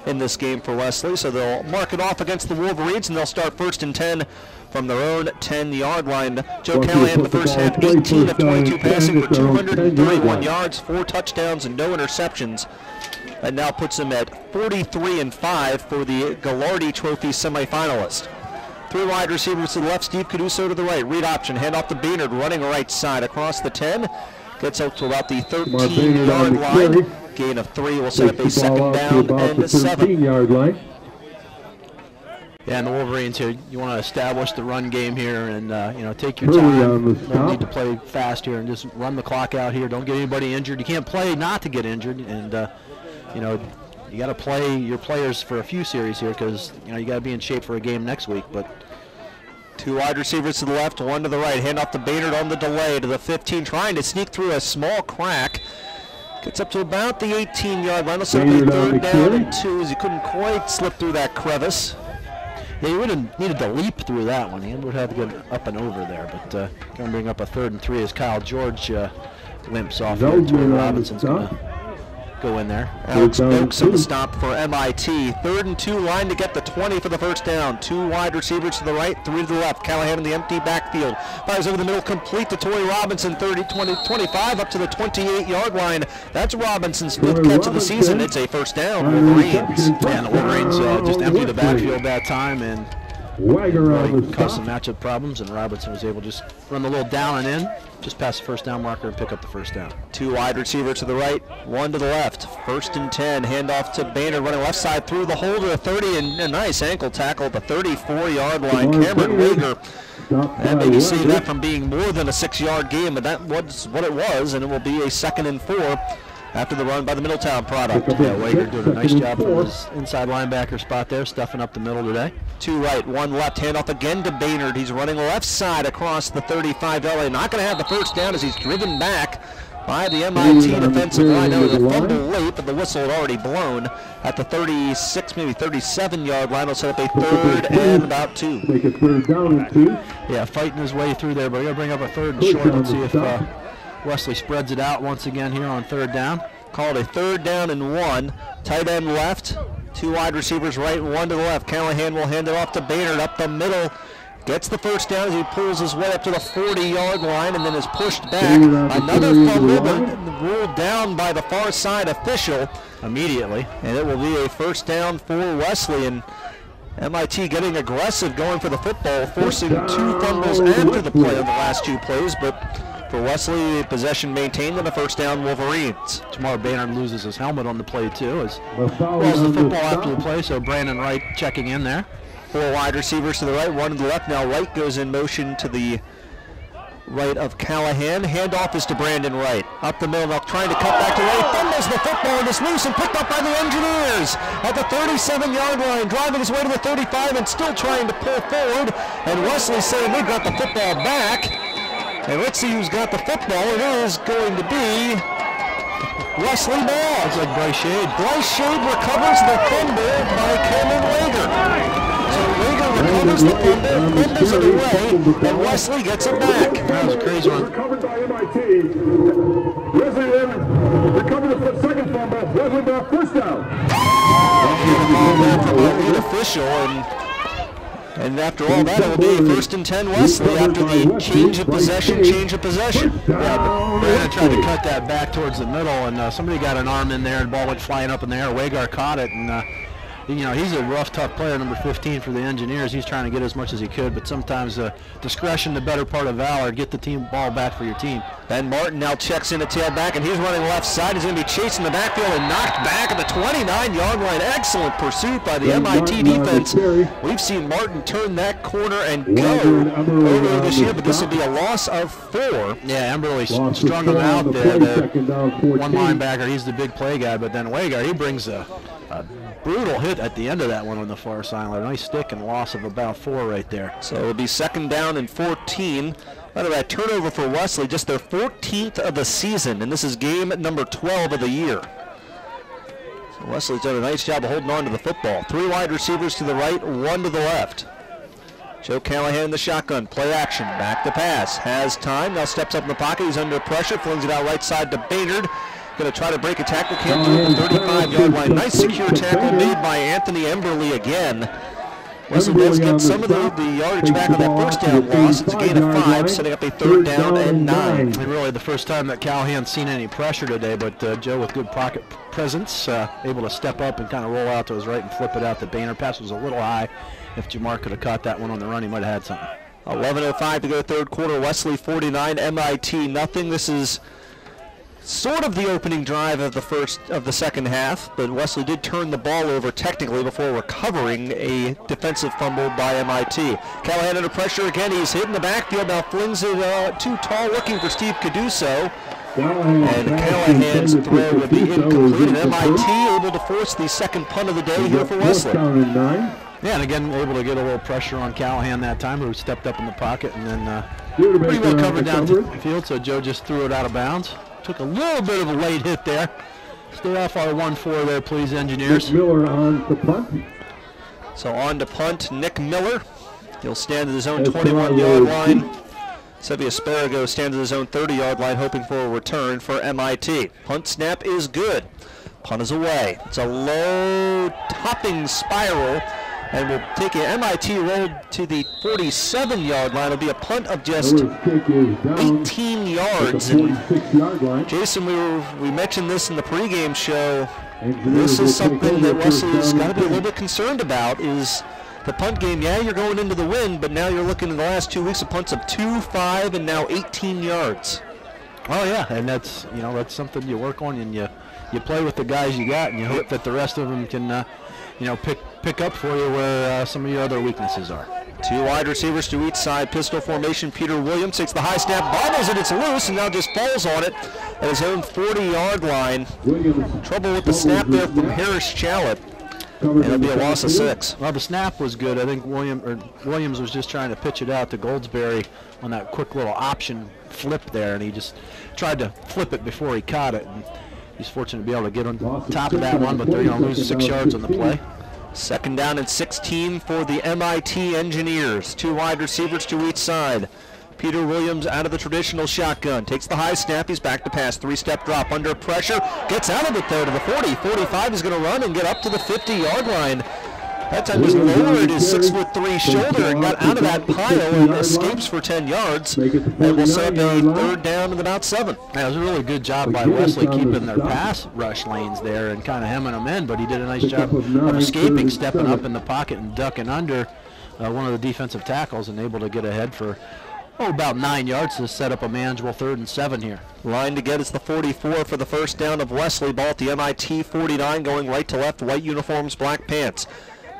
in this game for Wesley. So they'll mark it off against the Wolverines, and they'll start 1st and 10 from their own 10-yard line. Joe Callahan, the first half, 18 of 22 passing for 231 yards, 4 touchdowns, and no interceptions. And now puts him at 43-5 for the Gallardi Trophy semifinalist. 3 wide receivers to the left, Steve Caduso to the right. Read option, hand off to Baynard, running right side across the 10. Gets out to about the 13-yard line. Gain of 3 will set up a second down and 7. Line. Yeah, and the Wolverines here, you want to establish the run game here and, take your time. Don't need to play fast here and just run the clock out here. Don't get anybody injured. You can't play not to get injured. And, you got to play your players for a few series here because, you got to be in shape for a game next week. But 2 wide receivers to the left, 1 to the right. Hand off to Baynard on the delay to the 15, trying to sneak through a small crack. Gets up to about the 18-yard line. Let's set up a 3rd down and 2 as he couldn't quite slip through that crevice. Yeah, he would have needed to leap through that one. He would have to get up and over there. But going to bring up a 3rd and 3 as Kyle George limps off. Robinson's going to go in there. Alex Oakes on the stop for MIT. 3rd and 2, line to get the 20 for the first down. 2 wide receivers to the right, 3 to the left. Callahan in the empty backfield. Fires over the middle, complete to Torrey Robinson, 30, 20, 25, up to the 28-yard line. That's Robinson's 5th catch of the season. It's a first down, Wolverines. Yeah, the Wolverines just emptied the backfield that time and really caused some matchup problems, and Robinson was able to just run the little down and in, just past the first down marker and pick up the first down. 2 wide receivers to the right, 1 to the left. 1st and 10, handoff to Baynard, running left side through the hole to the 30, and a nice ankle tackle at the 34-yard line. Cameron Wager, that maybe saved that from being more than a 6-yard game, but that was what it was, and it will be a 2nd and 4 after the run by the Middletown product. Yeah, Wager doing a nice job from his inside linebacker spot there, stuffing up the middle today. 2 right, 1 left, handoff again to Baynard. He's running left side across the 35-yard line. Not going to have the first down as he's driven back by the MIT defensive line. That was a fumble late, but the whistle had already blown at the 36, maybe 37-yard line. He'll set up a 3rd and about 2. Make it 3rd down and 2. Yeah, fighting his way through there, but we're going to bring up a 3rd and short. Let's see if Wesley spreads it out once again here on 3rd down. Called a 3rd down and 1. Tight end left, 2 wide receivers right, 1 to the left. Callahan will hand it off to Baynard up the middle. Gets the first down as he pulls his way up to the 40-yard line and then is pushed back. Another fumble, but ruled down by the far side official immediately. And it will be a first down for Wesley. And MIT getting aggressive going for the football, forcing 2 fumbles after the play on the last 2 plays. But for Wesley, possession maintained and a first down Wolverines. Tomorrow Baynard loses his helmet on the play too, as well as the football after the play, so Brandon Wright checking in there. 4 wide receivers to the right, 1 to the left. Now Wright goes in motion to the right of Callahan. Handoff is to Brandon Wright. Up the middle, now trying to cut back to Wright. Fumbles the football and is loose and picked up by the Engineers at the 37-yard line, driving his way to the 35 and still trying to pull forward. And Wesley saying we got the football back. And let's see who's got the football. It is going to be Wesley Ball. Looks like Bryce Shade. Bryce Shade recovers the fumble by Cameron Wager. So Wager recovers the fumble, fumbles it away, and Wesley gets it back. That was a crazy one. Recovered by MIT. Wesley recovered the 2nd fumble. Wesley Ball, first down. Ball there from a lead official, and after all that, it will be 1st and 10 Wesley after the change of possession. Yeah, but Brandon tried to cut that back towards the middle, and somebody got an arm in there, and the ball went flying up in the air. Wagar caught it, and you know, he's a rough, tough player, number 15 for the Engineers. He's trying to get as much as he could, but sometimes discretion, the better part of valor. Get the team ball back for your team. Ben Martin now checks in at tailback, and he's running left side. He's going to be chasing the backfield and knocked back at the 29-yard line. Excellent pursuit by the MIT defense. We've seen Martin turn that corner and go earlier this year, but this will be a loss of 4. Yeah, Emberly strung him out there. One linebacker, he's the big play guy, but then Wagar, he brings a brutal hit at the end of that one on the far sideline. Nice stick and loss of about 4 right there. So it'll be 2nd down and 14. By the way, turnover for Wesley, just their 14th of the season, and this is game number 12 of the year. So Wesley's done a nice job of holding on to the football. 3 wide receivers to the right, 1 to the left. Joe Callahan in the shotgun, play action, back to pass, has time, now steps up in the pocket, he's under pressure, flings it out right side to Baynard. Going to try to break a tackle, can't do it at the 35-yard line. Nice secure tackle made by Anthony Emberly again. Wesley does get some of the yardage back on that first down loss. It's a gain of 5, setting up a 3rd down and 9. And really the first time that Callahan's seen any pressure today, but Joe with good pocket presence, able to step up and kind of roll out to his right and flip it out to Baynard. Pass was a little high. If Jamar could have caught that one on the run, he might have had something. 11:05 to go 3rd quarter. Wesley 49, MIT nothing. This is sort of the opening drive of the 2nd half, but Wesley did turn the ball over technically before recovering a defensive fumble by MIT. Callahan under pressure again. He's hit in the backfield, now flings it too tall, looking for Steve Caduso. And Callahan's throw will be incomplete, and MIT able to force the 2nd punt of the day here for Wesley. Yeah, and again, able to get a little pressure on Callahan that time, who stepped up in the pocket and then pretty well covered down the field, so Joe just threw it out of bounds. Took a little bit of a late hit there. Stay off our 1-4 there, please, Engineers. Nick Miller on the punt. So on to punt, Nick Miller. He'll stand at his own 21-yard line. Sevi Asparago stands at his own 30-yard line, hoping for a return for MIT. Punt snap is good. Punt is away. It's a low topping spiral, and will take an MIT roll to the 47-yard line. It'll be a punt of just 18 yards. And Jason, we mentioned this in the pregame show. This is something that Wesley's got to be a little bit concerned about, is the punt game. Yeah, you're going into the win, but now you're looking in the last 2 weeks of punts of 2, 5, and now 18 yards. Oh yeah, and that's something you work on, and you play with the guys you got, and you hope that the rest of them can pick up for you where some of your other weaknesses are. 2 wide receivers to each side, pistol formation. Peter Williams takes the high snap, bobbles it, it's loose, and now just falls on it at his own 40-yard line. Trouble with the snap there from Harris Challet, and it'll be a loss of 6. Well, the snap was good. I think Williams was just trying to pitch it out to Goldsberry on that quick little option flip there, and he just tried to flip it before he caught it. And he's fortunate to be able to get on top of that one, but they're going to lose 6 yards on the play. 2nd down and 16 for the MIT Engineers. 2 wide receivers to each side. Peter Williams out of the traditional shotgun. Takes the high snap. He's back to pass. 3-step drop under pressure. Gets out of it there to the 40. 45 is going to run and get up to the 50-yard line. That time he's lowered his 6'3" shoulder and got out of that pile and escapes for 10 yards. And will set up a 3rd down and about 7. That was a really good job by Wesley keeping their pass rush lanes there and kind of hemming them in, but he did a nice job of escaping, stepping up in the pocket and ducking under one of the defensive tackles and able to get ahead for about 9 yards to set up a manageable 3rd and 7 here. Line to get is the 44 for the first down of Wesley. Ball at the MIT 49, going right to left, white uniforms, black pants.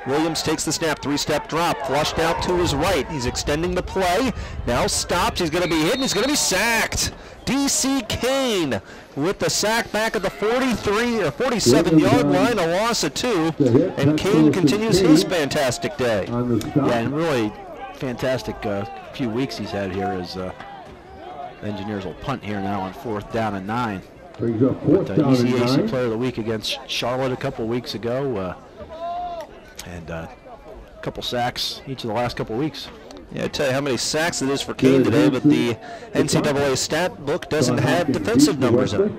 Williams takes the snap, 3-step drop, flushed out to his right. He's extending the play, now stops, he's going to be hit, and he's going to be sacked. D.C. Kane with the sack back at the 43 or 47-yard line, a loss of 2, and Kane continues his fantastic day. Yeah, and really fantastic few weeks he's had here as the Engineers will punt here now on 4th down and 9. ECAC Player of the Week against Charlotte a couple weeks ago. And a couple sacks each of the last couple weeks. Yeah, I tell you how many sacks it is for Kane today, but the NCAA stat book doesn't have defensive numbers in it.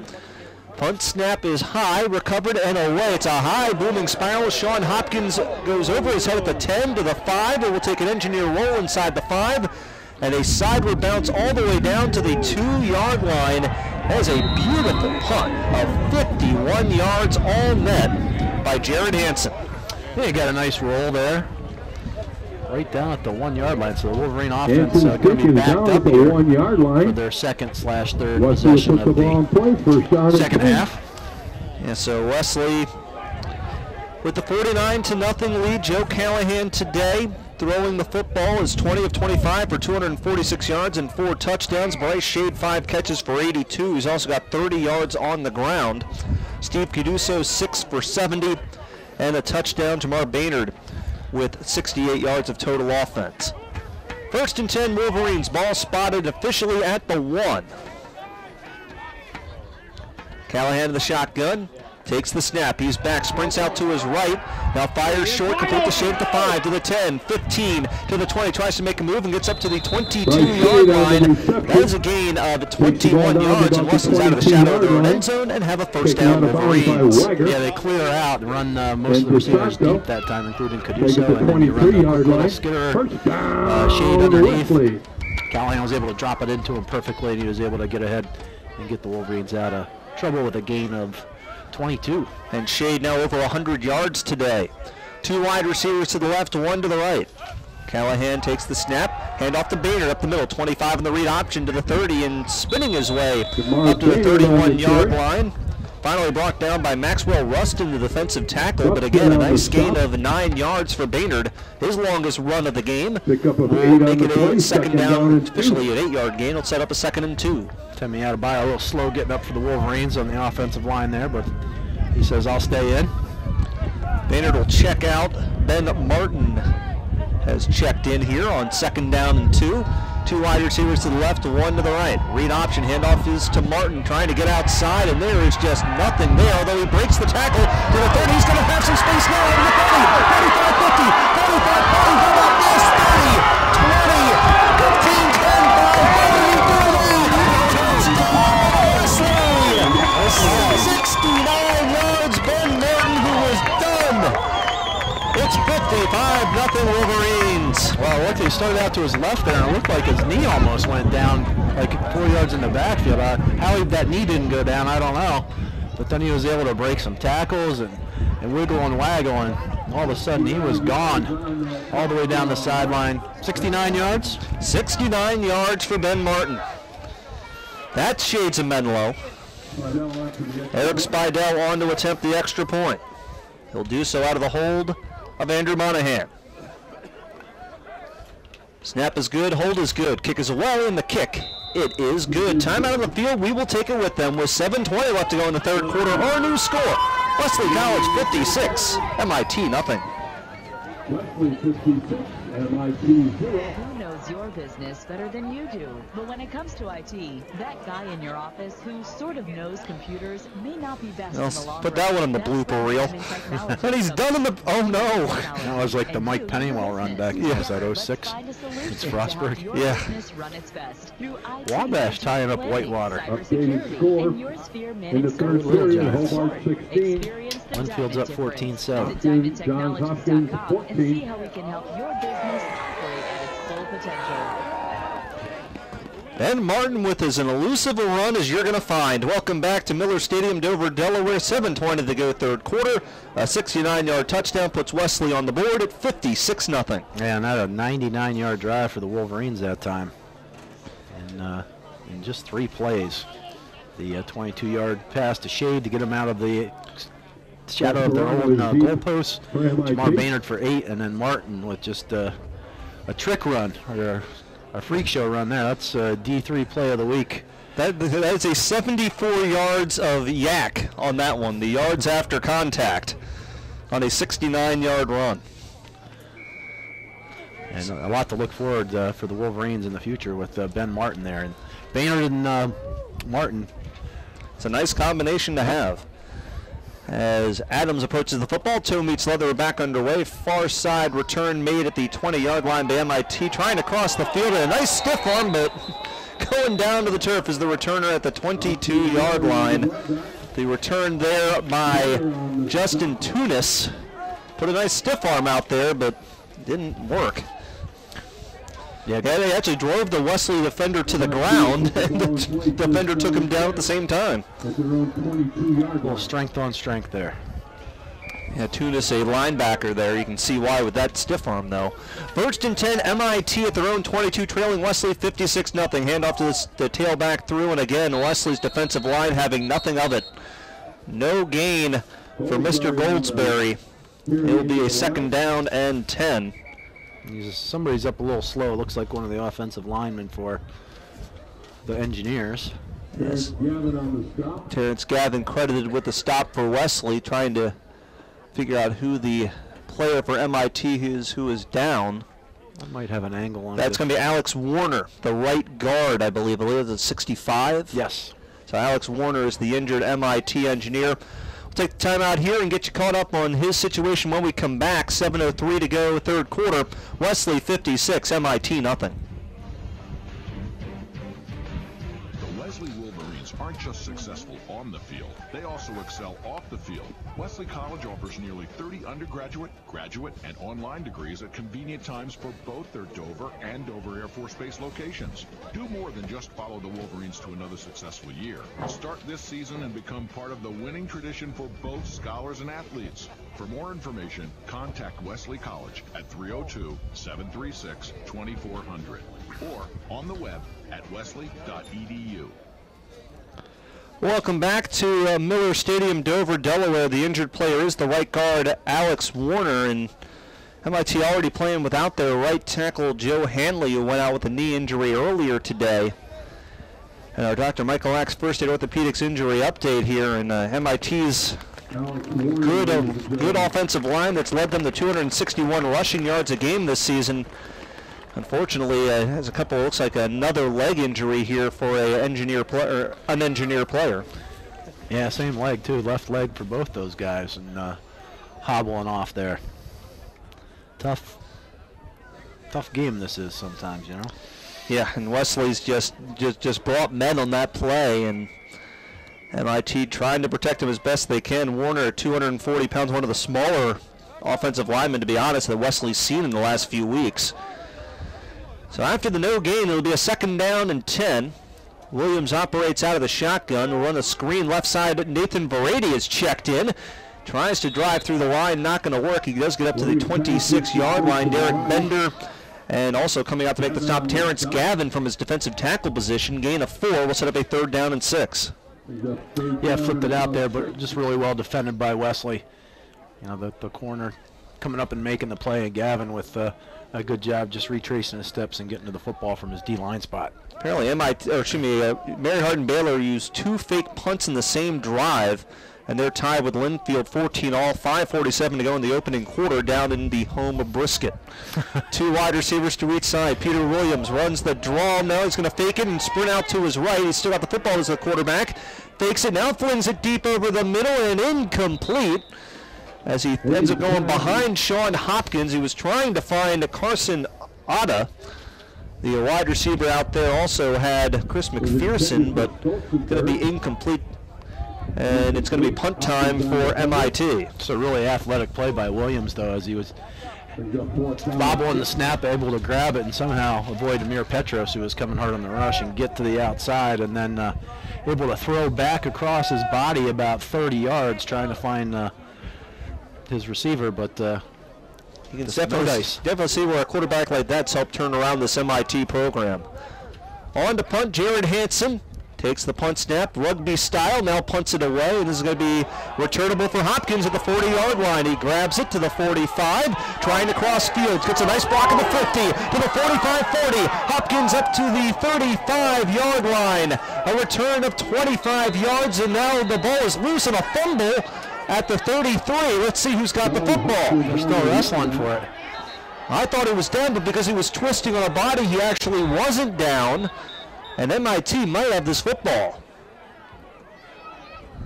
Punt snap is high, recovered and away. It's a high booming spiral. Sean Hopkins goes over his head at the 10 to the 5. It will take an Engineer roll inside the 5, and a sideward bounce all the way down to the 2-yard line. That is a beautiful punt of 51 yards all net by Jared Hansen. Yeah, he got a nice roll there, right down at the 1-yard line. So the Wolverine offense going to be backed up here for their 2nd/3rd possession of the second half. Yeah, so Wesley with the 49-0 lead. Joe Callahan today throwing the football is 20 of 25 for 246 yards and 4 touchdowns. Bryce Shade 5 catches for 82. He's also got 30 yards on the ground. Steve Caduso 6 for 70. And a touchdown to Jamar Baynard with 68 yards of total offense. 1st and 10 Wolverines. Ball spotted officially at the 1. Callahan in the shotgun. Takes the snap. He's back. Sprints out to his right. Now fires short. Complete the shade to 5, to the 10, 15, to the 20. Tries to make a move and gets up to the 22-yard line. That is a gain of 21 yards. And Wesley's out of the shadow of their own end zone and have a 1st down Wolverines. Yeah, they clear out and run most of the receivers deep that time, including Caduso. And then you run the little skitter shade underneath. Callahan was able to drop it into him perfectly, and he was able to get ahead and get the Wolverines out of trouble with a gain of 22. And Shade now over 100 yards today. 2 wide receivers to the left, 1 to the right. Callahan takes the snap, hand off to Baynard up the middle, 25 in the read option to the 30, and spinning his way up to the 31-yard line. Finally brought down by Maxwell Rustin, the defensive tackle, but again a nice gain of 9 yards for Baynard, his longest run of the game. Will make it a 2nd down, officially an 8-yard gain. It'll set up a 2nd and 2. Timmy Adebayo a little slow getting up for the Wolverines on the offensive line there, but he says, I'll stay in. Baynard will check out. Ben Martin has checked in here on 2nd down and 2. 2 wide receivers to the left, 1 to the right. Read option, handoff is to Martin, trying to get outside, and there is just nothing there, although he breaks the tackle to the 30. He's going to have some space now over the 30, 45, 50, 45, 40, how about this? 30, 20, 10, 5, 30, 30. 69 yards 5-0 Wolverines. Well, look, he started out to his left there, and it looked like his knee almost went down, like 4 yards in the backfield. How that knee didn't go down, I don't know. But then he was able to break some tackles and wiggle and waggle, and all of a sudden he was gone all the way down the sideline. 69 yards? 69 yards for Ben Martin. That's shades of Menlo. Eric Spidell on to attempt the extra point. He'll do so out of the hold of Andrew Monahan. Snap is good, hold is good. Kick is away, and the kick, it is good. Timeout on the field, we will take it with them with 7:20 left to go in the third quarter. Our new score, Wesley College 56, MIT nothing. Wesley 56, MIT 0. Who knows your business better than you do? But when it comes to IT, that guy in your office who sort of knows computers may not be best in the long Put run. that one in the blooper reel. And he's done in the, oh no. That was like the Mike Pennywell run back in, was that 06? It's Frostburg. Yeah. Wabash tying up Whitewater. Updated score in the third period, Hobart 16. Winfield's up 14-7. Johns Hopkins 14. And see how we can help your business operate at its full potential. Ben Martin with as an elusive a run as you're going to find. Welcome back to Miller Stadium, Dover, Delaware. 7:20 to go third quarter. A 69-yard touchdown puts Wesley on the board at 56-0. Yeah, and that a 99-yard drive for the Wolverines that time. And in just 3 plays. The 22-yard pass to Shade to get him out of the shadow of their own goalpost. Jamar Baynard for 8, and then Martin with just a trick run, or a freak show run there. That's D3 play of the week. That is a 74 yards of yak on that one, the yards after contact on a 69-yard run. And a lot to look forward for the Wolverines in the future with Ben Martin there. And Baynard and Martin. It's a nice combination to have. As Adams approaches the football, toe meets leather, back underway. Far side return made at the 20-yard line by MIT, trying to cross the field, and a nice stiff arm, but going down to the turf is the returner at the 22-yard line. The return there by Justin Tunis. Put a nice stiff arm out there, but didn't work. Yeah, they actually drove the Wesley defender to the ground, and the defender took him down at the same time. A little strength on strength there. Yeah, Tunis, a linebacker there. You can see why with that stiff arm, though. First and 10, MIT at their own 22, trailing Wesley 56-0. Handoff to the tailback through, and again, Wesley's defensive line having nothing of it. No gain for Mr. Goldsberry. It will be a 2nd down and 10. Somebody's up a little slow. Looks like one of the offensive linemen for the Engineers. Yes. Terrence Gavin credited with the stop for Wesley, trying to figure out who the player for MIT who is down. I might have an angle on it. That's going to be Alex Warner, the right guard, I believe. I believe it's 65. Yes. So Alex Warner is the injured MIT Engineer. Take the time out here and get you caught up on his situation when we come back. 7:03 to go, third quarter. Wesley 56, MIT nothing. The Wesley Wolverines aren't just successful on the field, they also excel off the field. Wesley College offers nearly 30 undergraduate, graduate, and online degrees at convenient times for both their Dover and Dover Air Force Base locations. Do more than just follow the Wolverines to another successful year. Start this season and become part of the winning tradition for both scholars and athletes. For more information, contact Wesley College at 302-736-2400 or on the web at wesley.edu. Welcome back to Miller Stadium, Dover, Delaware. The injured player is the right guard, Alex Warner, and MIT already playing without their right tackle, Joe Hanley, who went out with a knee injury earlier today. And our Dr. Michael Axe First Aid Orthopedics injury update here, and MIT's good offensive line that's led them to 261 rushing yards a game this season. Unfortunately, has a couple, looks like another leg injury here for an engineer player. Yeah, same leg too, left leg for both those guys, and hobbling off there. Tough game this is sometimes, you know. Yeah, and Wesley's just brought men on that play, and MIT trying to protect him as best they can. Warner at 240 pounds, one of the smaller offensive linemen, to be honest, that Wesley's seen in the last few weeks. So after the no gain, it'll be a 2nd down and 10. Williams operates out of the shotgun. Will run a screen left side. Nathan Verady is checked in. Tries to drive through the line. Not going to work. He does get up to the 26-yard line. Derek Bender, and also coming out to make the stop, Terrence Gavin from his defensive tackle position. Gain of 4 will set up a 3rd down and 6. Yeah, flipped it out there, but just really well defended by Wesley. You know, the corner coming up and making the play, and Gavin with a good job just retracing his steps and getting to the football from his D-line spot. Apparently, Mary Hardin-Baylor used 2 fake punts in the same drive, and they're tied with Linfield 14 all. 5:47 to go in the opening quarter down in the home of Brisket. 2 wide receivers to each side. Peter Williams runs the draw. Now he's going to fake it and sprint out to his right. He's still got the football as the quarterback. Fakes it, now flings it deep over the middle and incomplete, as he ends up going behind Sean Hopkins. He was trying to find Carson Otta. The wide receiver out there also had Chris McPherson, but going to be incomplete, and it's going to be punt time for MIT. It's a really athletic play by Williams, though, as he was bobbling the snap, able to grab it and somehow avoid Amir Petros, who was coming hard on the rush, and get to the outside, and then able to throw back across his body about 30 yards trying to find his receiver, but you can definitely see where a quarterback like that's helped turn around this MIT program. On to punt, Jared Hansen takes the punt snap, rugby style, now punts it away, and this is going to be returnable for Hopkins at the 40-yard line. He grabs it to the 45, trying to cross field, gets a nice block at the 50, to the 45-40, Hopkins up to the 35-yard line. A return of 25 yards, and now the ball is loose and a fumble at the 33. Let's see who's got the football. They're still wrestling for it. I thought he was down, but because he was twisting on a body, he actually wasn't down. And MIT might have this football.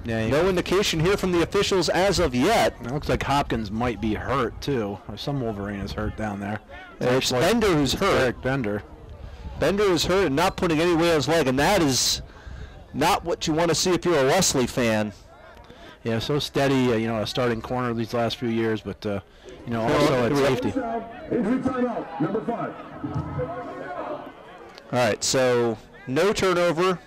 Yeah, no indication here from the officials as of yet. It looks like Hopkins might be hurt, too. Or some Wolverine is hurt down there. It's Bender who's hurt. Derek Bender. Bender is hurt and not putting any weight on his leg, and that is not what you want to see if you're a Wesley fan. Yeah, so steady, you know, a starting corner these last few years, but, you know, also at safety. Injury timeout, number 5. All right, so no turnover.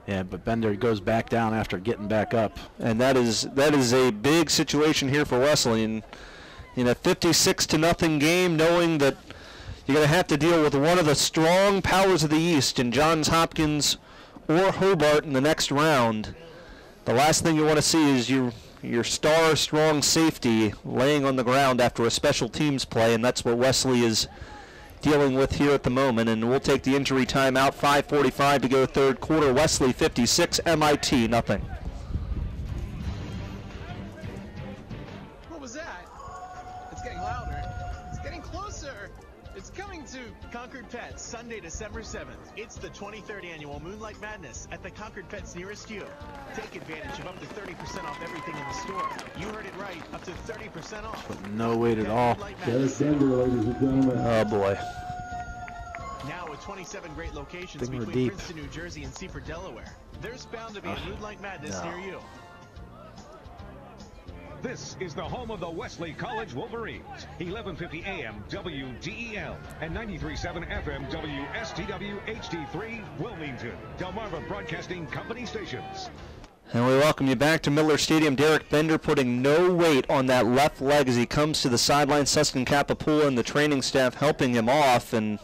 Yeah, but Bender goes back down after getting back up. And that is a big situation here for Wesley. And in a 56-0 game, knowing that you're going to have to deal with one of the strong powers of the East in Johns Hopkins or Hobart in the next round, the last thing you want to see is your star strong safety laying on the ground after a special teams play, and that's what Wesley is dealing with here at the moment. And we'll take the injury timeout. 5:45 to go, 3rd quarter. Wesley 56, MIT nothing. What was that? It's getting louder. It's getting closer. It's coming to Concord Pets, Sunday, December 7th. It's the 23rd annual Moonlight Madness at the Concord Pets nearest you. Take advantage of up to 30% off everything in the store. You heard it right, up to 30% off. But no weight at all. Derek Bender, ladies and gentlemen. Oh, boy. Now with 27 great locations between Princeton, New Jersey and Seaford, Delaware. There's bound to be a Moonlight Madness near you. This is the home of the Wesley College Wolverines. 1150 AM WDEL and 93.7 FM WSTW HD3 Wilmington. Delmarva Broadcasting Company stations. And we welcome you back to Miller Stadium. Derek Bender putting no weight on that left leg as he comes to the sideline. Suskin Kapapula and the training staff helping him off. And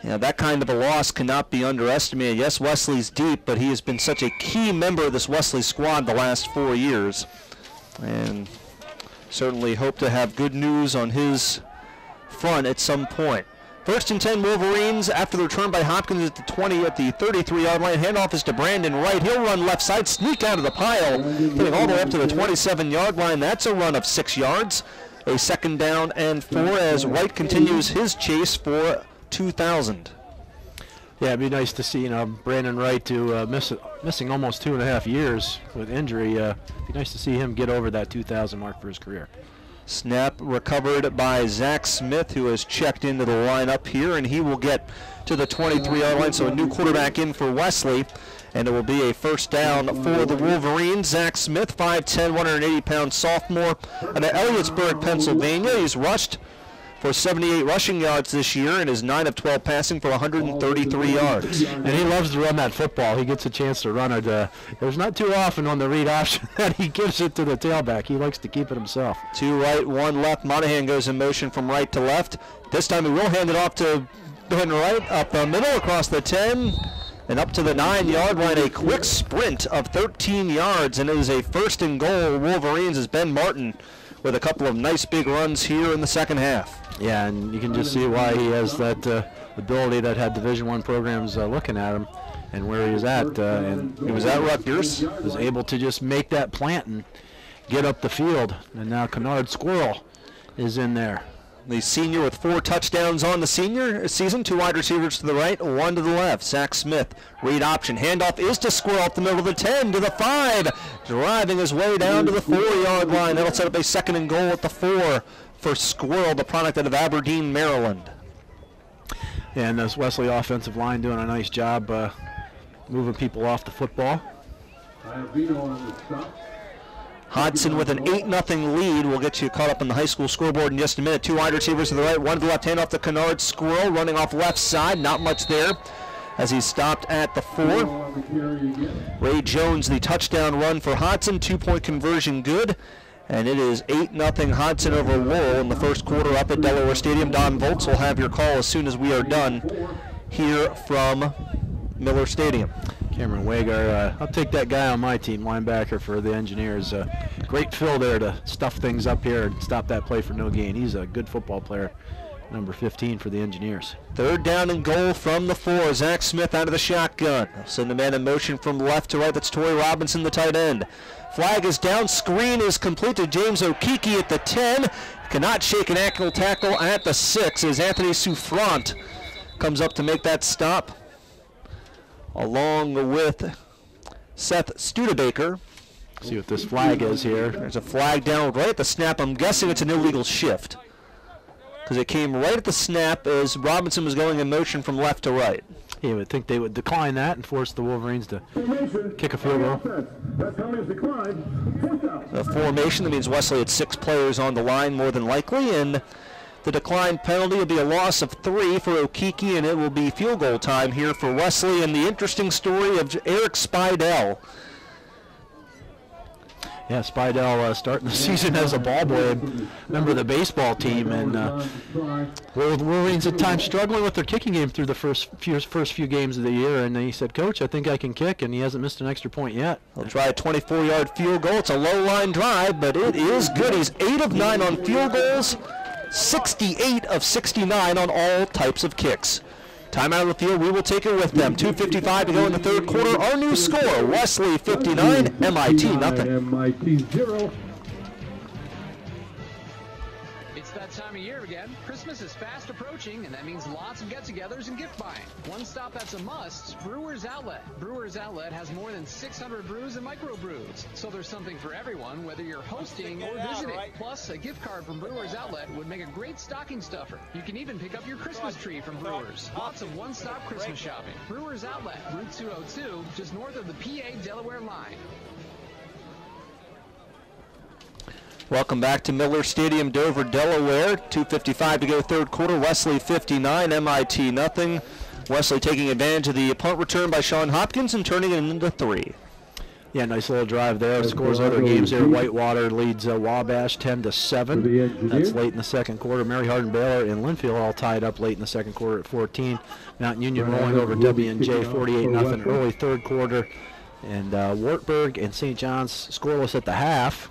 you know, that kind of a loss cannot be underestimated. Yes, Wesley's deep, but he has been such a key member of this Wesley squad the last 4 years. And certainly hope to have good news on his front at some point. 1st and 10 Wolverines after the return by Hopkins at the 20 at the 33-yard line. Handoff is to Brandon Wright. He'll run left side, sneak out of the pile, getting all the way up to the 27-yard line. That's a run of 6 yards. A 2nd down and 4 as Wright continues his chase for 2,000. Yeah, it'd be nice to see, you know, Brandon Wright to missing almost 2.5 years with injury. It'd be nice to see him get over that 2,000 mark for his career. Snap recovered by Zach Smith, who has checked into the lineup here, and he will get to the 23-yard line. So a new quarterback in for Wesley. And it will be a first down for the Wolverines. Zach Smith, 5'10", 180-pound sophomore out of Elliotsburg, Pennsylvania. He's rushed for 78 rushing yards this year and is 9 of 12 passing for 133 yards. And he loves to run that football. He gets a chance to run it. There's not too often on the read option that he gives it to the tailback. He likes to keep it himself. 2 right, 1 left. Monahan goes in motion from right to left. This time he will hand it off to Ben Wright up the middle across the 10 and up to the 9-yard line. A quick sprint of 13 yards, and it is a first and goal. Wolverines as Ben Martin with a couple of nice big runs here in the second half. Yeah, and you can just see why he has that ability that had Division I programs looking at him and where he was at. And he was at Rutgers, was able to just make that plant and get up the field. And now Kennard Squirrel is in there. The senior with 4 touchdowns on the senior season. 2 wide receivers to the right, 1 to the left. Zach Smith, read option. Handoff is to Squirrel up the middle of the 10 to the 5. Driving his way down to the 4-yard line. That'll set up a second and goal at the 4 for Squirrel, the product out of Aberdeen, Maryland. And this Wesley offensive line doing a nice job moving people off the football. Hodson with an 8-0 lead. We'll get you caught up on the high school scoreboard in just a minute. 2 wide receivers to the right, 1 to the left, hand off the Kennard Squirrel, running off left side. Not much there as he stopped at the 4. Ray Jones, the touchdown run for Hodson. 2-point conversion good. And it is 8-0 Hodson over Lowell in the first quarter up at Delaware Stadium. Don Volts will have your call as soon as we are done here from Miller Stadium. Cameron Wagar, I'll take that guy on my team, linebacker for the Engineers. Great fill there to stuff things up here and stop that play for no gain. He's a good football player, number 15 for the Engineers. 3rd down and goal from the 4. Zach Smith out of the shotgun. Send the man in motion from left to right. That's Torrey Robinson, the tight end. Flag is down. Screen is complete to James Okeke at the 10. Cannot shake an ankle tackle at the 6 as Anthony Souffrant comes up to make that stop, along with Seth Studebaker. See what this flag is here. There's a flag down right at the snap. I'm guessing it's an illegal shift because it came right at the snap as Robinson was going in motion from left to right. You would think they would decline that and force the Wolverines to kick a field goal. The formation, that means Wesley had 6 players on the line more than likely, and the declined penalty will be a loss of 3 for Okeke, and it will be field goal time here for Wesley. And the interesting story of Eric Spidell. Yeah, Spidell starting the season as a ball boy, member of the baseball team, and Wolverines at times struggling with their kicking game through the first few games of the year. And he said, "Coach, I think I can kick," and he hasn't missed an extra point yet. He'll try a 24-yard field goal. It's a low-line drive, but it is good. He's 8 of 9 on field goals, 68 of 69 on all types of kicks. Time out of the field, we will take it with them. 2:55 to go in the 3rd quarter. Our new score, Wesley 59, MIT nothing. MIT 0. It's that time of year again. Christmas is fast approaching, and that means lots of get-togethers and gift buying. One stop that's a must, Brewers Outlet. Brewers Outlet has more than 600 brews and microbrews, so there's something for everyone, whether you're hosting or visiting. Plus, a gift card from Brewers Outlet would make a great stocking stuffer. You can even pick up your Christmas tree from Brewers. Lots of one-stop Christmas shopping. Brewers Outlet, Route 202, just north of the PA-Delaware line. Welcome back to Miller Stadium, Dover, Delaware. 2:55 to go, 3rd quarter. Wesley 59, MIT nothing. Wesley taking advantage of the punt return by Sean Hopkins and turning it into 3. Yeah, nice little drive there. Scores other games here. Whitewater leads Wabash 10-7. That's late in the 2nd quarter. Mary Hardin Baylor and Linfield all tied up late in the 2nd quarter at 14. Mountain Union rolling over W&J 48-0 early 3rd quarter. And Wartburg and St. John's scoreless at the half.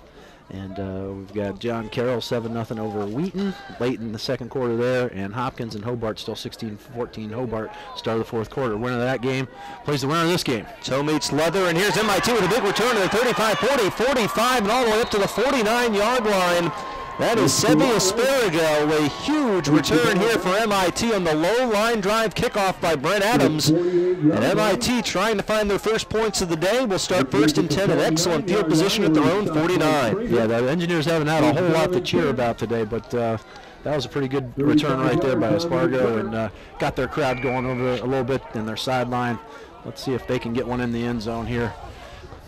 And we've got John Carroll 7-0 over Wheaton late in the 2nd quarter there, and Hopkins and Hobart still 16-14. Hobart start of the 4th quarter. Winner of that game plays the winner of this game. Toe meets leather, and here's MIT with a big return to the 35, 40, 45, and all the way up to the 49-yard line. That is Sebi Asparago, a huge return here for MIT on the low line drive kickoff by Brent Adams. And MIT trying to find their first points of the day. Will start 1st and 10 in excellent field position at their own 49. Yeah, the Engineers haven't had a whole lot to cheer about today, but that was a pretty good return right there by Espargo, and got their crowd going over a little bit in their sideline. let's see if they can get one in the end zone here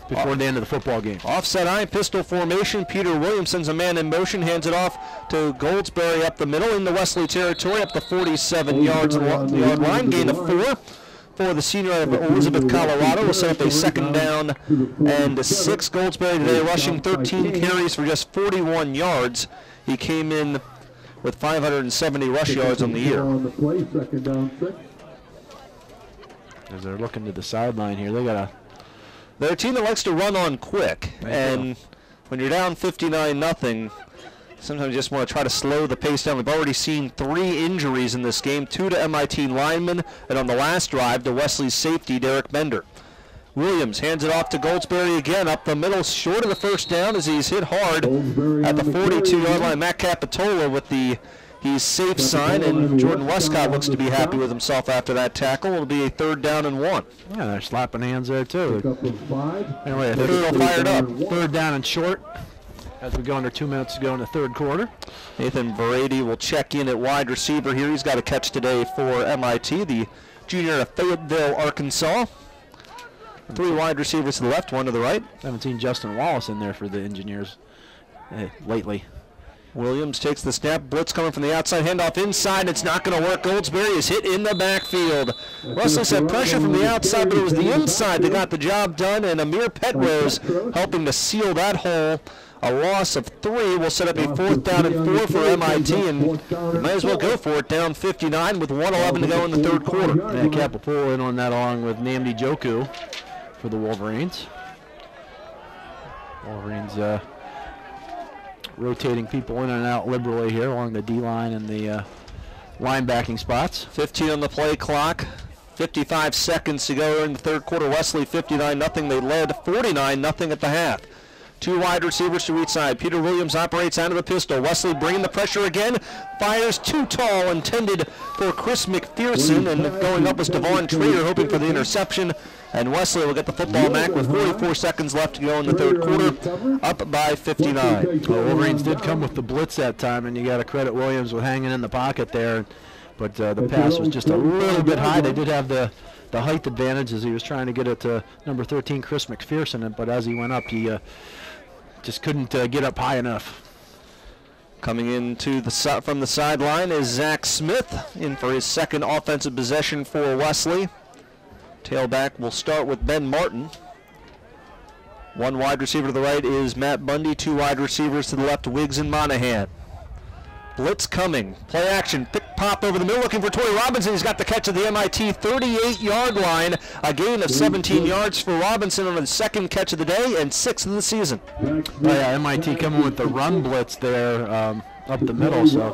before the end of the football game. Offset eye pistol formation. Peter Williams sends a man in motion, hands it off to Goldsberry up the middle in the Wesley territory, up the 47 yards yard line, gain of 4 for the senior out of Elizabeth, Colorado. Will set up a 2nd down and 6. Goldsberry today rushing 13 carries for just 41 yards. He came in with 570 rush yards on the year. As they're looking to the sideline here, they're a team that likes to run on quick, and when you're down 59-0, sometimes you just want to try to slow the pace down. We've already seen 3 injuries in this game, 2 to MIT linemen, and on the last drive to Wesley's safety, Derek Bender. Williams hands it off to Goldsberry again, up the middle, short of the 1st down as he's hit hard at the 42-yard line. Matt Capitola with the he's safe sign, and Jordan Westcott looks to be happy with himself after that tackle. It'll be a 3rd down and 1. Yeah, they're slapping hands there too. Anyway, they're fired up. 3rd down and short as we go under 2 minutes to go in the 3rd quarter. Nathan Brady will check in at wide receiver here. He's got a catch today for MIT, the junior out of Fayetteville, Arkansas. 3 wide receivers to the left, 1 to the right. Haven't seen Justin Wallace in there for the Engineers lately. Williams takes the snap. Blitz coming from the outside. Handoff inside. It's not going to work. Goldsberry is hit in the backfield. Wesley said pressure from the outside, but it was the inside that got the job done, and Amir Petrose helping to seal that hole. A loss of 3 will set up a 4th down and 4 for MIT, and they might as well go for it, down 59 with 1:11 to go in the 3rd quarter. Yeah, Capitola in on that along with Namdi Joku for the Wolverines. Wolverines rotating people in and out liberally here along the D-line and the linebacking spots. 15 on the play clock. 55 seconds to go in the 3rd quarter. Wesley 59-0. They led 49-0 at the half. 2 wide receivers to each side. Peter Williams operates out of the pistol. Wesley bringing the pressure again. Fires too tall, intended for Chris McPherson, and going up was Devon Trader, hoping for the interception. And Wesley will get the football back with 44 seconds left to go in the 3rd quarter, up by 59. Wolverines did come with the blitz that time, and you got to credit Williams with hanging in the pocket there. But the pass was just a little bit high. They did have the height advantage as he was trying to get it to number 13, Chris McPherson. But as he went up, he just couldn't get up high enough. Coming into from the sideline is Zach Smith, in for his 2nd offensive possession for Wesley. Tailback will start with Ben Martin. 1 wide receiver to the right is Matt Bundy. 2 wide receivers to the left, Wiggs and Monahan. Blitz coming. Play action. Pick pop over the middle looking for Torrey Robinson. He's got the catch at the MIT 38-yard line. A gain of 17 yards for Robinson on his 2nd catch of the day and 6th of the season. Oh, yeah, MIT coming with the run blitz there up the middle. So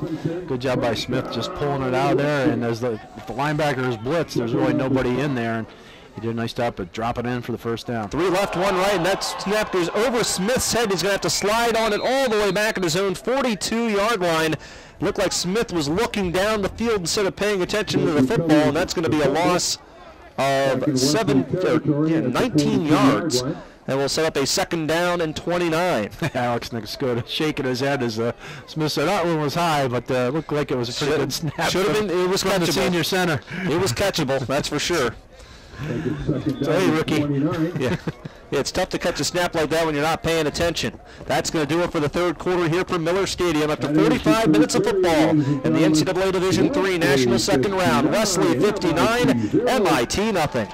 good job by Smith just pulling it out of there. And as if the linebacker is blitzed, there's really nobody in there. And he did a nice job at dropping in for the 1st down. 3 left, 1 right, and that snap goes over Smith's head. He's going to have to slide on it all the way back at his own 42-yard line. Looked like Smith was looking down the field instead of paying attention to the football, and that's going to be a loss of 19 yards. And we'll set up a 2nd down and 29. Alex Nicoskoda shaking his head as Smith said that one was high, but looked like it was a pretty good snap. Should have been. It was catchable. The senior center. It was catchable, that's for sure. So, hey, rookie. Yeah, it's tough to catch a snap like that when you're not paying attention. That's going to do it for the 3rd quarter here from Miller Stadium. After 45 minutes of football in the NCAA Division III National 2nd round, Wesley 59, MIT nothing.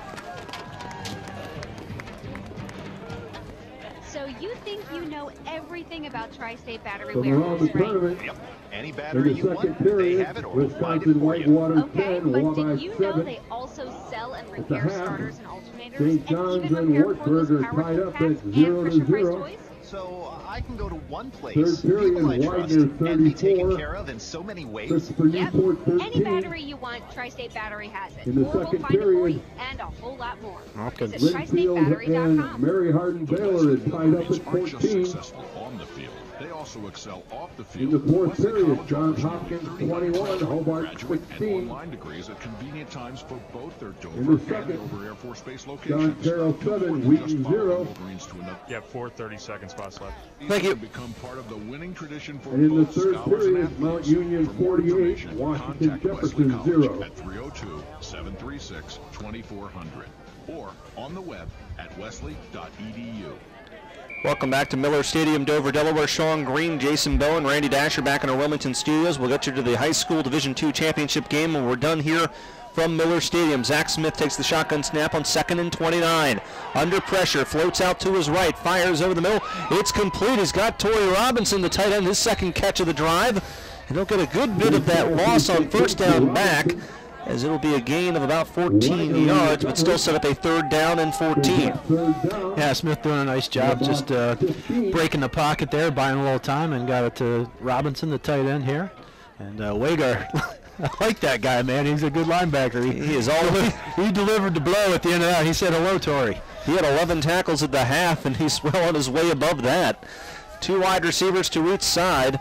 So you think you know everything about Tri-State Battery Warehouse, right? Yep. Any battery you want, they have it or we'll find it for you. Okay, but did you know they also sell and repair starters and alternators, and even repair cordless power tool packs and Fisher-Price toys? So I can go to one place, people I trust, and be taken care of in so many ways. Yep. Any battery you want, Tri-State Battery has it. Or we'll find it for you, and a whole lot more. Okay. Visit TriStateBattery.com. Mary Hardin Baylor is tied up at 14. Successful on the field. They also excel off the field. In the 4th period, Johns Hopkins 21, Hobart 16. Online degrees at convenient times for both their Dover In the and 2nd, Dover Air Force Base John locations. Carroll 7, Wheaton 0. Yeah, 4 30-second spots left. Thank you. Become part of the winning tradition for And in the both 3rd scholars and period, athletes. Mount Union For more 48, information, Washington contact Wesley Jefferson College 0. at 302-736-2400. or on the web at wesley.edu. Welcome back to Miller Stadium, Dover, Delaware. Sean Green, Jason Bowen, Randy Dasher back in our Wilmington studios. We'll get you to the high school Division II championship game when we're done here from Miller Stadium. Zach Smith takes the shotgun snap on 2nd and 29. Under pressure, floats out to his right, fires over the middle. It's complete. He's got Torrey Robinson, the tight end, his second catch of the drive. And he'll get a good bit of that loss on first down back, as it'll be a gain of about 14 yards, but still set up a 3rd down and 14. Yeah, Smith doing a nice job just breaking the pocket there, buying a little time, and got it to Robinson, the tight end here. And Wagar, I like that guy, man. He's a good linebacker. He is all the way. He delivered the blow at the end of that. He said hello, Torrey. He had 11 tackles at the half, and he's well on his way above that. 2 wide receivers to each side.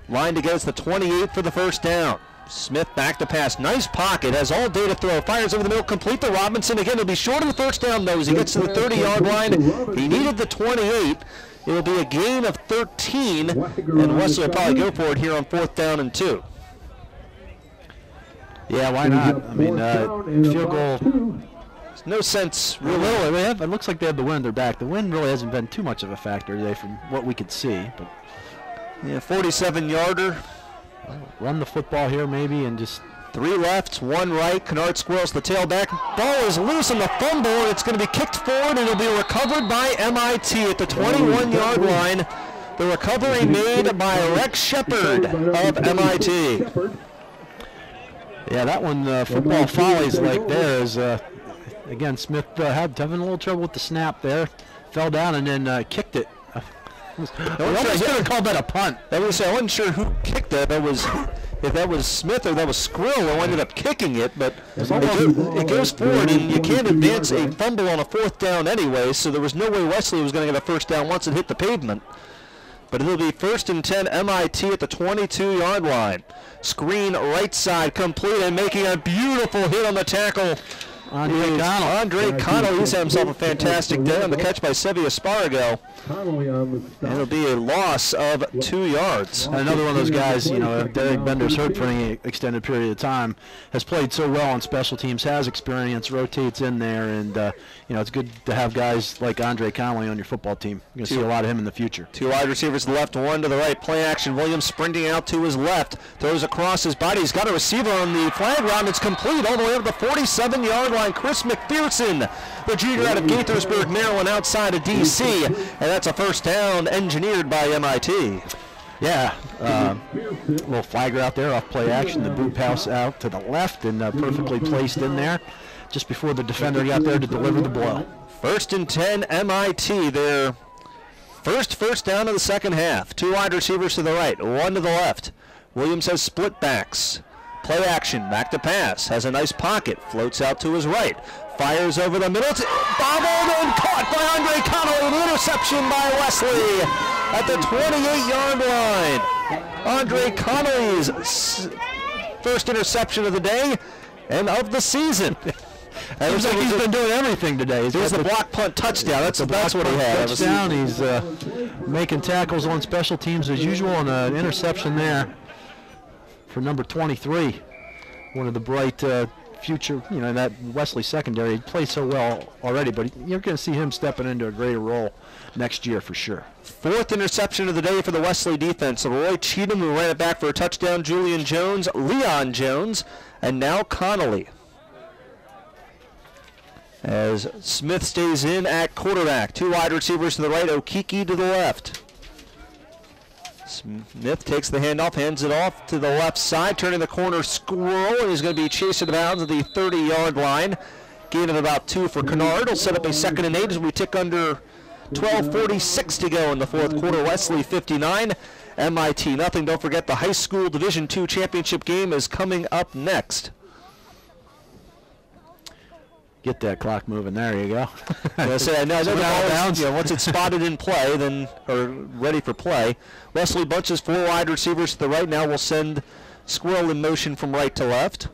Lined against the 28 for the first down. Smith back to pass. Nice pocket. Has all day to throw. Fires over the middle. Complete to Robinson. Again, he'll be short of the first down, though, as he gets to the 30-yard line. He needed the 28. It'll be a gain of 13, and Wesley will probably go for it here on 4th down and 2. Yeah, why not? I mean, field goal. There's no sense, really. It looks like they have the wind at their back. The wind really hasn't been too much of a factor today from what we could see. But yeah, 47-yarder. Run the football here maybe and just 3 left, 1 right. Kennard squirrels the tailback. Ball is loose on the fumble, and it's going to be kicked forward, and it'll be recovered by MIT at the 21-yard line. The recovery made by Rex Shepard of MIT. Yeah, that one, football follies like there is, again, Smith having a little trouble with the snap there. Fell down and then kicked it. I was going to call that a punt. I wasn't sure who kicked that. If that was Smith or that was Skrill who ended up kicking it, but it goes forward, and you can't advance a fumble on a 4th down anyway, so there was no way Wesley was going to get a first down once it hit the pavement. But it'll be 1st and 10 MIT at the 22-yard line. Screen right side complete, and making a beautiful hit on the tackle. Andre Connell, he's had himself a fantastic day on the catch by Sevi Espargo. And it'll be a loss of 2 yards. And another one of those guys, you know, if Derek Bender's hurt for any extended period of time, has played so well on special teams, has experience, rotates in there, and you know, it's good to have guys like Andre Connolly on your football team. You're going to see a lot of him in the future. 2 wide receivers to the left, 1 to the right. Play action. Williams sprinting out to his left. Throws across his body. He's got a receiver on the flag round. It's complete all the way up the 47-yard line. Chris McPherson, the junior out of Gaithersburg, Maryland, outside of D.C. And that's a first down engineered by MIT. Yeah, little flagger out there off play action. The boot pass out to the left and perfectly placed in there just before the defender got there to deliver the blow. 1st and 10 MIT. Their first down of the second half. 2 wide receivers to the right, 1 to the left. Williams has split backs. Play action, back to pass, has a nice pocket, floats out to his right, fires over the middle, bobbled and caught by Andre Connolly, an interception by Wesley at the 28-yard line. Andre Connolly's first interception of the day and of the season. It looks like he's been doing everything today. It was the block punt touchdown. That's what he had. Touchdown. He's making tackles on special teams as usual, and an interception there for number 23. One of the bright future, you know, that Wesley secondary. He plays so well already, but you're going to see him stepping into a greater role next year for sure. 4th interception of the day for the Wesley defense. Roy Cheatham, who ran it back for a touchdown, Julian Jones, Leon Jones, and now Connolly. As Smith stays in at quarterback. 2 wide receivers to the right, Okiki to the left. Smith takes the handoff, hands it off to the left side, turning the corner, Squirrel, and he's going to be chased out of bounds at the 30-yard line. Gain of about 2 for Kennard. He'll set up a 2nd and 8 as we tick under 12:46 to go in the 4th quarter. Wesley 59, MIT nothing. Don't forget the high school Division II championship game is coming up next. Get that clock moving. There you go. I know the ball is, once it's spotted in play, then or ready for play. Wesley bunches 4 wide receivers to the right. Now we'll send Squirrel in motion from right to left.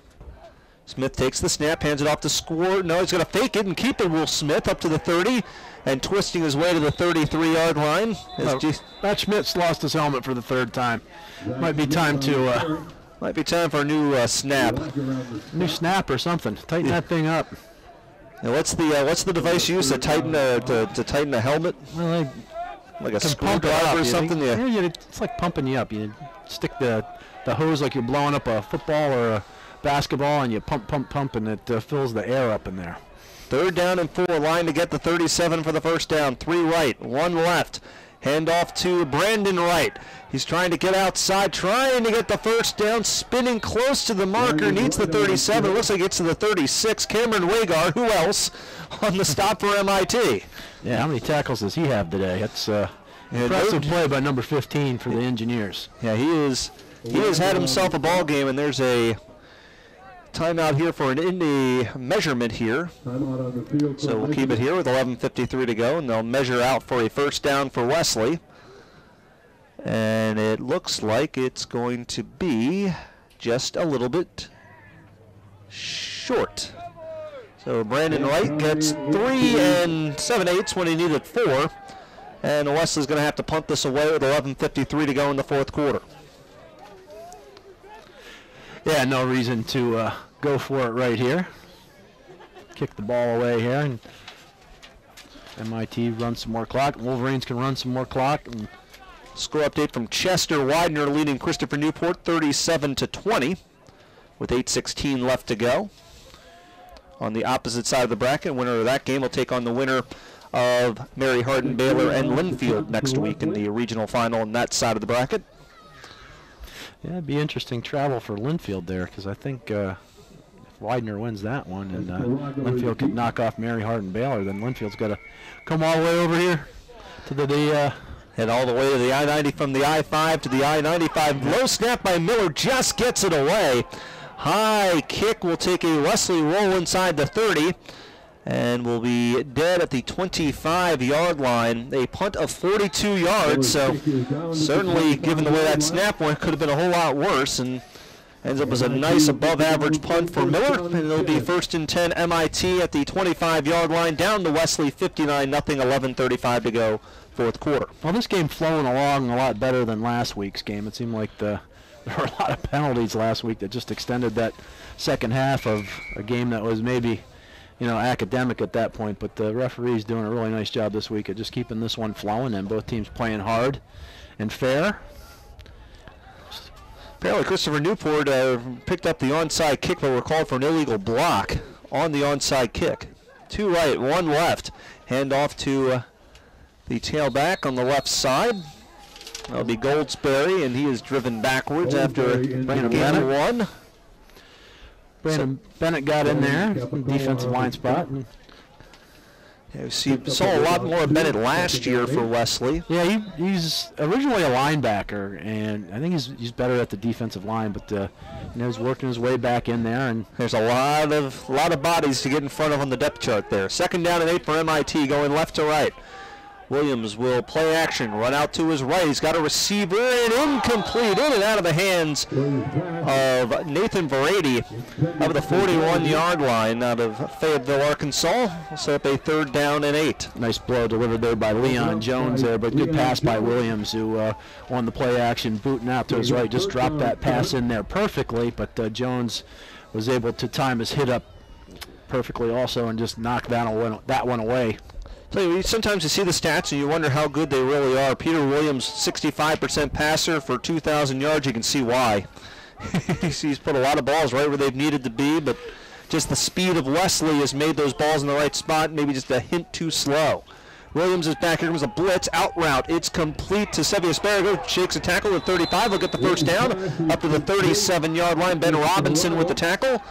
Smith takes the snap, hands it off to Squirrel. No, he's going to fake it and keep it. Will Smith up to the 30 and twisting his way to the 33-yard line. Matt Schmidt's lost his helmet for the 3rd time. Might be time to. Might be time for a new snap. New snap or something. Tighten that thing up. Now what's the device used to tighten to tighten the helmet? Well, like a screwdriver or something? Yeah, it's like pumping you up. You stick the hose like you're blowing up a football or a basketball, and you pump, and it fills the air up in there. 3rd down and 4, line to get the 37 for the first down. 3 right, 1 left. Handoff to Brandon Wright. He's trying to get outside, trying to get the first down, spinning close to the marker, needs the 37. Looks like it's to the 36. Cameron Wagar, who else, on the stop for MIT? Yeah, how many tackles does he have today? That's impressive play by number 15 for the Engineers. Yeah, he has had himself a ball game, and there's a timeout here for an Indy measurement here. So we'll keep it here with 11:53 to go, and they'll measure out for a first down for Wesley. And it looks like it's going to be just a little bit short. So Brandon Wright gets 3 7/8 when he needed 4. And Wesley's going to have to punt this away with 11:53 to go in the 4th quarter. Yeah, no reason to go for it right here. Kick the ball away here, and MIT runs some more clock. Wolverines can run some more clock. And score update from Chester. Widener leading Christopher Newport 37-20 with 8:16 left to go. On the opposite side of the bracket, winner of that game will take on the winner of Mary Hardin, Baylor, and Linfield next week in the regional final on that side of the bracket. Yeah, it'd be interesting travel for Linfield there, because I think if Widener wins that one and Linfield could knock off Mary Hardin Baylor, then Linfield's got to come all the way over here to the head all the way to the I-90 from the I-5 to the I-95. Low snap by Miller, just gets it away. High kick will take a Wesley roll inside the 30. And will be dead at the 25-yard line. A punt of 42 yards, so certainly, given the way that snap went, could have been a whole lot worse. And ends up as a nice above-average punt for Miller. And it'll be 1st and 10 MIT at the 25-yard line, down to Wesley 59-0, 11:35 to go, 4th quarter. Well, this game flowing along a lot better than last week's game. It seemed like there were a lot of penalties last week that just extended that second half of a game that was maybe, academic at that point, but the referee's doing a really nice job this week at just keeping this one flowing, and both teams playing hard and fair. Apparently Christopher Newport picked up the onside kick, but were called for an illegal block on the onside kick. 2 right, 1 left. Hand off to the tailback on the left side. That'll be Goldsberry, and he is driven backwards after gain 1. Brandon Bennett got in there, defensive line spot. Yeah, we saw a lot more of Bennett last year for Wesley. Yeah, he's originally a linebacker, and I think he's better at the defensive line, but he's working his way back in there. And there's a lot of bodies to get in front of on the depth chart there. 2nd down and 8 for MIT, going left to right. Williams will play action, run out to his right. He's got a receiver, and incomplete, in and out of the hands of Nathan Verady of the 41-yard line out of Fayetteville, Arkansas. We'll set up a 3rd down and 8. Nice blow delivered there by Leon Jones there, but good pass by Williams, who on the play action, booting out to his right, just dropped that pass in there perfectly, but Jones was able to time his hit up perfectly also and just knock that one away. So sometimes you see the stats and you wonder how good they really are. Peter Williams, 65% passer for 2,000 yards. You can see why. He's put a lot of balls right where they've needed to be, but just the speed of Wesley has made those balls in the right spot, maybe just a hint too slow. Williams is back. Here comes a blitz, out route. It's complete to Sevi Asparago. Shakes a tackle at 35. He'll get the first down up to the 37-yard line. Ben Robinson with the tackle.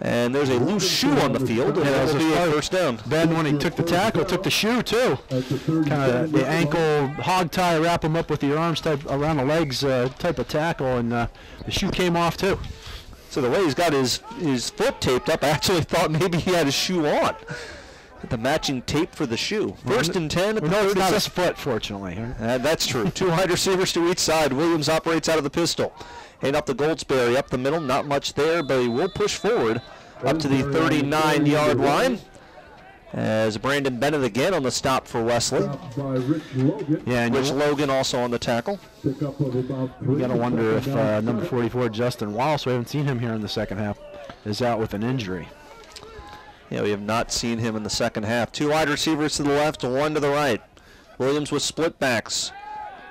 And there's a loose shoe on the field, and it'll be a first down. Ben, when he took the tackle, took the shoe too. Kind of the ankle hog tie, wrap him up with your arms type around the legs type of tackle, and the shoe came off too. So the way he's got his foot taped up, I actually thought maybe he had his shoe on. The matching tape for the shoe. 1st and 10 at the 36. No, it's not his foot, fortunately. That's true. 2 wide receivers to each side. Williams operates out of the pistol. Hand up to Goldsberry, up the middle, not much there, but he will push forward up to the 39-yard line. As Brandon Bennett again on the stop for Wesley. Yeah, and Rich Logan also on the tackle. You got to wonder if number 44, Justin Wallace, we haven't seen him here in the second half, is out with an injury. Yeah, we have not seen him in the second half. 2 wide receivers to the left, 1 to the right. Williams with split backs.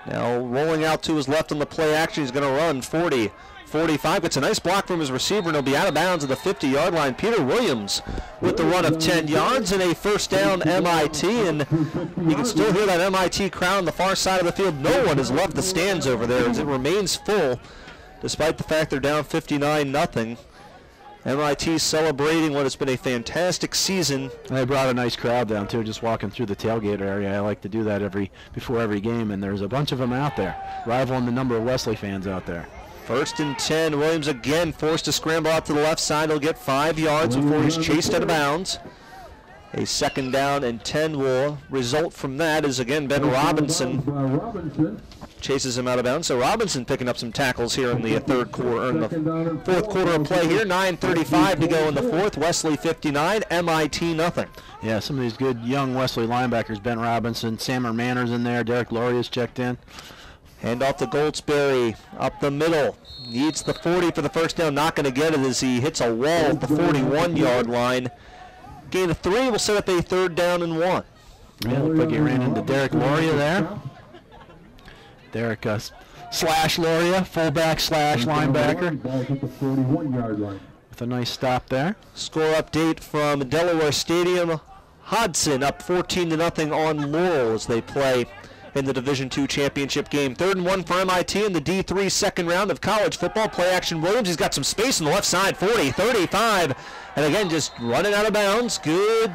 Now rolling out to his left on the play action. He's going to run 40, 45. Gets a nice block from his receiver, and he'll be out of bounds at the 50-yard line. Peter Williams with the run of 10 yards and a first down MIT. And you can still hear that MIT crowd on the far side of the field. No one has left the stands over there as it remains full, despite the fact they're down 59-0. MIT celebrating what has been a fantastic season. They brought a nice crowd down too, just walking through the tailgate area. I like to do that before every game, and there's a bunch of them out there, rivaling the number of Wesley fans out there. 1st and 10. Williams again forced to scramble out to the left side. He'll get 5 yards before he's chased out of bounds. A 2nd down and 10 will result from that as again Ben Robinson chases him out of bounds. So Robinson picking up some tackles here in the fourth quarter of play here. 9:35 to go in the fourth. Wesley 59, MIT nothing. Yeah, some of these good young Wesley linebackers, Ben Robinson, Sammer Manner's in there, Derek Lauria's checked in. Hand off to Goldsberry up the middle. Needs the 40 for the first down. Not going to get it as he hits a wall at the 41-yard line. Gain of 3 will set up a 3rd down and 1. Yeah, looked like he ran into Derek Lauria there. Derek slash Lauria, fullback slash linebacker. With a nice stop there. Score update from Delaware Stadium. Hodson up 14-0 on Laurel as they play in the Division II championship game. 3rd and 1 for MIT in the D3 second round of college football. Play action Williams. He's got some space on the left side. 40, 35. And again, just running out of bounds. Good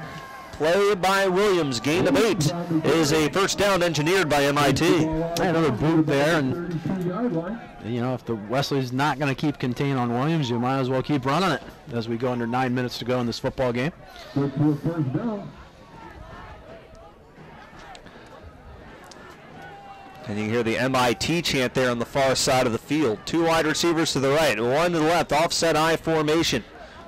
play by Williams. Gain of 8 is a first down engineered by MIT. Another boot there. And, you know, if the Wesley's not going to keep contained on Williams, you might as well keep running it as we go under 9 minutes to go in this football game. And you can hear the MIT chant there on the far side of the field. 2 wide receivers to the right, 1 to the left, offset I formation.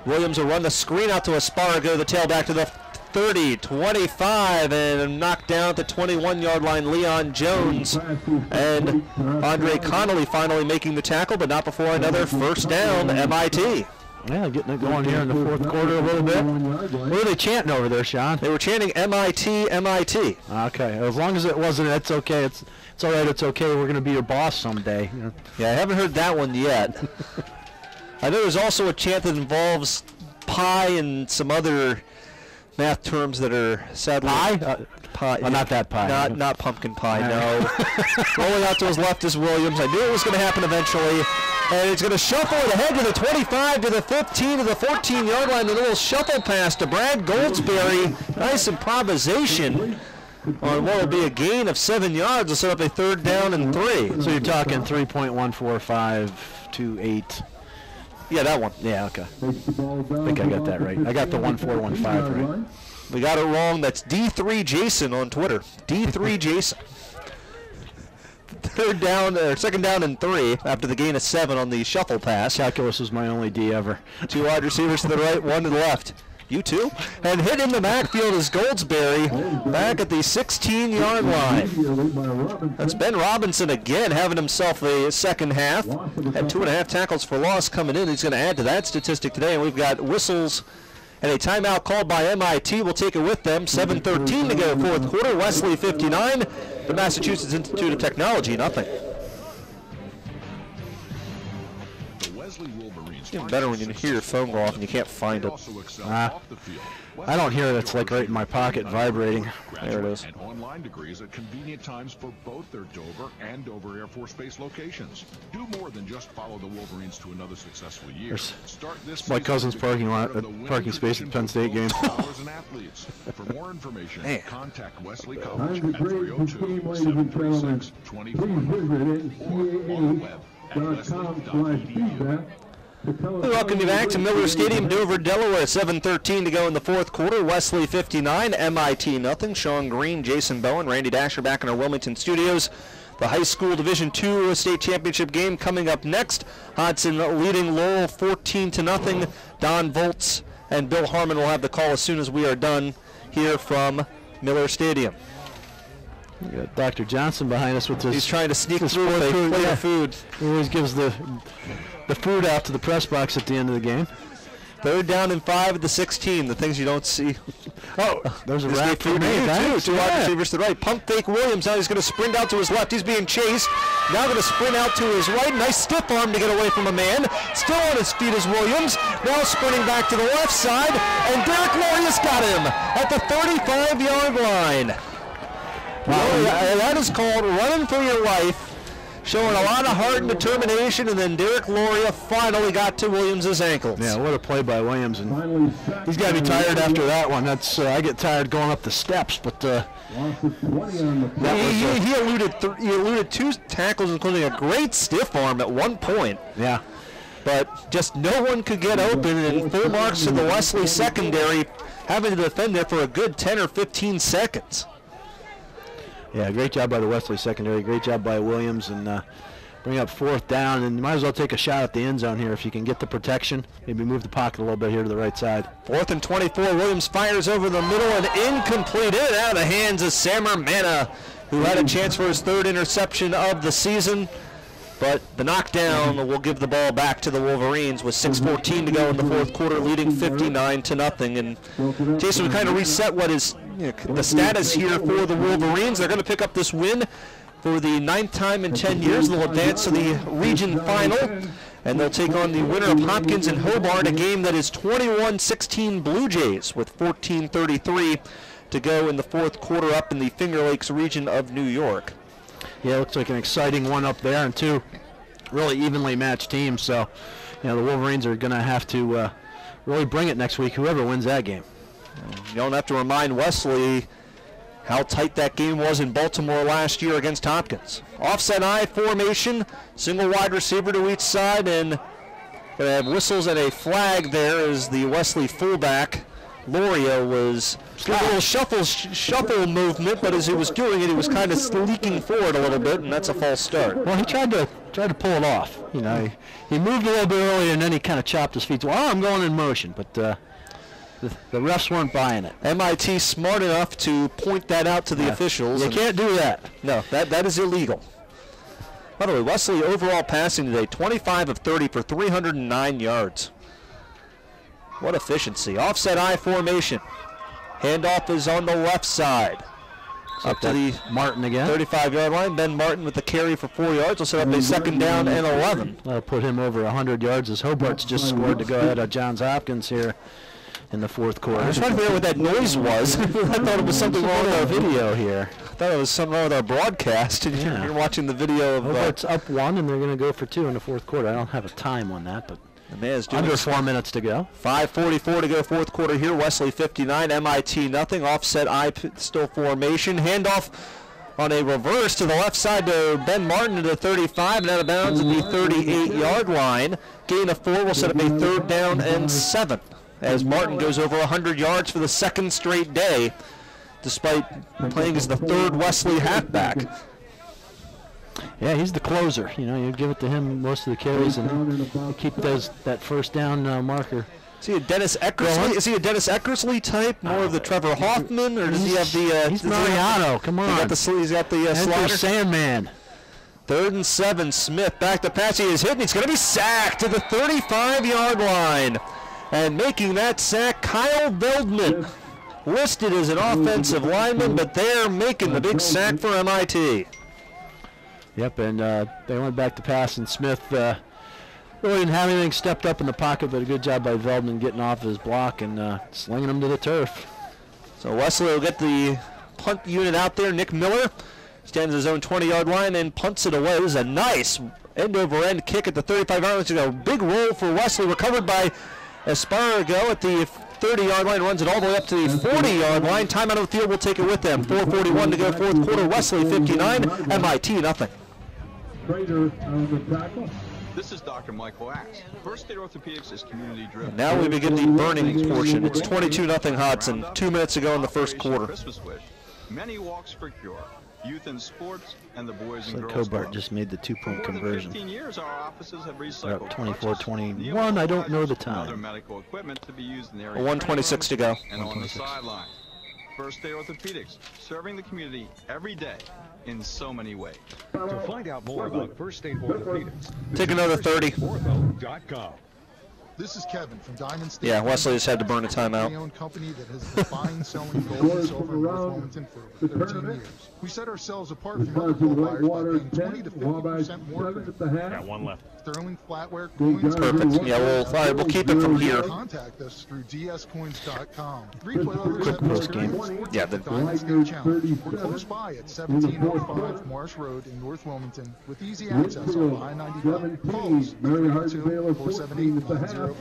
Williams will run the screen out to Espargo, the tailback to the 30, 25, and knocked down at the 21-yard line, Leon Jones. And Andre Connolly finally making the tackle, but not before another first down, MIT. Yeah, getting it going here in the fourth quarter a little bit. What were they chanting over there, Sean? They were chanting MIT, MIT. Okay, as long as it wasn't, it's okay. It's all right, it's okay. We're going to be your boss someday. Yeah, I haven't heard that one yet. I know there's also a chant that involves pi and some other math terms that are sadly... Pie? Not that pie. Not pumpkin pie, no. Rolling out to his left is Williams. I knew it was going to happen eventually. And he's going to shuffle it ahead to the 25, to the 15, to the 14-yard line. A little shuffle pass to Brad Goldsberry. Nice improvisation on what will be a gain of 7 yards to set up a 3rd down and 3. So you're talking 3.14528. Yeah, that one. Yeah, okay. I think I got that right. I got the 1415 right. We got it wrong. That's D3 Jason on Twitter. D3 Jason. 2nd down and 3 after the gain of 7 on the shuffle pass. Calculus was my only D ever. 2 wide receivers to the right, 1 to the left. You too. And hit in the backfield is Goldsberry back at the 16-yard line. That's Ben Robinson again having himself a second half. Had 2.5 tackles for loss coming in. He's going to add to that statistic today. And we've got whistles and a timeout called by MIT. We'll take it with them. 7:13 to go, fourth quarter. Wesley 59, the Massachusetts Institute of Technology, nothing. It's even better when you hear your phone go off and you can't find it. I don't hear it. It's like right in my pocket vibrating. There it is. And online degrees at convenient times for both their Dover and Dover Air Force Base locations. Do more than just follow the Wolverines to another successful year. Start this my cousin's parking space at Penn State game. For more information, contact Wesley Time College to at grade this game, ladies and gentlemen. Please visit NCAA.com/feedback. We welcome you back to Miller Stadium, Dover, Delaware. 7:13 to go in the fourth quarter. Wesley 59, MIT nothing. Sean Green, Jason Bowen, Randy Dasher back in our Wilmington studios. The high school Division II state championship game coming up next. Hodson leading Laurel 14-0. Don Volts and Bill Harmon will have the call as soon as we are done here from Miller Stadium. We got Dr. Johnson behind us with his... He's trying to sneak through with a plate of food. He always gives the food out to the press box at the end of the game. 3rd down and 5 at the 16. The things you don't see. Oh, there's a this wrap for for me. too. Two wide receivers to the right. Pump fake Williams. Now he's going to sprint out to his left. He's being chased. Now going to sprint out to his right. Nice stiff arm to get away from a man. Still on his feet is Williams. Now sprinting back to the left side. And Derek Lorius got him at the 35-yard line. Wow. That is called running for your life. Showing a lot of heart and determination, and then Derek Loria finally got to Williams' ankles. Yeah, what a play by Williams, and he's got to be tired after that one. That's I get tired going up the steps, but he eluded 2 tackles, including a great stiff arm at one point. Yeah, but just no one could get open, and full marks to the Wesley secondary, having to defend there for a good 10 or 15 seconds. Yeah, great job by the Wesley secondary. Great job by Williams, and bring up 4th down. And you might as well take a shot at the end zone here if you can get the protection. Maybe move the pocket a little bit here to the right side. 4th and 24. Williams fires over the middle and incomplete. In and out of the hands of Sammer Manna, who had a chance for his 3rd interception of the season. But the knockdown will give the ball back to the Wolverines with 6:14 to go in the 4th quarter, leading 59-0. And Jason, we kind of reset what is the status here for the Wolverines. They're going to pick up this win for the 9th time in 10 years. They'll advance to the region final, and they'll take on the winner of Hopkins and Hobart, a game that is 21-16 Blue Jays with 14:33 to go in the 4th quarter up in the Finger Lakes region of New York. Yeah, it looks like an exciting one up there, and 2 really evenly matched teams. So, the Wolverines are going to have to really bring it next week, whoever wins that game. You don't have to remind Wesley how tight that game was in Baltimore last year against Hopkins. Offset I formation, single wide receiver to each side, and going to have whistles and a flag there as the Wesley fullback, Loria, was a little shuffle movement, but as he was doing it, he was kind of leaking forward a little bit, and that's a false start. Well, he tried to pull it off. He moved a little bit earlier, and then he kind of chopped his feet. Well, I'm going in motion, but the refs weren't buying it. MIT smart enough to point that out to the officials. You can't do that. No, that is illegal. By the way, Wesley overall passing today, 25 of 30 for 309 yards. What efficiency. Offset I formation. Handoff is on the left side. Up to the Martin again. 35-yard line. Ben Martin with the carry for 4 yards. Will set up a 2nd down and 11. That'll put him over 100 yards as Hobart's just scored to go ahead of Johns Hopkins here in the 4th quarter. I was trying to figure out what that noise was. I thought it was something wrong with our video here. I thought it was something wrong with our broadcast. And you're watching the video of... Hobart's up 1, and they're going to go for 2 in the 4th quarter. I don't have a time on that, but... Under 4 minutes to go. 5:44 to go, 4th quarter here. Wesley 59, MIT nothing. Offset I still formation. Handoff on a reverse to the left side to Ben Martin to the 35 and out of bounds at the 38-yard line. Gain of 4 will set up a 3rd down and 7 as Martin goes over 100 yards for the 2nd straight day, despite playing as the 3rd Wesley halfback. Yeah, he's the closer. You give it to him most of the carries, and you keep that 1st down marker. Is he a Dennis Eckersley? Is he a Dennis Eckersley type? More of the Trevor Hoffman, or does he have the? He's Mariano. Come on. He's got the slider. Sandman. 3rd and 7. Smith back to pass. He is hit, and he's going to be sacked to the 35-yard line, and making that sack, Kyle Veldman, listed as an offensive lineman, but they're making the big sack for MIT. Yep, and they went back to pass, and Smith really didn't have anything, stepped up in the pocket, but a good job by Veldman getting off his block and slinging him to the turf. So Wesley will get the punt unit out there. Nick Miller stands his own 20-yard line and punts it away. This is a nice end-over-end kick at the 35-yard line. It's a big roll for Wesley, recovered by Espargo at the 30-yard line, runs it all the way up to the 40-yard line. Time out of the field will take it with them. 4:41 to go, 4th quarter. Wesley 59, MIT nothing. This is Dr. Michael Axe. First State Orthopedics is community driven. Now we begin the burning portion. It's 22-0 Hudson. 2 minutes to go in the 1st quarter. Christmas wish. Many walks for cure. Youth in sports and the boys and girls Hobart club. just made the 2-point conversion. 15 years, our offices have They're recycled up 24-21. I don't know the time. other medical equipment to be used in the area. 1:26 to go. And on the sideline. First State Orthopedics, serving the community every day in so many ways. To find out more about First State Orthopedics, Take another 30. ortho.com. This is Kevin from Diamond State. Yeah, Wesley has had to burn a timeout. A company that has been buying, selling gold and silver in North Wilmington for 13 years. We set ourselves apart from other gold buyers by paying 20 to 50% more for Got one left. sterling flatware coins. Perfect. Yeah, we'll keep it from here. Contact us through dscoins.com. Retailers have game. Yeah, the Diamond State Challenge. We're close by at 1705 Marsh Road in North Wilmington with easy access on I-95. Call us 302-478-1050.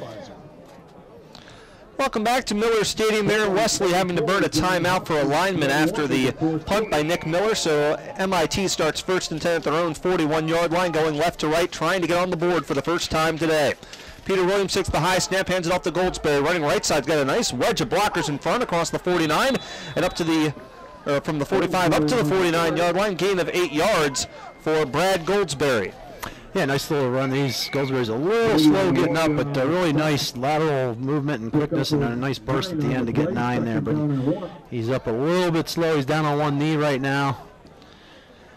Welcome back to Miller Stadium there. Wesley having to burn a timeout for alignment after the punt by Nick Miller. So MIT starts 1st and 10 at their own 41-yard line, going left to right, trying to get on the board for the first time today. Peter Williams takes the high snap, hands it off to Goldsberry. Running right side's got a nice wedge of blockers in front across the 49 and up to the from the 45 up to the 49-yard line. Gain of 8 yards for Brad Goldsberry. Yeah, nice little run. Goldsberry's a little slow getting up, but really nice lateral movement and quickness, and a nice burst at the end to get 9 there. But he's up a little bit slow. He's down on one knee right now.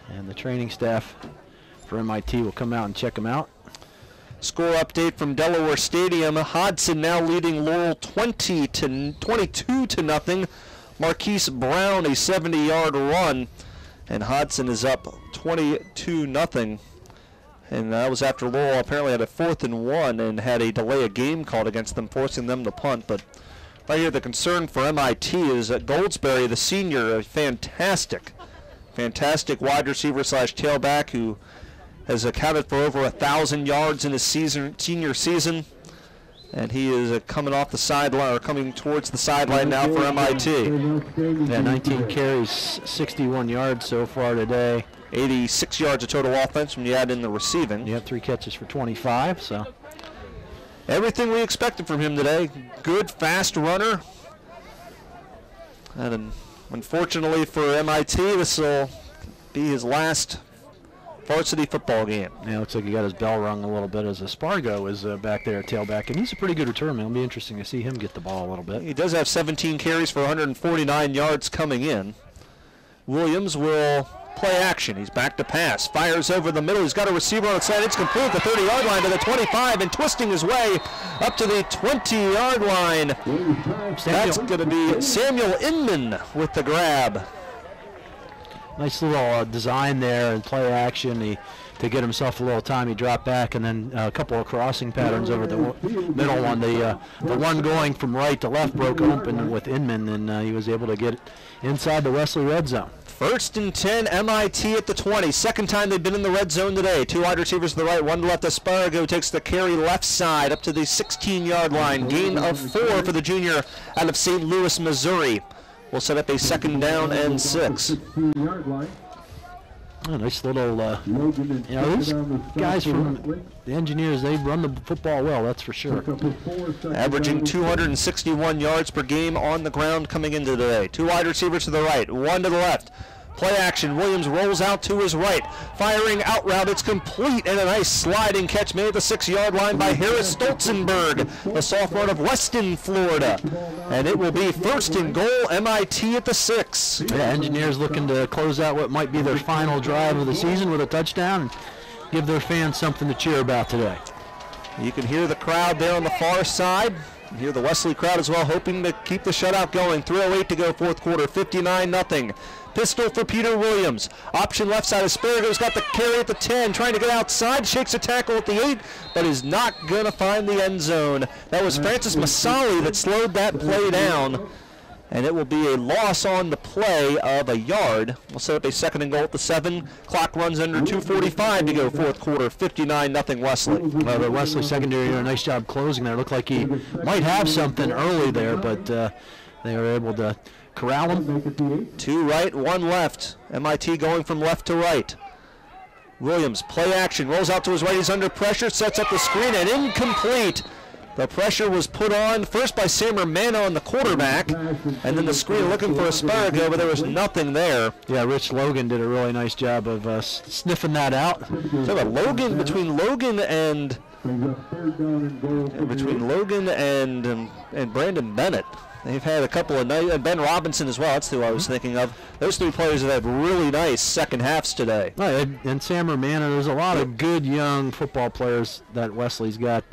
And the training staff for MIT will come out and check him out. Score update from Delaware Stadium. Hodson now leading Laurel 22 to nothing. Marquise Brown a 70-yard run, and Hodson is up 22-0. And that was after Laurel apparently had a 4th and 1 and had a delay of game called against them, forcing them to punt. But right here, the concern for MIT is that Goldsberry, the senior, a fantastic wide receiver / tailback who has accounted for over 1,000 yards in his senior season. And he is coming off the sideline, or coming towards the sideline now for MIT. Yeah, 19 carries, 61 yards so far today. 86 yards of total offense when you add in the receiving. You have 3 catches for 25, so. Everything we expected from him today. Good, fast runner. And unfortunately for MIT, this will be his last varsity football game. Yeah, looks like he got his bell rung a little bit as Espargo is back there at tailback, and he's a pretty good return man. It'll be interesting to see him get the ball a little bit. He does have 17 carries for 149 yards coming in. Williams will play action. He's back to pass. Fires over the middle. He's got a receiver on the side. It's complete. The 30-yard line to the 25 and twisting his way up to the 20-yard line. That's going to be Samuel Inman with the grab. Nice little design there and play action. To get himself a little time, he dropped back, and then a couple of crossing patterns over the middle one. The one going from right to left broke open with Inman, and he was able to get it inside the Wesley red zone. 1st and 10, MIT at the 20. Second time they've been in the red zone today. 2 wide receivers to the right, 1 to left. Espargo takes the carry left side up to the 16-yard line. Gain of 4 for the junior out of St. Louis, Missouri. We'll set up a 2nd down and 6. Oh, nice little, these guys from the Engineers, they run the football well, that's for sure. Averaging 261 yards per game on the ground coming into today. 2 wide receivers to the right, 1 to the left. Play action, Williams rolls out to his right. Firing out route, it's complete, and a nice sliding catch made at the 6-yard line by Harris Stolzenberg, the sophomore out of Weston, Florida. And it will be 1st and goal, MIT at the 6. Yeah, Engineers looking to close out what might be their final drive of the season with a touchdown and give their fans something to cheer about today. You can hear the crowd there on the far side. You hear the Wesley crowd as well, hoping to keep the shutout going. 3:08 to go, 4th quarter, 59-0. Pistol for Peter Williams. Option left side. Espargo's got the carry at the 10, trying to get outside. Shakes a tackle at the 8, but is not going to find the end zone. That was Francis Masali that slowed that play down, and it will be a loss on the play of a yard. We'll set up a 2nd and goal at the 7. Clock runs under 2:45 to go, 4th quarter, 59-0 Wesley. Well, the Wesley secondary did a nice job closing there. Looked like he might have something early there, but they were able to corral him. 2 right, 1 left. MIT going from left to right. Williams, play action, rolls out to his right. He's under pressure, sets up the screen, and incomplete. The pressure was put on first by Sam Romano on the quarterback, and then the screen looking for Espargo, but there was nothing there. Yeah, Rich Logan did a really nice job of sniffing that out. So between Logan and Brandon Bennett. They've had a couple of nice, Ben Robinson as well, that's who I was thinking of. Those 3 players have had really nice second halves today. Right, and Sam Romano, there's a lot of good young football players that Wesley's got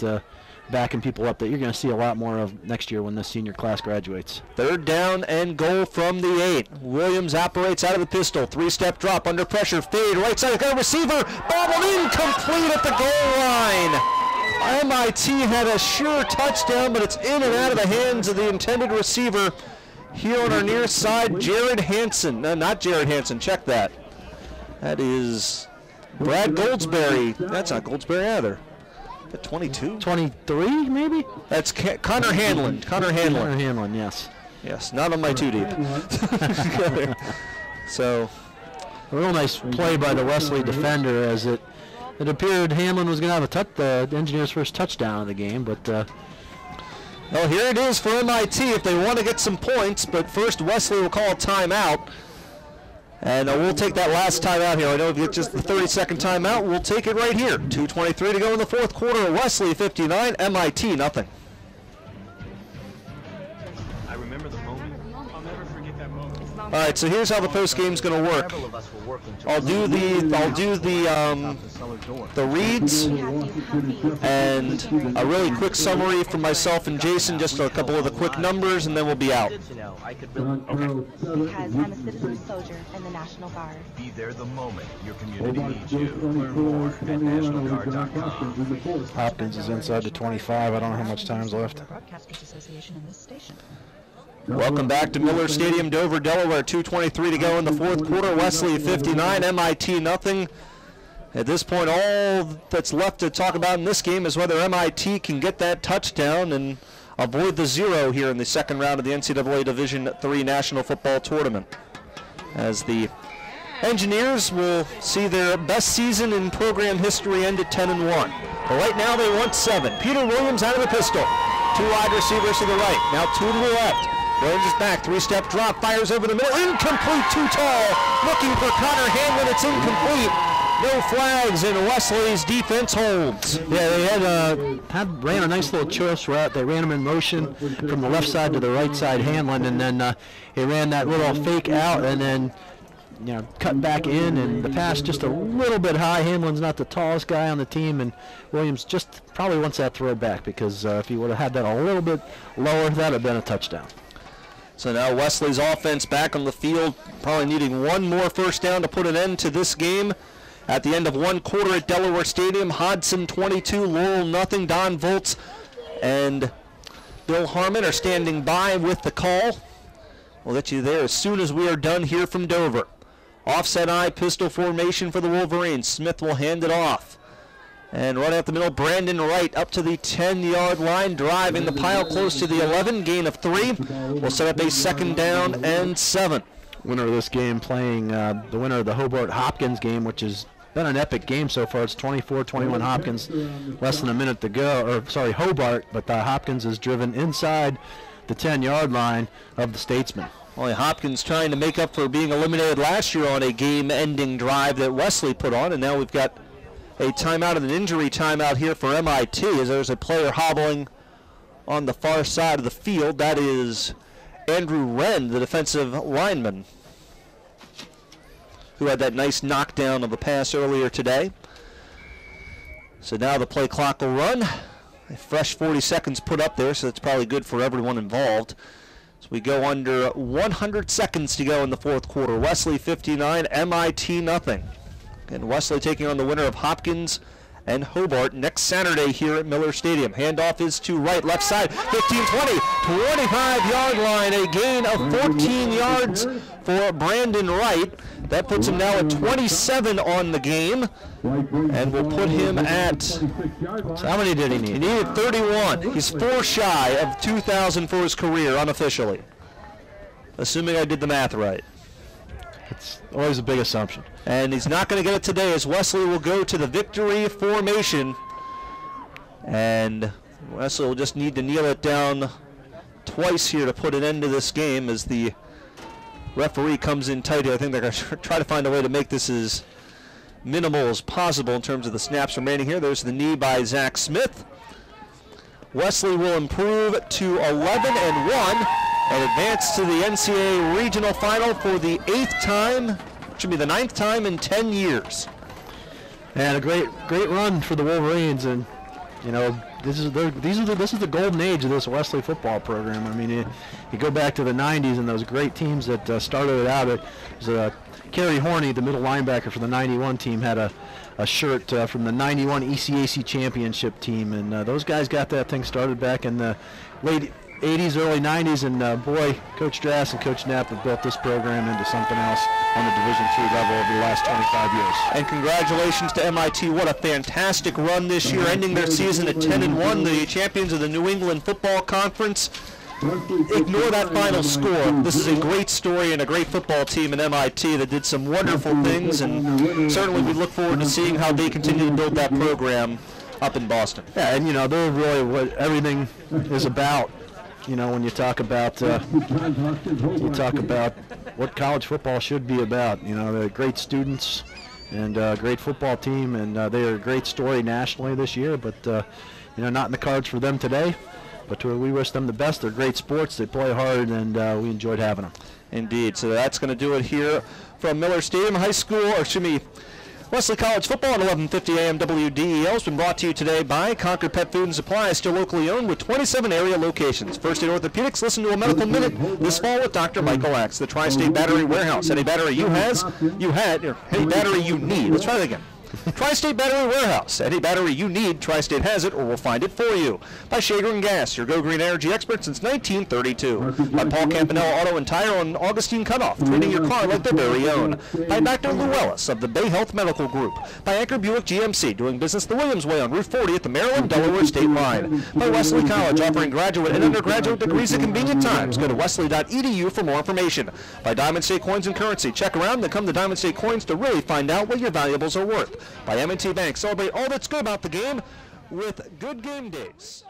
backing people up that you're going to see a lot more of next year when this senior class graduates. 3rd down and goal from the 8. Williams operates out of the pistol. 3-step drop under pressure. Fade right side. Got a receiver. Bobbled incomplete at the goal line. MIT had a sure touchdown, but it's in and out of the hands of the intended receiver. Here on our near side, Jared Hansen. No, not Jared Hansen. Check that. That is Brad Goldsberry. That's not Goldsberry either. 22? 23, maybe? That's Connor Hanlon. Connor Hanlon, yes. Yes, not on my 2 deep. So, a real nice play by the Wesley defender, as it appeared Hanlon was going to have the Engineers' first touchdown of the game, but well, here it is for MIT if they want to get some points, but first Wesley will call a timeout. And we'll take that last timeout here. I know if it's just the 30-second timeout, we'll take it right here. 2:23 to go in the 4th quarter. Wesley 59, MIT nothing. I remember the moment. I'll never forget that moment. All right, so here's how the post game's going to work. I'll do the reads and a really quick summary from myself and Jason, just a couple of the quick numbers, and then we'll be out. Because I'm a citizen soldier in the National Guard. Be there the moment your community needs you. Learn more at nationalguard.com. Hopkins is inside the 25. I don't know how much time's left. Broadcasters Association in this station. Welcome back to Miller Stadium, Dover, Delaware. 2:23 to go in the 4th quarter. Wesley 59, MIT nothing. At this point, all that's left to talk about in this game is whether MIT can get that touchdown and avoid the 0 here in the 2nd round of the NCAA Division III National Football Tournament, as the Engineers will see their best season in program history end at 10-1. But right now they want 7. Peter Williams out of the pistol. 2 wide receivers to the right. Now 2 to the left. Williams is back. 3-step drop. Fires over the middle. Incomplete. Too tall. Looking for Connor Hanlon. It's incomplete. No flags, and Wesley's defense holds. Yeah, they ran a nice little choice route. They ran him in motion from the left side to the right side, Hanlon, and then he ran that little fake out, and then cut back in, and the pass just a little bit high. Hanlon's not the tallest guy on the team, and Williams just probably wants that throw back, because if he would have had that a little bit lower, that would have been a touchdown. So now Wesley's offense back on the field, probably needing one more first down to put an end to this game. At the end of 1 quarter at Delaware Stadium, Hodson 22, Laurel nothing. Don Volts and Bill Harmon are standing by with the call. We'll let you there as soon as we are done here from Dover. Offset eye pistol formation for the Wolverines. Smith will hand it off. And right out the middle, Brandon Wright up to the 10-yard line, driving the pile close to the 11, gain of 3. We'll set up a 2nd down and 7. Winner of this game playing the winner of the Hobart-Hopkins game, which has been an epic game so far. It's 24-21 Hopkins, less than a minute to go. Or sorry, Hobart, but Hopkins is driven inside the 10-yard line of the Statesman. Only Hopkins trying to make up for being eliminated last year on a game-ending drive that Wesley put on, and now we've got a timeout and an injury timeout here for MIT, as there's a player hobbling on the far side of the field. That is Andrew Wren, the defensive lineman, who had that nice knockdown of a pass earlier today. So now the play clock will run. A fresh 40 seconds put up there, so that's probably good for everyone involved. So we go under 100 seconds to go in the 4th quarter. Wesley 59, MIT nothing. And Wesley taking on the winner of Hopkins and Hobart next Saturday here at Miller Stadium. Handoff is to right, left side, 15-20, 25-yard line, a gain of 14 yards for Brandon Wright. That puts him now at 27 on the game, and will put him at, so how many did he need? He needed 31. He's 4 shy of 2,000 for his career unofficially, assuming I did the math right. It's always a big assumption. And he's not going to get it today, as Wesley will go to the victory formation. And Wesley will just need to kneel it down twice here to put an end to this game, as the referee comes in tight here. I think they're going to try to find a way to make this as minimal as possible in terms of the snaps remaining here. There's the knee by Zach Smith. Wesley will improve to 11-1 and advance to the NCAA regional final for the 8th time. Should be the 9th time in 10 years. And a great run for the Wolverines, and You know, this is the golden age of this Wesley football program. I mean, you go back to the 90s and those great teams that started it out. It was Kerry Horney, the middle linebacker for the 91 team, had a shirt from the 91 ECAC championship team, and those guys got that thing started back in the late 80s, early 90s, and boy, Coach Drass and Coach Knapp have built this program into something else on the Division III level over the last 25 years. And congratulations to MIT. What a fantastic run this year, ending their season at 10-1, the champions of the New England Football Conference. Ignore that final score. This is a great story and a great football team at MIT that did some wonderful things, and certainly we look forward to seeing how they continue to build that program up in Boston. Yeah, and you know, they're really what everything is about. You know, when you talk about what college football should be about. You know, they're great students and great football team, and they are a great story nationally this year. But you know, not in the cards for them today. But we wish them the best. They're great sports. They play hard, and we enjoyed having them. Indeed. So that's going to do it here from Miller Stadium High School, or excuse me, Wesley College football at 11:50 a.m. WDEL has been brought to you today by Concord Pet Food and Supply, still locally owned with 27 area locations. First Aid Orthopedics, listen to a medical minute this fall with Dr. Michael Axe. The Tri-State Battery Warehouse, any battery you had, or any battery you need. Let's try that again. Tri-State Battery Warehouse. Any battery you need, Tri-State has it or will find it for you. By Shagrin Gas, your Go Green energy expert since 1932. By Paul Campanella Auto and Tire on Augustine Cutoff, treating your car like their very own. By Dr. Lou Ellis of the Bay Health Medical Group. By Anchor Buick GMC, doing business the Williams Way on Route 40 at the Maryland-Delaware State Line. By Wesley College, offering graduate and undergraduate degrees at convenient times. Go to wesley.edu for more information. By Diamond State Coins and Currency, check around, then come to Diamond State Coins to really find out what your valuables are worth. By M&T Bank, celebrate all that's good about the game with Good Game Days.